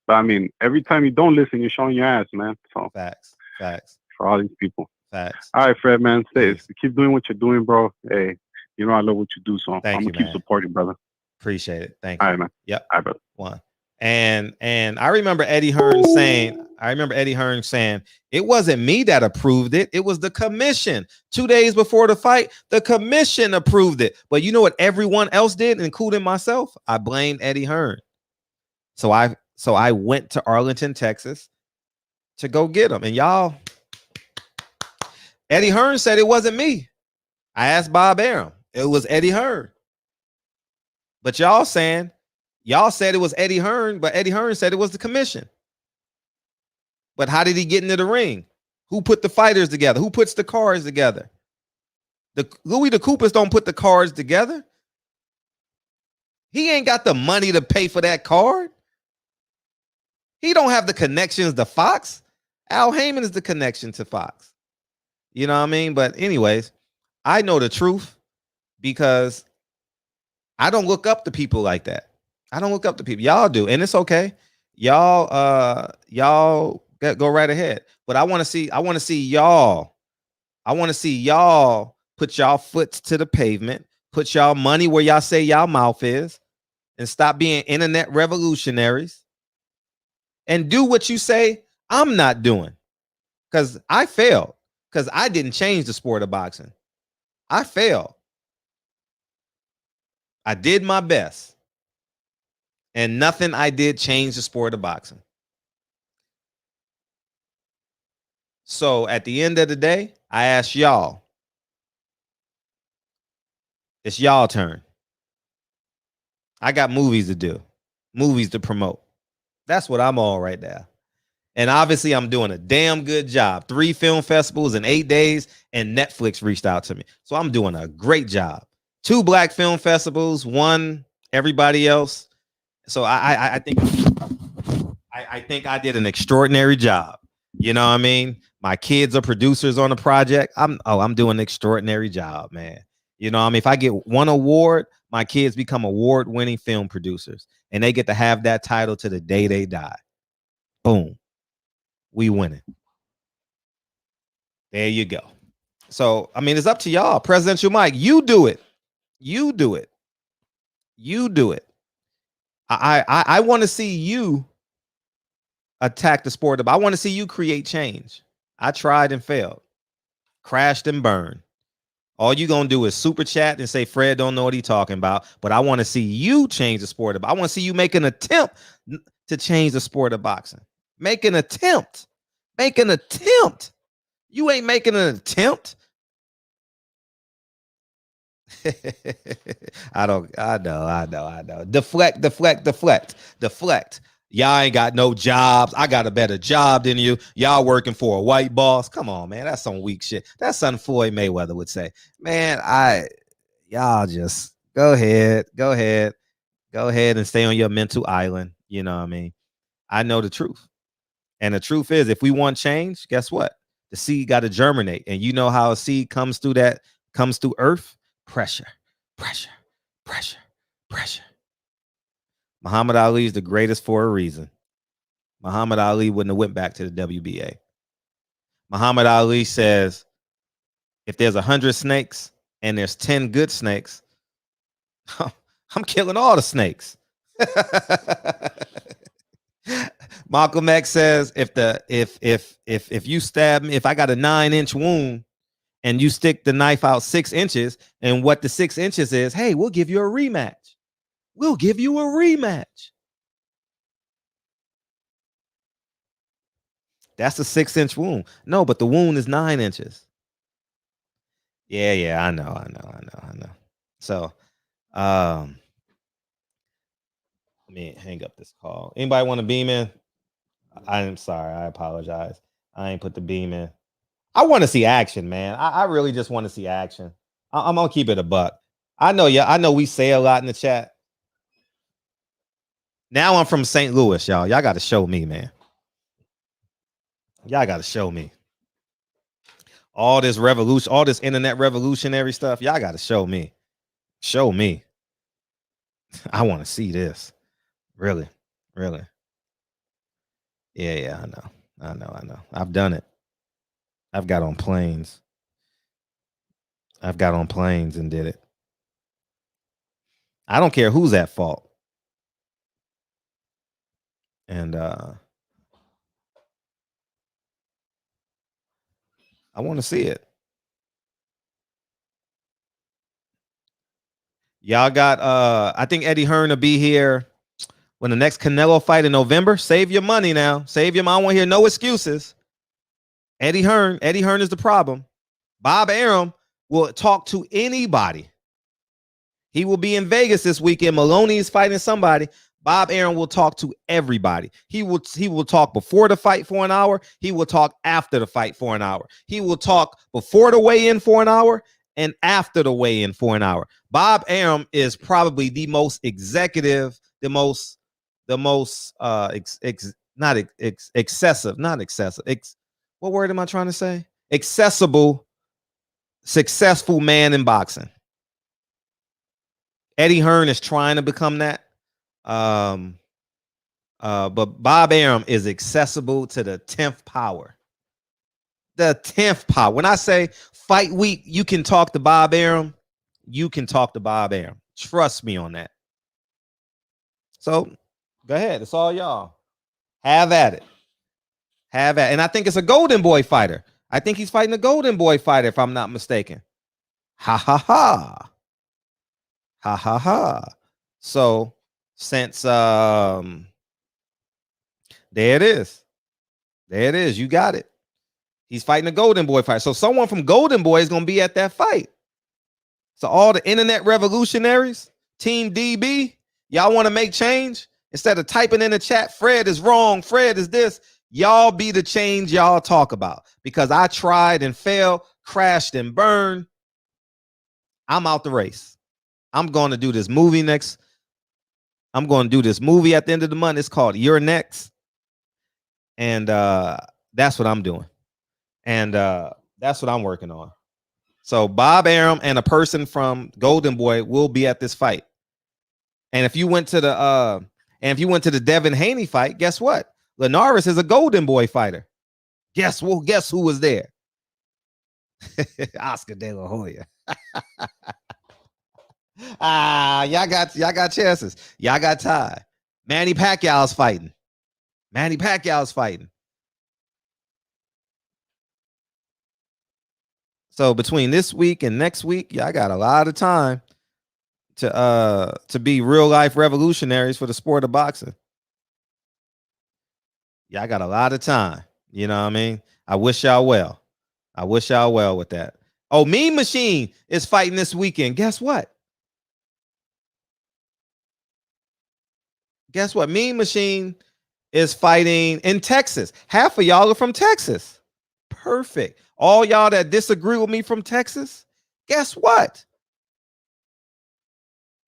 But I mean, every time you don't listen, you're showing your ass, man. So facts for all these people. Facts. All right, Fred, man. Stay. Keep doing what you're doing, bro. Hey, you know I love what you do, so I'm gonna keep supporting, brother. Appreciate it. Thank you. All right, man. Yep. All right, brother. One. And I remember Eddie Hearn saying, it wasn't me that approved it. It was the commission. 2 days before the fight, the commission approved it. But you know what everyone else did, including myself? I blamed Eddie Hearn. So I went to Arlington, Texas to go get him. And y'all, Eddie Hearn said it wasn't me. I asked Bob Arum. It was Eddie Hearn. But y'all said it was Eddie Hearn, but Eddie Hearn said it was the commission. But how did he get into the ring? Who put the fighters together? Who puts the cards together? The Louis the Coopers don't put the cards together. He ain't got the money to pay for that card. He don't have the connections to Fox. Al Heyman is the connection to Fox. You know what I mean? But anyways, I know the truth because I don't look up to people like that. I don't look up to people. Y'all do, and it's okay. Y'all go right ahead. But I want to see y'all. I want to see y'all put y'all foot to the pavement, put y'all money where y'all say y'all mouth is, and stop being internet revolutionaries. And do what you say I'm not doing. Because I failed. Because I didn't change the sport of boxing. I failed. I did my best. And nothing I did changed the sport of boxing. So at the end of the day, I ask y'all. It's y'all turn. I got movies to do. Movies to promote. That's what I'm on right now. And obviously I'm doing a damn good job. 3 film festivals in 8 days, and Netflix reached out to me. So I'm doing a great job. 2 black film festivals, 1 everybody else. So I think I did an extraordinary job. You know what I mean? My kids are producers on the project. I'm doing an extraordinary job, man. You know what I mean? If I get 1 award, my kids become award-winning film producers, and they get to have that title to the day they die. Boom. We winning. There you go. So, I mean, it's up to y'all. Presidential Mike, you do it. You do it. You do it. I want to see you attack the sport. I want to see you create change. I tried and failed. Crashed and burned. All you gonna do is super chat and say Fred don't know what he's talking about. But I want to see you change the sport. I want to see you make an attempt to change the sport of boxing. Make an attempt. Make an attempt. You ain't making an attempt. I know. Deflect. Y'all ain't got no jobs. I got a better job than you. Y'all working for a white boss. Come on, man. That's some weak shit. That's something Floyd Mayweather would say. Man, y'all just go ahead and stay on your mental island. You know what I mean? I know the truth. And the truth is, if we want change, guess what? The seed got to germinate. And you know how a seed comes through earth? Pressure. Muhammad Ali is the greatest for a reason. Muhammad Ali wouldn't have went back to the WBA. Muhammad Ali says, if there's 100 snakes and there's 10 good snakes, I'm killing all the snakes. Malcolm X says, if you stab me, if I got a 9-inch wound and you stick the knife out 6 inches, and what the 6 inches is, hey, we'll give you a rematch. We'll give you a rematch. That's a 6-inch wound. No, but the wound is 9 inches. Yeah, I know. So, let me hang up this call. Anybody want to beam in? I'm sorry. I apologize. I ain't put the beam in. I want to see action, man. I really just want to see action. I'm gonna keep it a buck. I know we say a lot in the chat. Now I'm from St. Louis, y'all. Y'all got to show me, man. Y'all got to show me. All this revolution, all this internet revolutionary stuff. Y'all got to show me. Show me. I want to see this. Really. Yeah, I know. I've done it. I've got on planes and did it. I don't care who's at fault. And I want to see it. Y'all got I think Eddie Hearn will be here when the next Canelo fight in November. Save your money now. Save your money. I want to hear no excuses. Eddie Hearn is the problem. Bob Arum will talk to anybody. He will be in Vegas this weekend. Maloney is fighting somebody. Bob Arum will talk to everybody. He will talk before the fight for an hour. He will talk after the fight for an hour. He will talk before the weigh-in for an hour and after the weigh-in for an hour. Bob Arum is probably the most excessive, what word am I trying to say? Accessible, successful man in boxing. Eddie Hearn is trying to become that. But Bob Arum is accessible to the 10th power. The 10th power. When I say fight week, you can talk to Bob Arum. You can talk to Bob Arum. Trust me on that. So go ahead. It's all y'all. Have at it. And I think it's a Golden Boy fighter. I think he's fighting a Golden Boy fighter, if I'm not mistaken. Ha ha ha. Ha ha ha. So since there it is. You got it. He's fighting a Golden Boy fight. So someone from Golden Boy is going to be at that fight. So all the internet revolutionaries, Team DB, y'all want to make change? Instead of typing in the chat, Fred is wrong, Fred is this, y'all be the change y'all talk about. Because I tried and failed, crashed and burned. I'm out the race. I'm going to do this movie at the end of the month. It's called You're Next. And that's what I'm doing. And that's what I'm working on. So Bob Arum and a person from Golden Boy will be at this fight. And if you went to the Devin Haney fight, guess what? Linares is a Golden Boy fighter. Guess who was there? Oscar De La Hoya. Y'all got chances. Y'all got time. Manny Pacquiao's fighting. So between this week and next week, y'all got a lot of time to be real life revolutionaries for the sport of boxing. Y'all got a lot of time. You know what I mean? I wish y'all well with that. Oh, Mean Machine is fighting this weekend. Guess what? Mean Machine is fighting in Texas. Half of y'all are from Texas. Perfect. All y'all that disagree with me from Texas, guess what?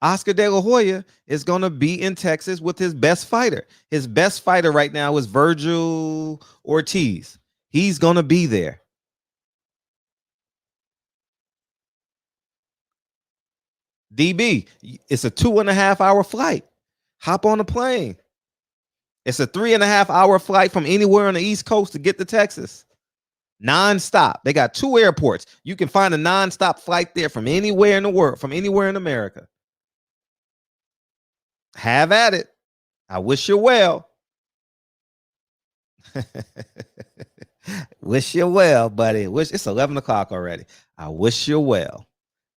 Oscar De La Hoya is going to be in Texas with his best fighter. His best fighter right now is Virgil Ortiz. He's going to be there. DB, it's a 2.5 hour flight. Hop on a plane. It's a 3.5 hour flight from anywhere on the East Coast to get to Texas. Non-stop. They got 2 airports. You can find a non-stop flight there from anywhere in the world, from anywhere in America. Have at it. I wish you well. Wish you well, buddy. It's 11 o'clock already. I wish you well.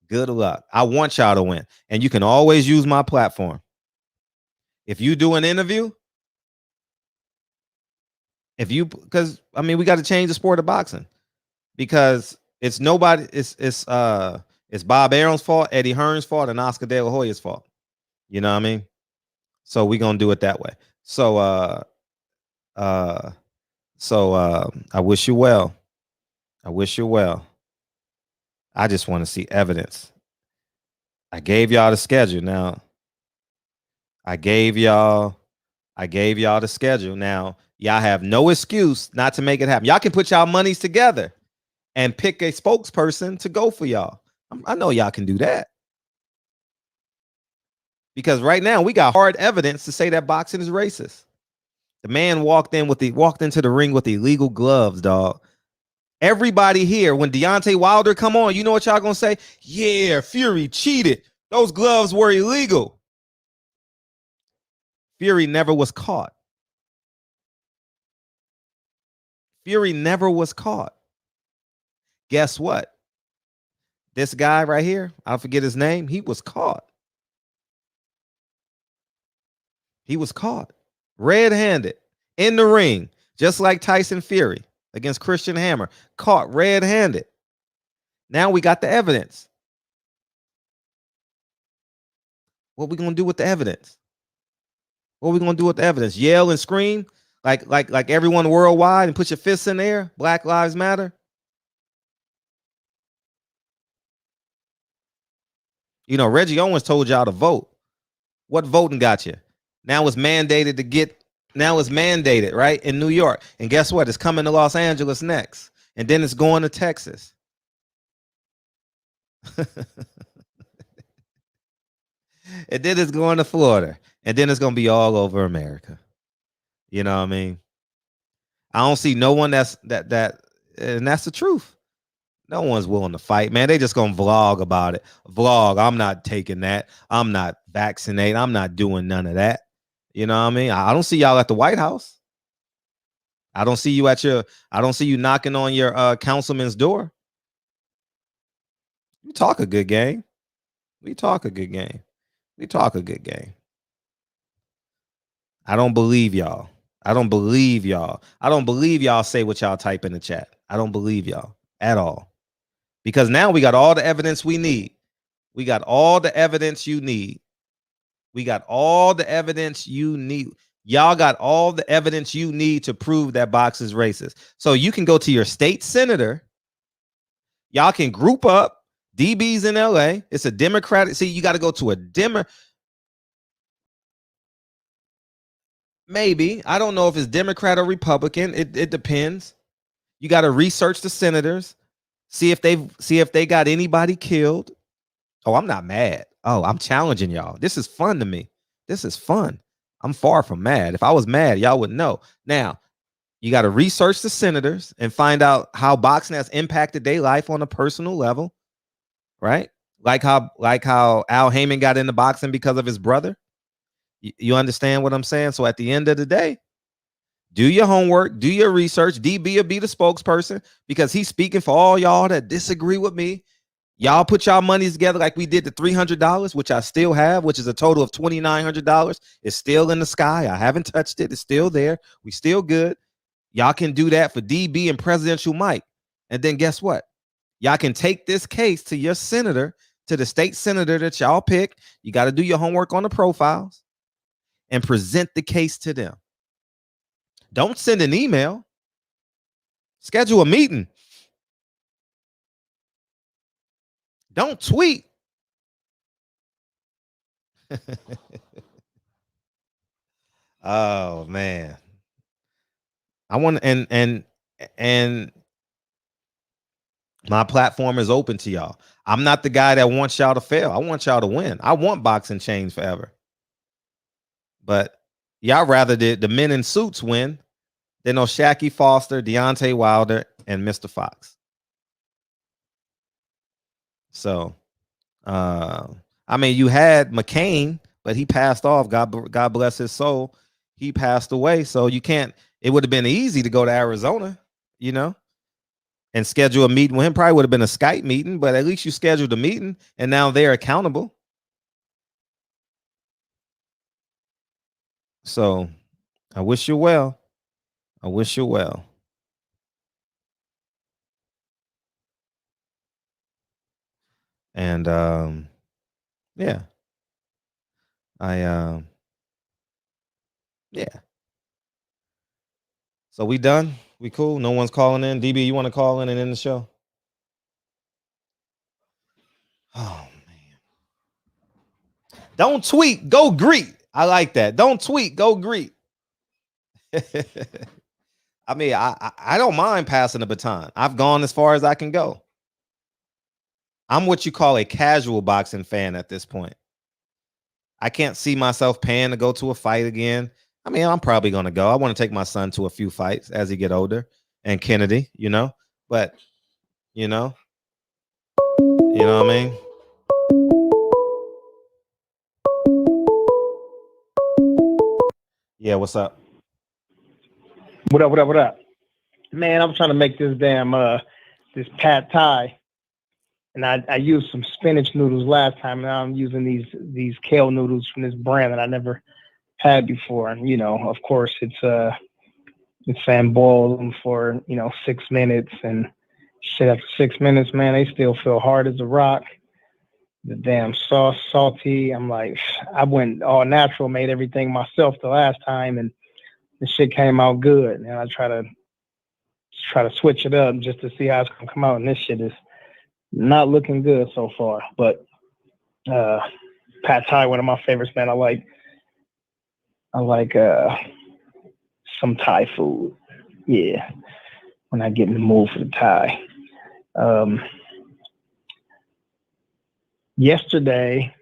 Good luck. I want y'all to win. And you can always use my platform. If you do an interview, because I mean, we got to change the sport of boxing, because it's Bob Arum's fault, Eddie Hearn's fault, and Oscar De La Hoya's fault. You know what I mean? So we're gonna do it that way. So I wish you well. I wish you well. I just want to see evidence. I gave y'all the schedule. Now, I gave y'all the schedule. Now, y'all have no excuse not to make it happen. Y'all can put y'all monies together and pick a spokesperson to go for y'all. I know y'all can do that. Because right now we got hard evidence to say that boxing is racist. The man walked into the ring with illegal gloves, dog. Everybody here, when Deontay Wilder come on, you know what y'all gonna say? Yeah, Fury cheated. Those gloves were illegal. Fury never was caught. Fury never was caught. Guess what? This guy right here, I'll forget his name. He was caught. He was caught red-handed in the ring, just like Tyson Fury against Christian Hammer, caught red-handed. Now we got the evidence. What we gonna do with the evidence? What we gonna do with the evidence? Yell and scream like everyone worldwide and put your fists in the air? Black Lives Matter. You know, Reggie Owens told y'all to vote. What voting got you? Now it's mandated, right, in New York. And guess what? It's coming to Los Angeles next. And then it's going to Texas. And then it's going to Florida. And then it's going to be all over America. You know what I mean? I don't see no one and that's the truth. No one's willing to fight, man. They just gonna vlog about it. Vlog. I'm not taking that. I'm not vaccinated. I'm not doing none of that. You know what I mean? I don't see y'all at the White House. I don't see you knocking on your councilman's door. You talk a good game. We talk a good game. I don't believe y'all. I don't believe y'all say what y'all type in the chat. I don't believe y'all at all. Because now we got all the evidence we need. We got all the evidence you need. Y'all got all the evidence you need to prove that box is racist. So you can go to your state senator. Y'all can group up. DB's in LA. It's a Democratic. See, you got to go to a maybe. I don't know if it's Democrat or Republican. It depends. You got to research the senators. See if they got anybody killed. Oh, I'm not mad. Oh, I'm challenging y'all. This is fun to me. This is fun. I'm far from mad. If I was mad, y'all would know. Now, you got to research the senators and find out how boxing has impacted their life on a personal level, right? Like how Al Heyman got into boxing because of his brother. You understand what I'm saying? So at the end of the day, do your homework, do your research. DB will be the spokesperson because he's speaking for all y'all that disagree with me. Y'all put y'all money together like we did the $300, which I still have, which is a total of $2,900. It's still in the sky. I haven't touched it. It's still there. We still good. Y'all can do that for DB and Presidential Mike. And then guess what? Y'all can take this case to your senator, to the state senator that y'all pick. You got to do your homework on the profiles and present the case to them. Don't send an email. Schedule a meeting. Don't tweet. Oh man. I want and my platform is open to y'all. I'm not the guy that wants y'all to fail. I want y'all to win. I want boxing change forever. But y'all rather the men in suits win than no Shaqy Foster, Deontay Wilder, and Mr. Fox. So, I mean, you had McCain, but he passed off. God bless his soul. He passed away. So you can't. It would have been easy to go to Arizona, you know, and schedule a meeting with him. Probably would have been a Skype meeting, but at least you scheduled a meeting, and now they're accountable. So, I wish you well. I wish you well. And yeah. Yeah. So we done? We cool? No one's calling in? DB, you want to call in and end the show? Oh man. Don't tweet, go greet. I like that. Don't tweet, go greet. I mean, I don't mind passing the baton. I've gone as far as I can go. I'm what you call a casual boxing fan at this point. I can't see myself paying to go to a fight again. I mean, I'm probably going to go. I want to take my son to a few fights as he get older, and Kennedy, you know. But you know what I mean? Yeah, what's up? What up, what up, what up? Man, I'm trying to make this damn this pad thai. And I used some spinach noodles last time, and now I'm using these kale noodles from this brand that I never had before. And you know, of course, it's saying boil them for 6 minutes, and shit, after 6 minutes, man, they still feel hard as a rock. The damn sauce salty. I'm like, I went all natural, made everything myself the last time, and the shit came out good. And I try to switch it up just to see how it's gonna come out, and this shit is not looking good so far. But pad thai, one of my favorites, man. I like some Thai food. Yeah, when I get in the mood for the Thai. Yesterday,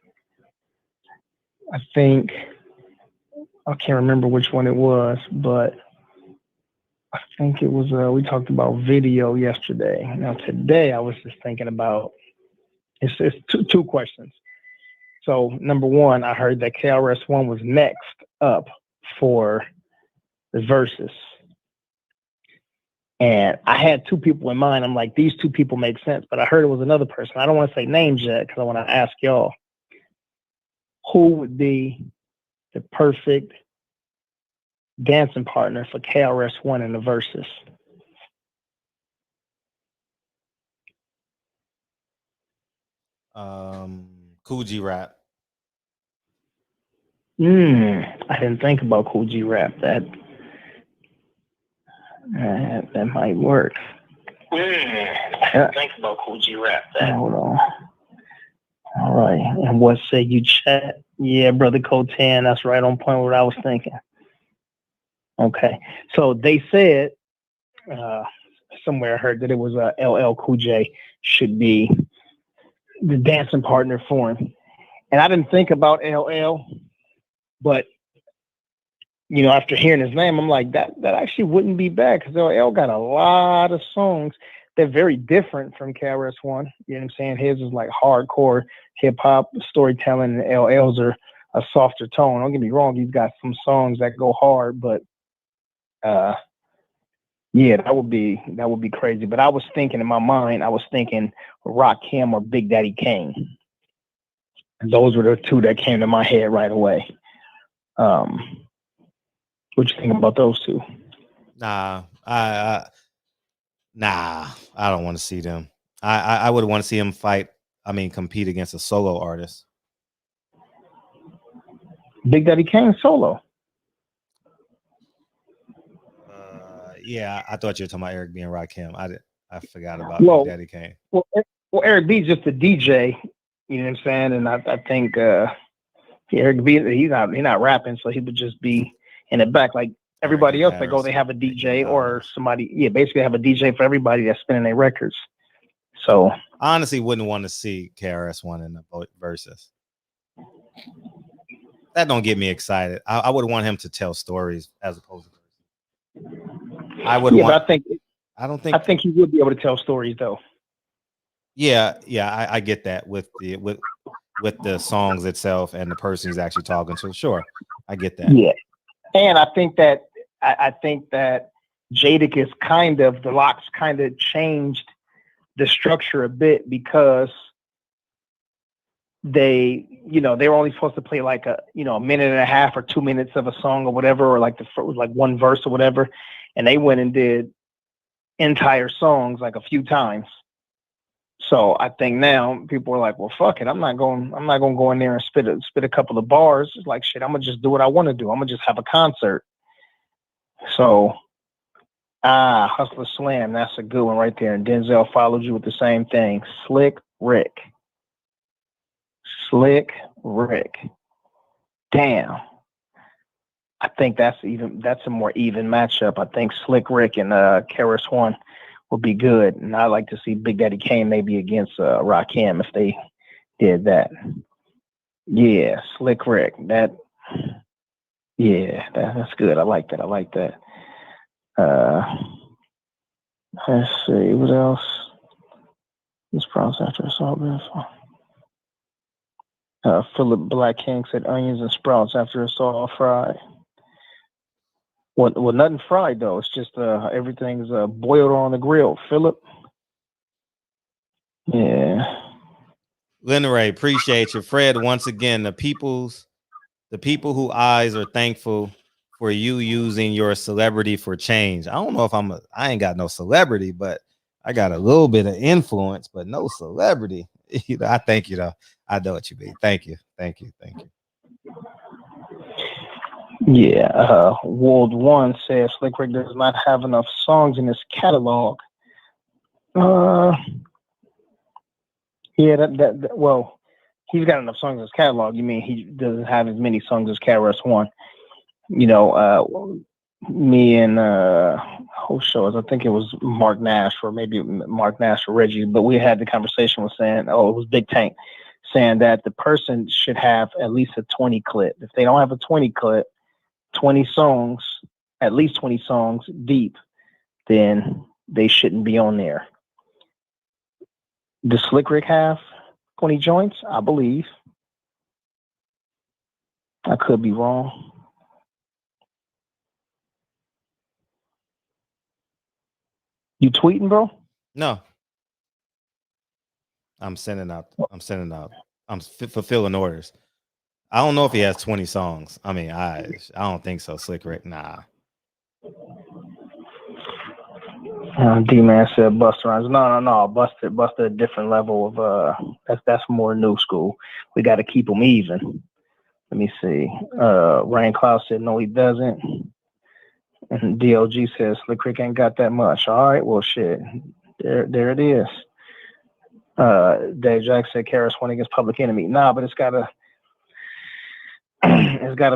I think, I can't remember which one it was, but I think it was, we talked about video yesterday. Now today I was just thinking about, it's two questions. So number one, I heard that KRS-One was next up for the Versus. And I had two people in mind. I'm like, these two people make sense, but I heard it was another person. I don't want to say names yet because I want to ask y'all, who would be the perfect dancing partner for KRS-One in the Versus? Coogee Rap. I didn't think about Cool G Rap. That might work. I didn't think about Cool G Rap. Hold on. All right. And what say you, chat? Yeah, brother Cotan, that's right on point with what I was thinking. Okay. So they said, somewhere I heard that it was LL Cool J should be the dancing partner for him. And I didn't think about LL, but after hearing his name, I'm like, that actually wouldn't be bad, because LL got a lot of songs that are very different from KRS-One. You know what I'm saying? His is like hardcore hip hop storytelling, and LL's are a softer tone. Don't get me wrong, he's got some songs that go hard, but yeah, that would be crazy. But I was thinking in my mind, Rakim or Big Daddy Kane. And those were the two that came to my head right away. What you think about those two? Nah, I don't want to see them. I would want to see him compete against a solo artist. Big Daddy Kane solo. Yeah, I thought you were talking about Eric B and Rakim. I forgot about Well, Big Daddy Kane. Well, Eric B's just a DJ. You know what I'm saying? And I think Eric B, he's not rapping, so he would just be in the back like everybody else. Like, oh, they have a DJ or somebody. Yeah, basically have a DJ for everybody that's spinning their records. So I honestly wouldn't want to see KRS-One in the verses. That don't get me excited. I would want him to tell stories as opposed to. I would want. But I think he would be able to tell stories though. Yeah, I get that with the songs itself and the person he's actually talking to. Sure, I get that. Yeah, and I think that Jadakiss the Locks kind of changed the structure a bit because they were only supposed to play like a minute and a half or 2 minutes of a song or whatever, or like one verse or whatever, and they went and did entire songs like a few times. So I think now people are like, well, fuck it, I'm not going to go in there and spit a couple of bars. It's like, shit, I'm gonna just do what I want to do. I'm gonna just have a concert. So Hustler Slam, that's a good one right there. And Denzel followed you with the same thing. Slick Rick. Damn. I think that's a more even matchup. I think Slick Rick and KRS-One would be good. And I like to see Big Daddy Kane maybe against Rakim if they did that. Yeah, Slick Rick. That's good. I like that. Let's see, what else? This sprouts after it's all beautiful. Philip Black King said onions and sprouts after it's all fried. Well, nothing fried though. It's just everything's boiled on the grill. Philip. Yeah. Lynn Ray, appreciate you. Fred, once again, the people who eyes are thankful for you using your celebrity for change. I don't know if I ain't got no celebrity, but I got a little bit of influence, but no celebrity. I thank you though. I know what you mean. Thank you. Yeah. World One says Slick Rick does not have enough songs in his catalog. Yeah, well, he's got enough songs in his catalog. You mean he doesn't have as many songs as KRS-One? Me and who shows? I think it was Mark Nash or maybe Mark Nash or Reggie, but we had the conversation with saying, it was Big Tank, saying that the person should have at least a 20 clip. If they don't have a 20 clip, 20 songs, at least 20 songs deep, then they shouldn't be on there. Does Slick Rick have 20 joints? I believe. I could be wrong. You tweeting, bro? No. I'm sending out. I'm fulfilling orders. I don't know if he has 20 songs. I mean, I don't think so. Slick Rick, nah. D-Man said Busta Rhymes. No. Busta a different level of that's more new school. We got to keep them even. Let me see. Ryan Cloud said no, he doesn't. And DLG says Slick Rick ain't got that much. All right, well shit. There it is. Dave Jack said KRS-One against Public Enemy. Nah, but it's gotta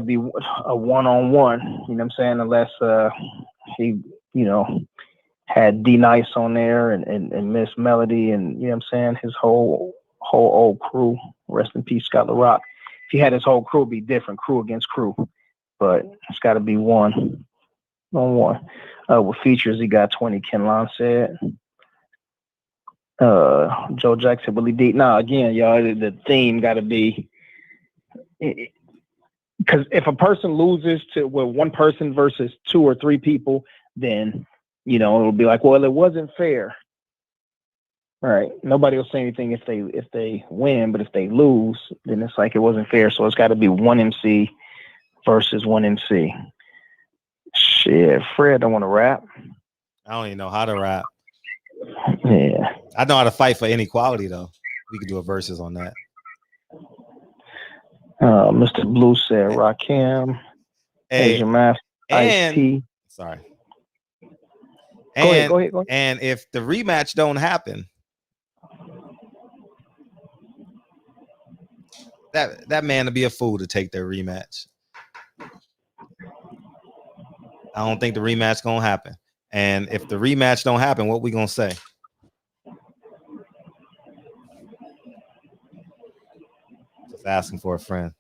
be a one-on-one. You know what I'm saying? Unless he, had D Nice on there and Miss Melody and you know what I'm saying, his whole old crew. Rest in peace, Scott LaRock. If he had his whole crew, it'd be different, crew against crew. But it's gotta be one on one. With features, he got 20, Ken Lon said. Joe Jackson, Willie D. Now again, y'all, the theme gotta be, because if a person loses to one person versus 2 or 3 people, then it'll be like, well, it wasn't fair. All right. Nobody will say anything if they win, but if they lose, then it's like it wasn't fair. So it's got to be one MC versus one MC. Shit, Fred don't want to rap. I don't even know how to rap. Yeah. I know how to fight for inequality though. We could do a versus on that. Mr. Blue said Rakim, Asia Master, Ice-T. Sorry. Go ahead. And if the rematch don't happen, that man will be a fool to take their rematch. I don't think the rematch gonna happen. And if the rematch don't happen, what we gonna say? Just asking for a friend.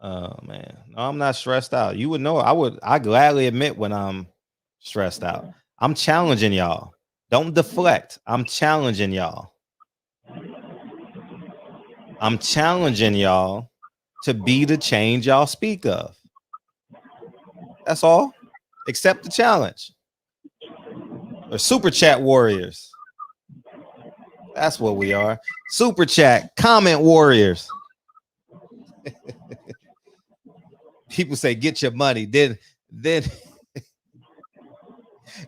Oh man, no, I'm not stressed out. You would know. I gladly admit when I'm stressed out. I'm challenging y'all. Don't deflect. I'm challenging y'all. I'm challenging y'all to be the change y'all speak of. That's all. Accept the challenge. Or super chat warriors. That's what we are. Super chat comment warriors. People say get your money, then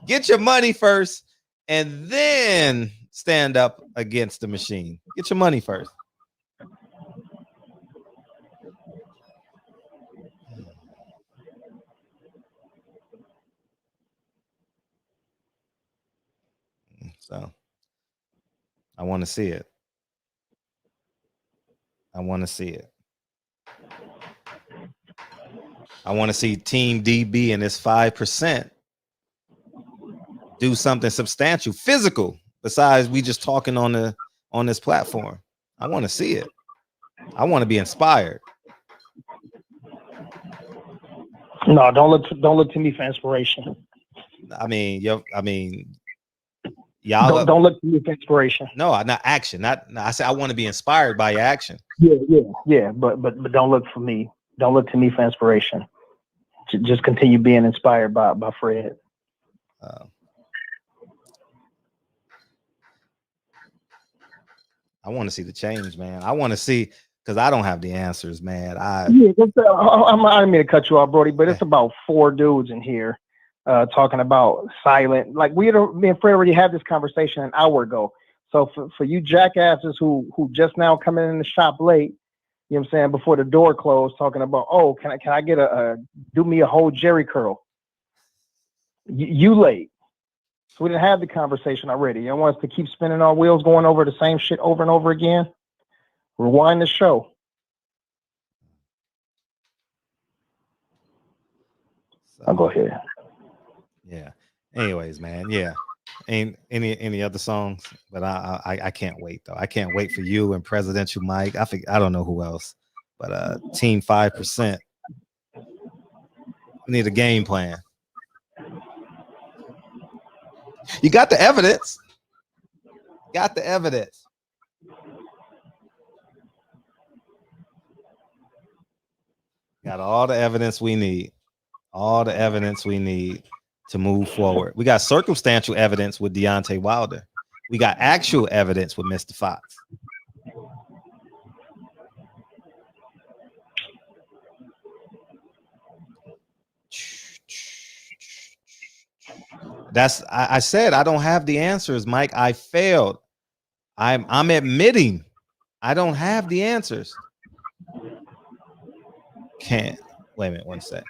get your money first, and then stand up against the machine. Get your money first. So I want to see it. I want to see it. I want to see Team DB and this 5% do something substantial, physical, besides we just talking on this platform. I want to see it. I want to be inspired. No, don't look to me for inspiration. I mean, y'all don't look to me for inspiration. No, not action. I said I want to be inspired by your action. Yeah. But don't look for me. Don't look to me for inspiration. Just continue being inspired by Fred. I want to see the change, man. I want to see, because I don't have the answers, man. I didn't mean to cut you off, Brody, but it's about 4 dudes in here talking about silent. Like me and Fred already had this conversation an hour ago. So for you jackasses who just now coming in the shop late, you know what I'm saying, before the door closed, talking about, oh, can I get do me a whole Jerry curl? You late. So we didn't have the conversation already. You want us to keep spinning our wheels, going over the same shit over and over again? Rewind the show. So, I'll go ahead. Yeah. Anyways, man. Yeah. Ain't any other songs, but I can't wait though. I can't wait for you and Presidential Mike. I don't know who else, but Team 5%. We need a game plan. You got the evidence. Got the evidence. Got all the evidence we need. All the evidence we need to move forward. We got circumstantial evidence with Deontay Wilder. We got actual evidence with Mr. Fox. I said I don't have the answers, Mike. I failed. I'm admitting I don't have the answers. Wait a minute, one sec.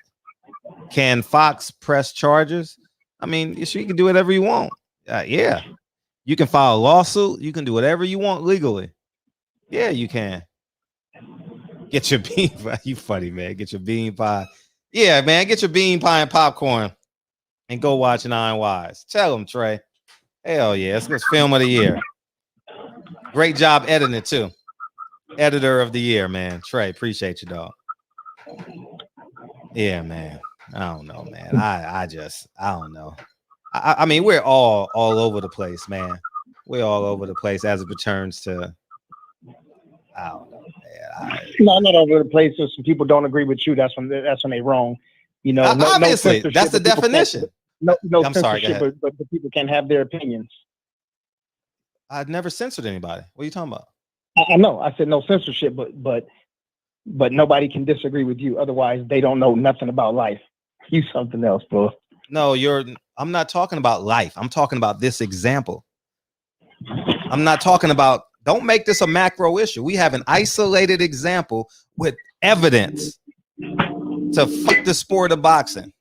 Can Fox press charges? I mean, you can do whatever you want. Yeah. You can file a lawsuit. You can do whatever you want legally. Yeah, you can. Get your bean pie. You funny, man. Get your bean pie. Yeah, man. Get your bean pie and popcorn and go watch Nine Wives. Tell them, Trey. Hell yeah. It's film of the year. Great job editing it, too. Editor of the year, man. Trey, appreciate you, dog. Yeah, man. I don't know, man. I don't know. I mean, we're all over the place, man. We're all over the place as it pertains to, I don't know, man. No, I'm not over the place. So some people don't agree with you. That's when they're wrong. You know, obviously, that's the definition. No I'm sorry, but the people can have their opinions. I've never censored anybody. What are you talking about? I know. I said no censorship, but nobody can disagree with you. Otherwise, they don't know nothing about life. You something else, bro. No, I'm not talking about life. I'm talking about this example. I'm not talking about, don't make this a macro issue. We have an isolated example with evidence to fight the sport of boxing.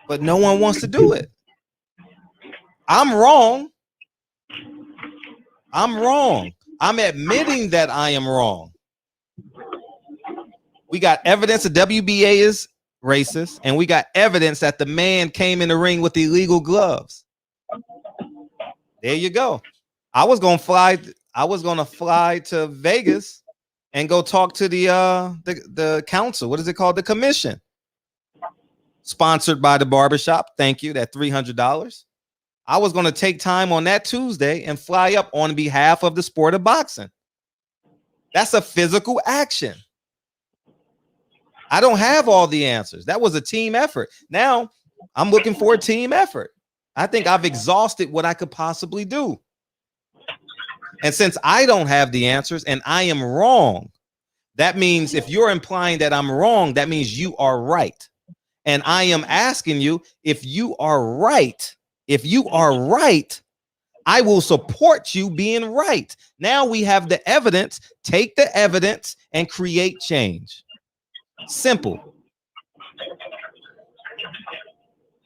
But no one wants to do it. I'm wrong. I'm wrong. I'm admitting that I am wrong. We got evidence the WBA is racist, and we got evidence that the man came in the ring with illegal gloves. There you go. I was gonna fly to Vegas and go talk to the council. What is it called? The commission. Sponsored by the barbershop. Thank you. That $300. I was gonna take time on that Tuesday and fly up on behalf of the sport of boxing. That's a physical action. I don't have all the answers. That was a team effort. Now I'm looking for a team effort. I think I've exhausted what I could possibly do. And since I don't have the answers and I am wrong, that means if you're implying that I'm wrong, that means you are right. And I am asking you, if you are right, I will support you being right. Now we have the evidence. Take the evidence and create change. Simple.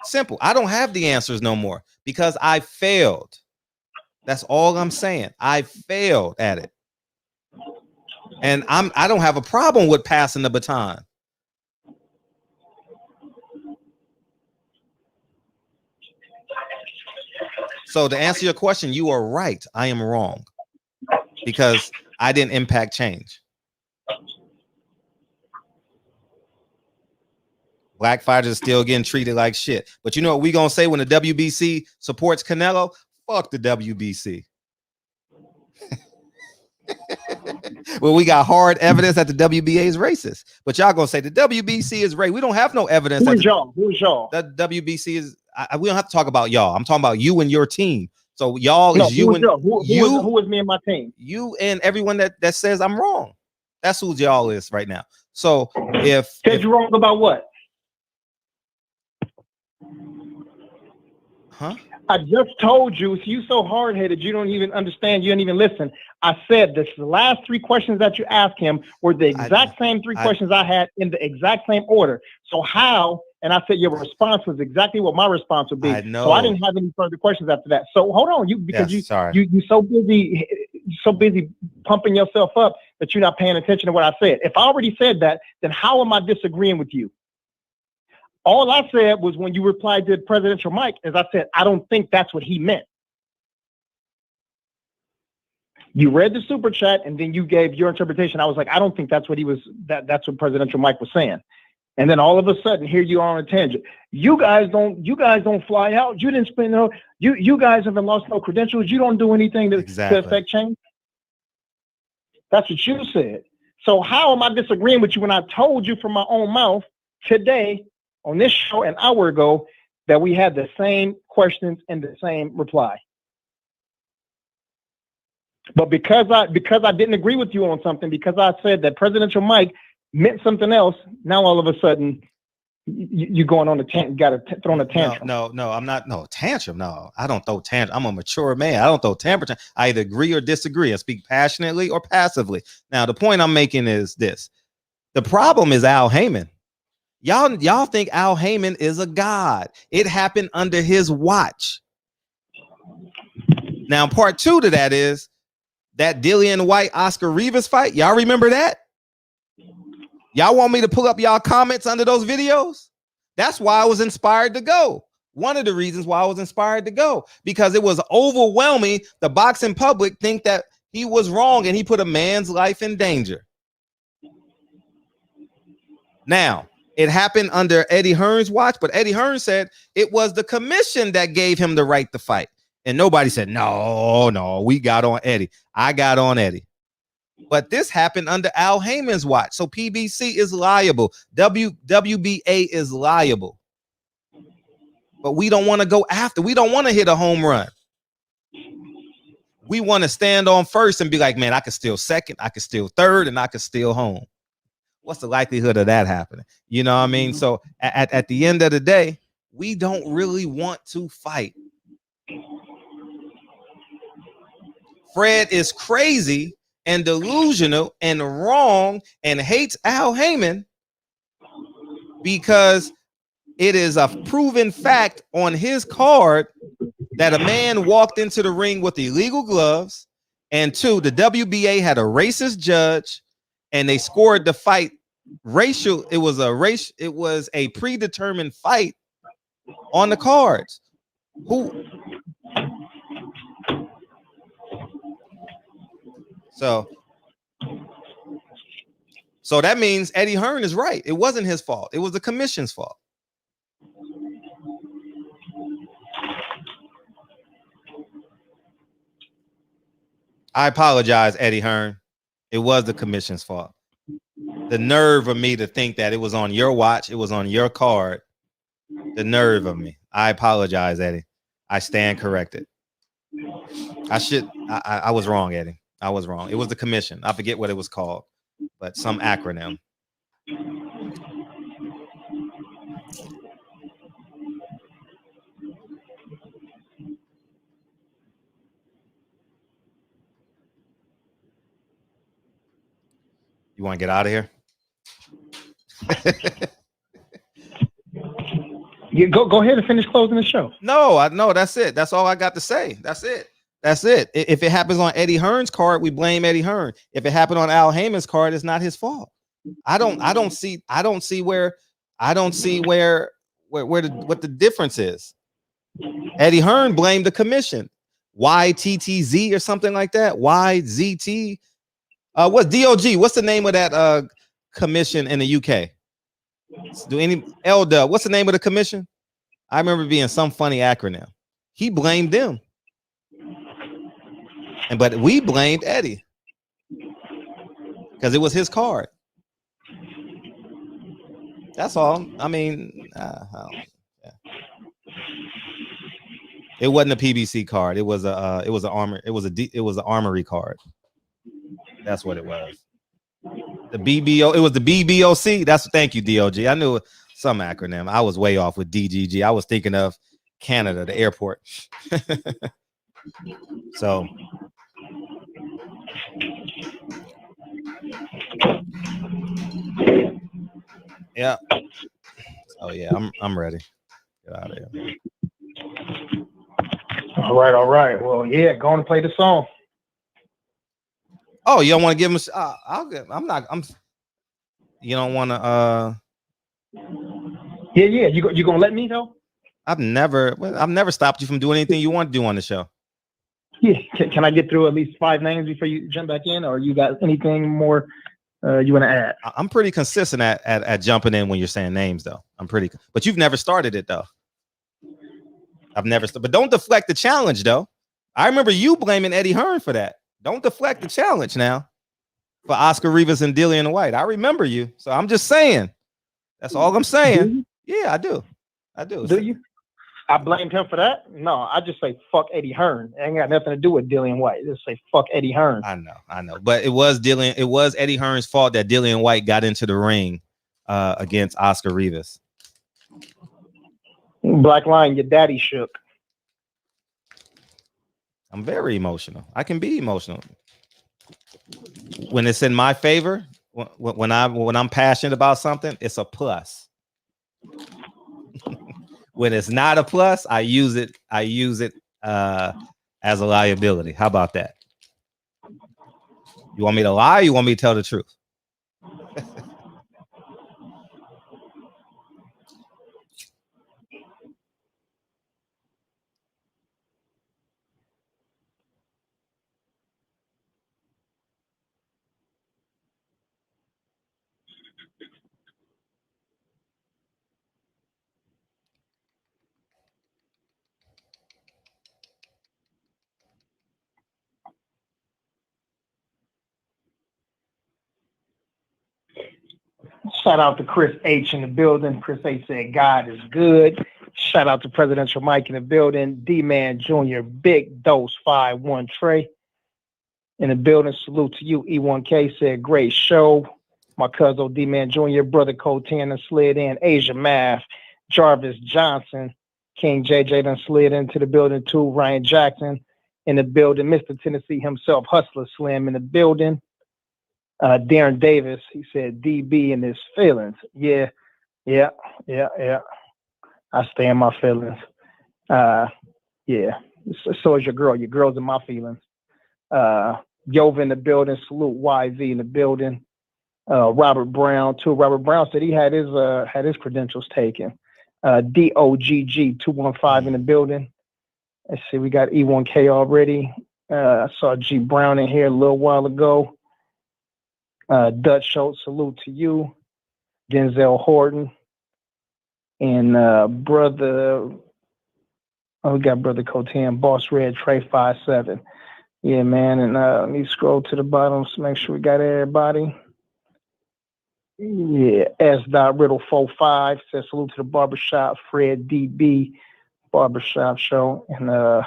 Simple. I don't have the answers no more because I failed. That's all I'm saying. I failed at it. And I don't have a problem with passing the baton. So to answer your question, you are right. I am wrong because I didn't impact change. Black fighters are still getting treated like shit. But you know what we gonna say when the WBC supports Canelo? Fuck the WBC. Well, we got hard evidence that the WBA is racist. But y'all gonna say the WBC is racist. We don't have no evidence. Who's y'all? The WBC is. We don't have to talk about y'all. I'm talking about you and your team. So y'all is you and you. Who is me and my team? You and everyone that says I'm wrong. That's who y'all is right now. So if you're wrong about what? Huh? I just told you, you so hard-headed, you don't even understand, you don't even listen. I said this, the last three questions that you asked him were the exact same three questions I had in the exact same order. So how, and I said your response was exactly what my response would be. I know. So I didn't have any further questions after that. So hold on, you so busy pumping yourself up that you're not paying attention to what I said. If I already said that, then how am I disagreeing with you? All I said was when you replied to Presidential Mike, as I said, I don't think that's what he meant. You read the super chat and then you gave your interpretation. I was like, I don't think that's what that's what Presidential Mike was saying. And then all of a sudden, here you are on a tangent. You guys don't fly out. You didn't spend you guys haven't lost no credentials. You don't do anything to affect change. That's what you said. So how am I disagreeing with you when I told you from my own mouth today on this show an hour ago that we had the same questions and the same reply? But because I didn't agree with you on something, because I said that Presidential Mike meant something else, now all of a sudden you going on a tantrum, got to throw a tantrum. No, I'm not. No, tantrum. No, I don't throw tantrum. I'm a mature man. I don't throw tantrum. I either agree or disagree. I speak passionately or passively. Now, the point I'm making is this. The problem is Al Heyman. Y'all think Al Heyman is a god. It happened under his watch. Now, part two to that is that Dillian White Oscar Rivas fight. Y'all remember that? Y'all want me to pull up y'all comments under those videos? That's why I was inspired to go. One of the reasons why I was inspired to go, because it was overwhelming. The boxing public think that he was wrong and he put a man's life in danger. Now, it happened under Eddie Hearn's watch, but Eddie Hearn said it was the commission that gave him the right to fight. And nobody said, no, we got on Eddie. I got on Eddie. But this happened under Al Heyman's watch. So PBC is liable. WBA is liable. But we don't want to go after. We don't want to hit a home run. We want to stand on first and be like, man, I can steal second, I can steal third, and I can steal home. What's the likelihood of that happening? You know what I mean? So at the end of the day, we don't really want to fight. Fred is crazy and delusional and wrong and hates Al Heyman because it is a proven fact on his card that a man walked into the ring with illegal gloves, and 2, the WBA had a racist judge, and they scored the fight racial. It was a predetermined fight on the cards. So that means Eddie Hearn is right. It wasn't his fault. It was the commission's fault. I apologize, Eddie Hearn. It was the commission's fault. The nerve of me to think that it was on your watch, it was on your card. The nerve of me. I apologize, Eddie. I stand corrected. I was wrong, Eddie. I was wrong. It was the commission. I forget what it was called, but some acronym. You want to get out of here? You go ahead and finish closing the show. No, that's it. That's all I got to say. That's it. If it happens on Eddie Hearn's card, we blame Eddie Hearn. If it happened on Al Heyman's card, it's not his fault. I don't see what the difference is. Eddie Hearn blamed the commission. YTTZ or something like that. YZT. What's DOG? What's the name of that commission in the UK? Elda? What's the name of the commission? I remember being some funny acronym. He blamed them, but we blamed Eddie because it was his card. That's all. I mean, it wasn't a PBC card. It was an Armory card. That's what it was. The BBO. It was the BBOC. Thank you, DOG. I knew some acronym. I was way off with DGG. I was thinking of Canada, the airport. So yeah. Oh yeah, I'm ready. Get out of here. All right. Well, yeah, go on and play the song. Oh, you don't want to give him? You don't want to? Yeah. You gonna let me though? I've never stopped you from doing anything you want to do on the show. Yeah. Can I get through at least 5 names before you jump back in, or you got anything more you want to add? I'm pretty consistent at jumping in when you're saying names, though. But you've never started it though. But don't deflect the challenge though. I remember you blaming Eddie Hearn for that. Don't deflect the challenge now for Oscar Rivas and Dillian White. I remember you. So I'm just saying. That's all I'm saying. Yeah, I do. Do you? I blamed him for that? No, I just say fuck Eddie Hearn. It ain't got nothing to do with Dillian White. Just say fuck Eddie Hearn. I know. But it was Eddie Hearn's fault that Dillian White got into the ring against Oscar Rivas. Black Line, your daddy shook. I'm very emotional. I can be emotional when it's in my favor. When I'm passionate about something, it's a plus. When it's not a plus, I use it as a liability. How about that? You want me to lie? Or you want me to tell the truth? Shout out to Chris H in the building. Chris H said God is good. Shout out to Presidential Mike in the building. D-Man Jr. Big Dose 5-1 Trey in the building. Salute to you. E1K said great show. My cousin D-Man Jr., Brother Cotan done slid in. Asia Math, Jarvis Johnson, King JJ done slid into the building too. Ryan Jackson in the building. Mr. Tennessee himself, Hustler Slim in the building. Darren Davis, he said DB in his feelings. Yeah. I stay in my feelings. Yeah. So is your girl. Your girl's in my feelings. Yova in the building. Salute YV in the building. Robert Brown too. Robert Brown said he had his credentials taken. DOGG 215 in the building. Let's see, we got E1K already. I saw G Brown in here a little while ago. Dutch Schultz, salute to you. Denzel Horton. And we got Brother Cotan, Boss Red, Trey 57. Yeah, man. And let me scroll to the bottom to make sure we got everybody. Yeah, S. Riddle 45 says salute to the barbershop. Fred DB barbershop show. And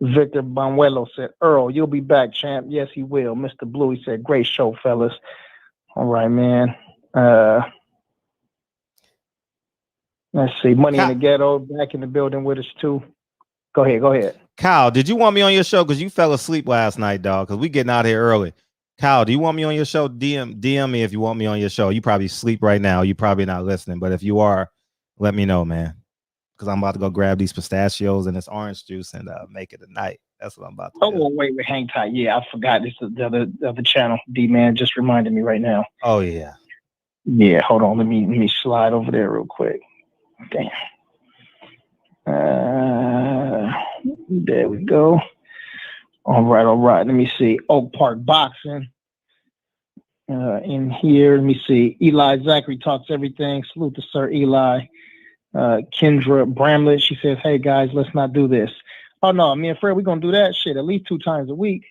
Victor Banuelo said, Earl, you'll be back, champ. Yes, he will. Mr. Blue, he said, great show, fellas. All right, man. Let's see. Money in the Ghetto back in the building with us too. Go ahead. Kyle, did you want me on your show? Because you fell asleep last night, dog. Because we getting out here early. Kyle, do you want me on your show? DM me if you want me on your show. You probably sleep right now. You probably not listening. But if you are, let me know, man. Because I'm about to go grab these pistachios and this orange juice and make it a night. That's what I'm about to do. Oh, wait, hang tight. Yeah, I forgot. This is the other channel. D-Man just reminded me right now. Oh, yeah. Yeah, hold on. Let me slide over there real quick. Damn. There we go. All right. Let me see. Oak Park Boxing. In here, let me see. Eli Zachary talks everything. Salute to Sir Eli. Kendra Bramlett, she says, hey guys, let's not do this. Oh no, me and Fred, we're gonna do that shit at least 2 times a week.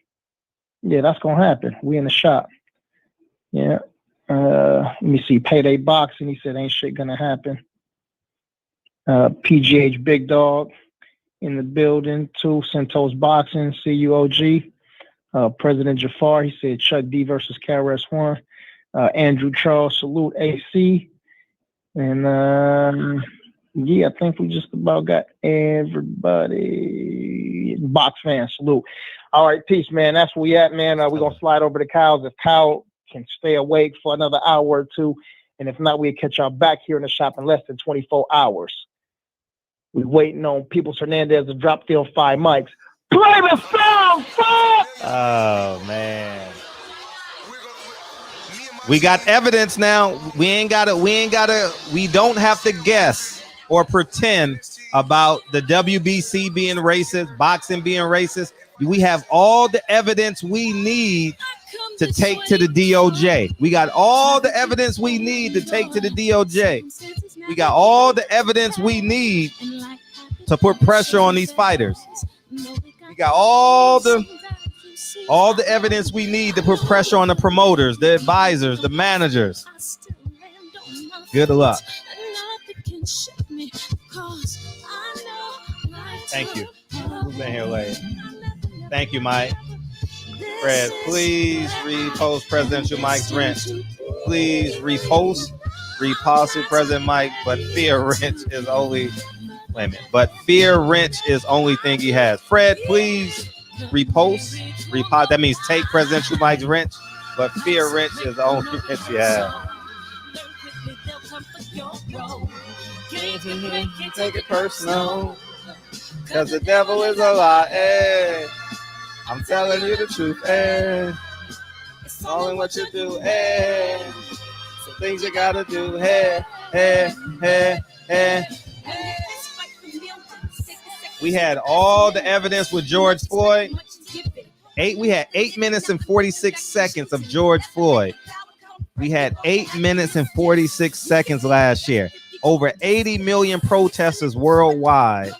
Yeah, that's gonna happen. We in the shop. Yeah. Let me see. Payday Boxing, he said ain't shit gonna happen. PGH Big Dog in the building too. Centos Boxing, CUOG. President Jafar, he said Chuck D versus KRS-One. Andrew Charles, salute AC. And yeah, I think we just about got everybody. Box fans, salute. All right, peace, man. That's where we at, man. We're going to slide over to Kyle's. If Kyle can stay awake for another hour or two, and if not, we'll catch y'all back here in the shop in less than 24 hours. We're waiting on Peoples Hernandez to drop still 5 mics. Play the song, fuck! Oh, man. We got evidence now. We don't have to guess or pretend about the WBC being racist, boxing being racist. We have all the evidence we need to take to the DOJ. We got all the evidence we need to take to the DOJ. We got all the evidence we need to put pressure on these fighters. We got all the evidence we need to put pressure on the promoters, the advisors, the managers. Good luck. Thank you. Who's been here late? Thank you, Mike. Fred, please repost Presidential Mike's rent. Please repost President Mike, but Fear Wrench is only. Wait a minute. But Fear Wrench is only thing he has. Fred, please repost. That means take Presidential Mike's wrench, but Fear Wrench is the only wrench he has. Take it personal, cause the devil is a lie. Hey, I'm telling you the truth. Hey, it's only what you do. Hey, some things you gotta do. Hey. We had all the evidence with George Floyd. We had 8 minutes and 46 seconds of George Floyd. We had 8 minutes and 46 seconds last year. Over 80 million protesters worldwide.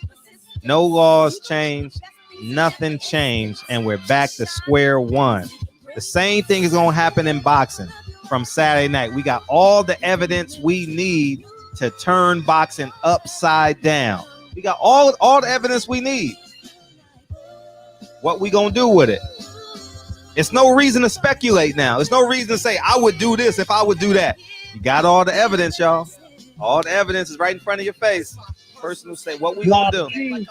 No laws changed. Nothing changed. And we're back to square one. The same thing is going to happen in boxing from Saturday night. We got all the evidence we need to turn boxing upside down. We got all the evidence we need. What we gonna do with it? It's no reason to speculate now. There's no reason to say I would do this if I would do that. You got all the evidence, y'all. All the evidence is right in front of your face. Person will say, what we gonna do?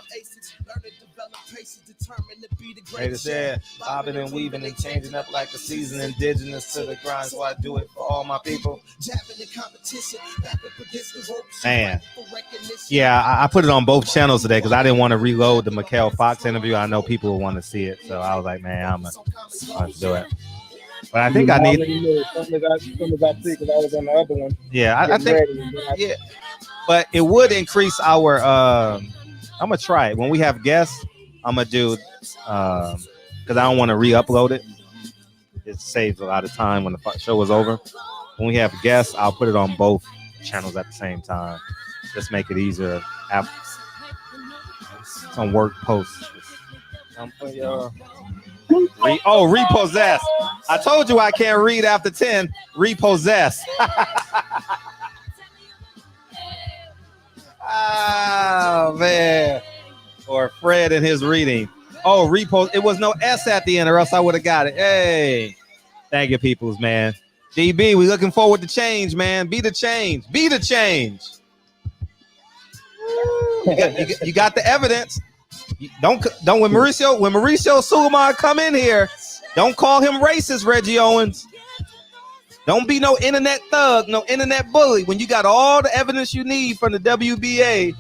Greatest, yeah. Bobbing and weaving and changing up like a season, indigenous to the grind, so I do it for all my people. Man. Yeah, I put it on both channels today because I didn't want to reload the Mykal Fox interview. I know people will want to see it, so I was like, man, I'm gonna do it. But I think I need. As soon as I see, because I was on the other one. Yeah, I think. Yeah, but it would increase our. I'm gonna try it when we have guests. I'm gonna do because I don't want to re-upload it. It saves a lot of time when the show is over. When we have guests, I'll put it on both channels at the same time. Just make it easier. Have some work posts. Repossess. I told you I can't read after 10. Repossess. Oh, man. Or Fred in his reading. Oh, repost. It was no S at the end, or else I would have got it. Hey. Thank you, peoples, man. DB, we looking forward to change, man. Be the change. Be the change. You got the evidence. Don't when Mauricio Sulaiman come in here, don't call him racist, Reggie Owens. Don't be no internet thug, no internet bully when you got all the evidence you need from the WBA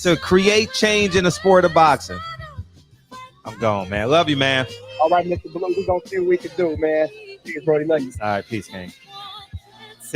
to create change in the sport of boxing. I'm gone, man. Love you, man. All right, Mr. Blue, we're going to see what we can do, man. Peace, Brody. Love you. All right, peace, King.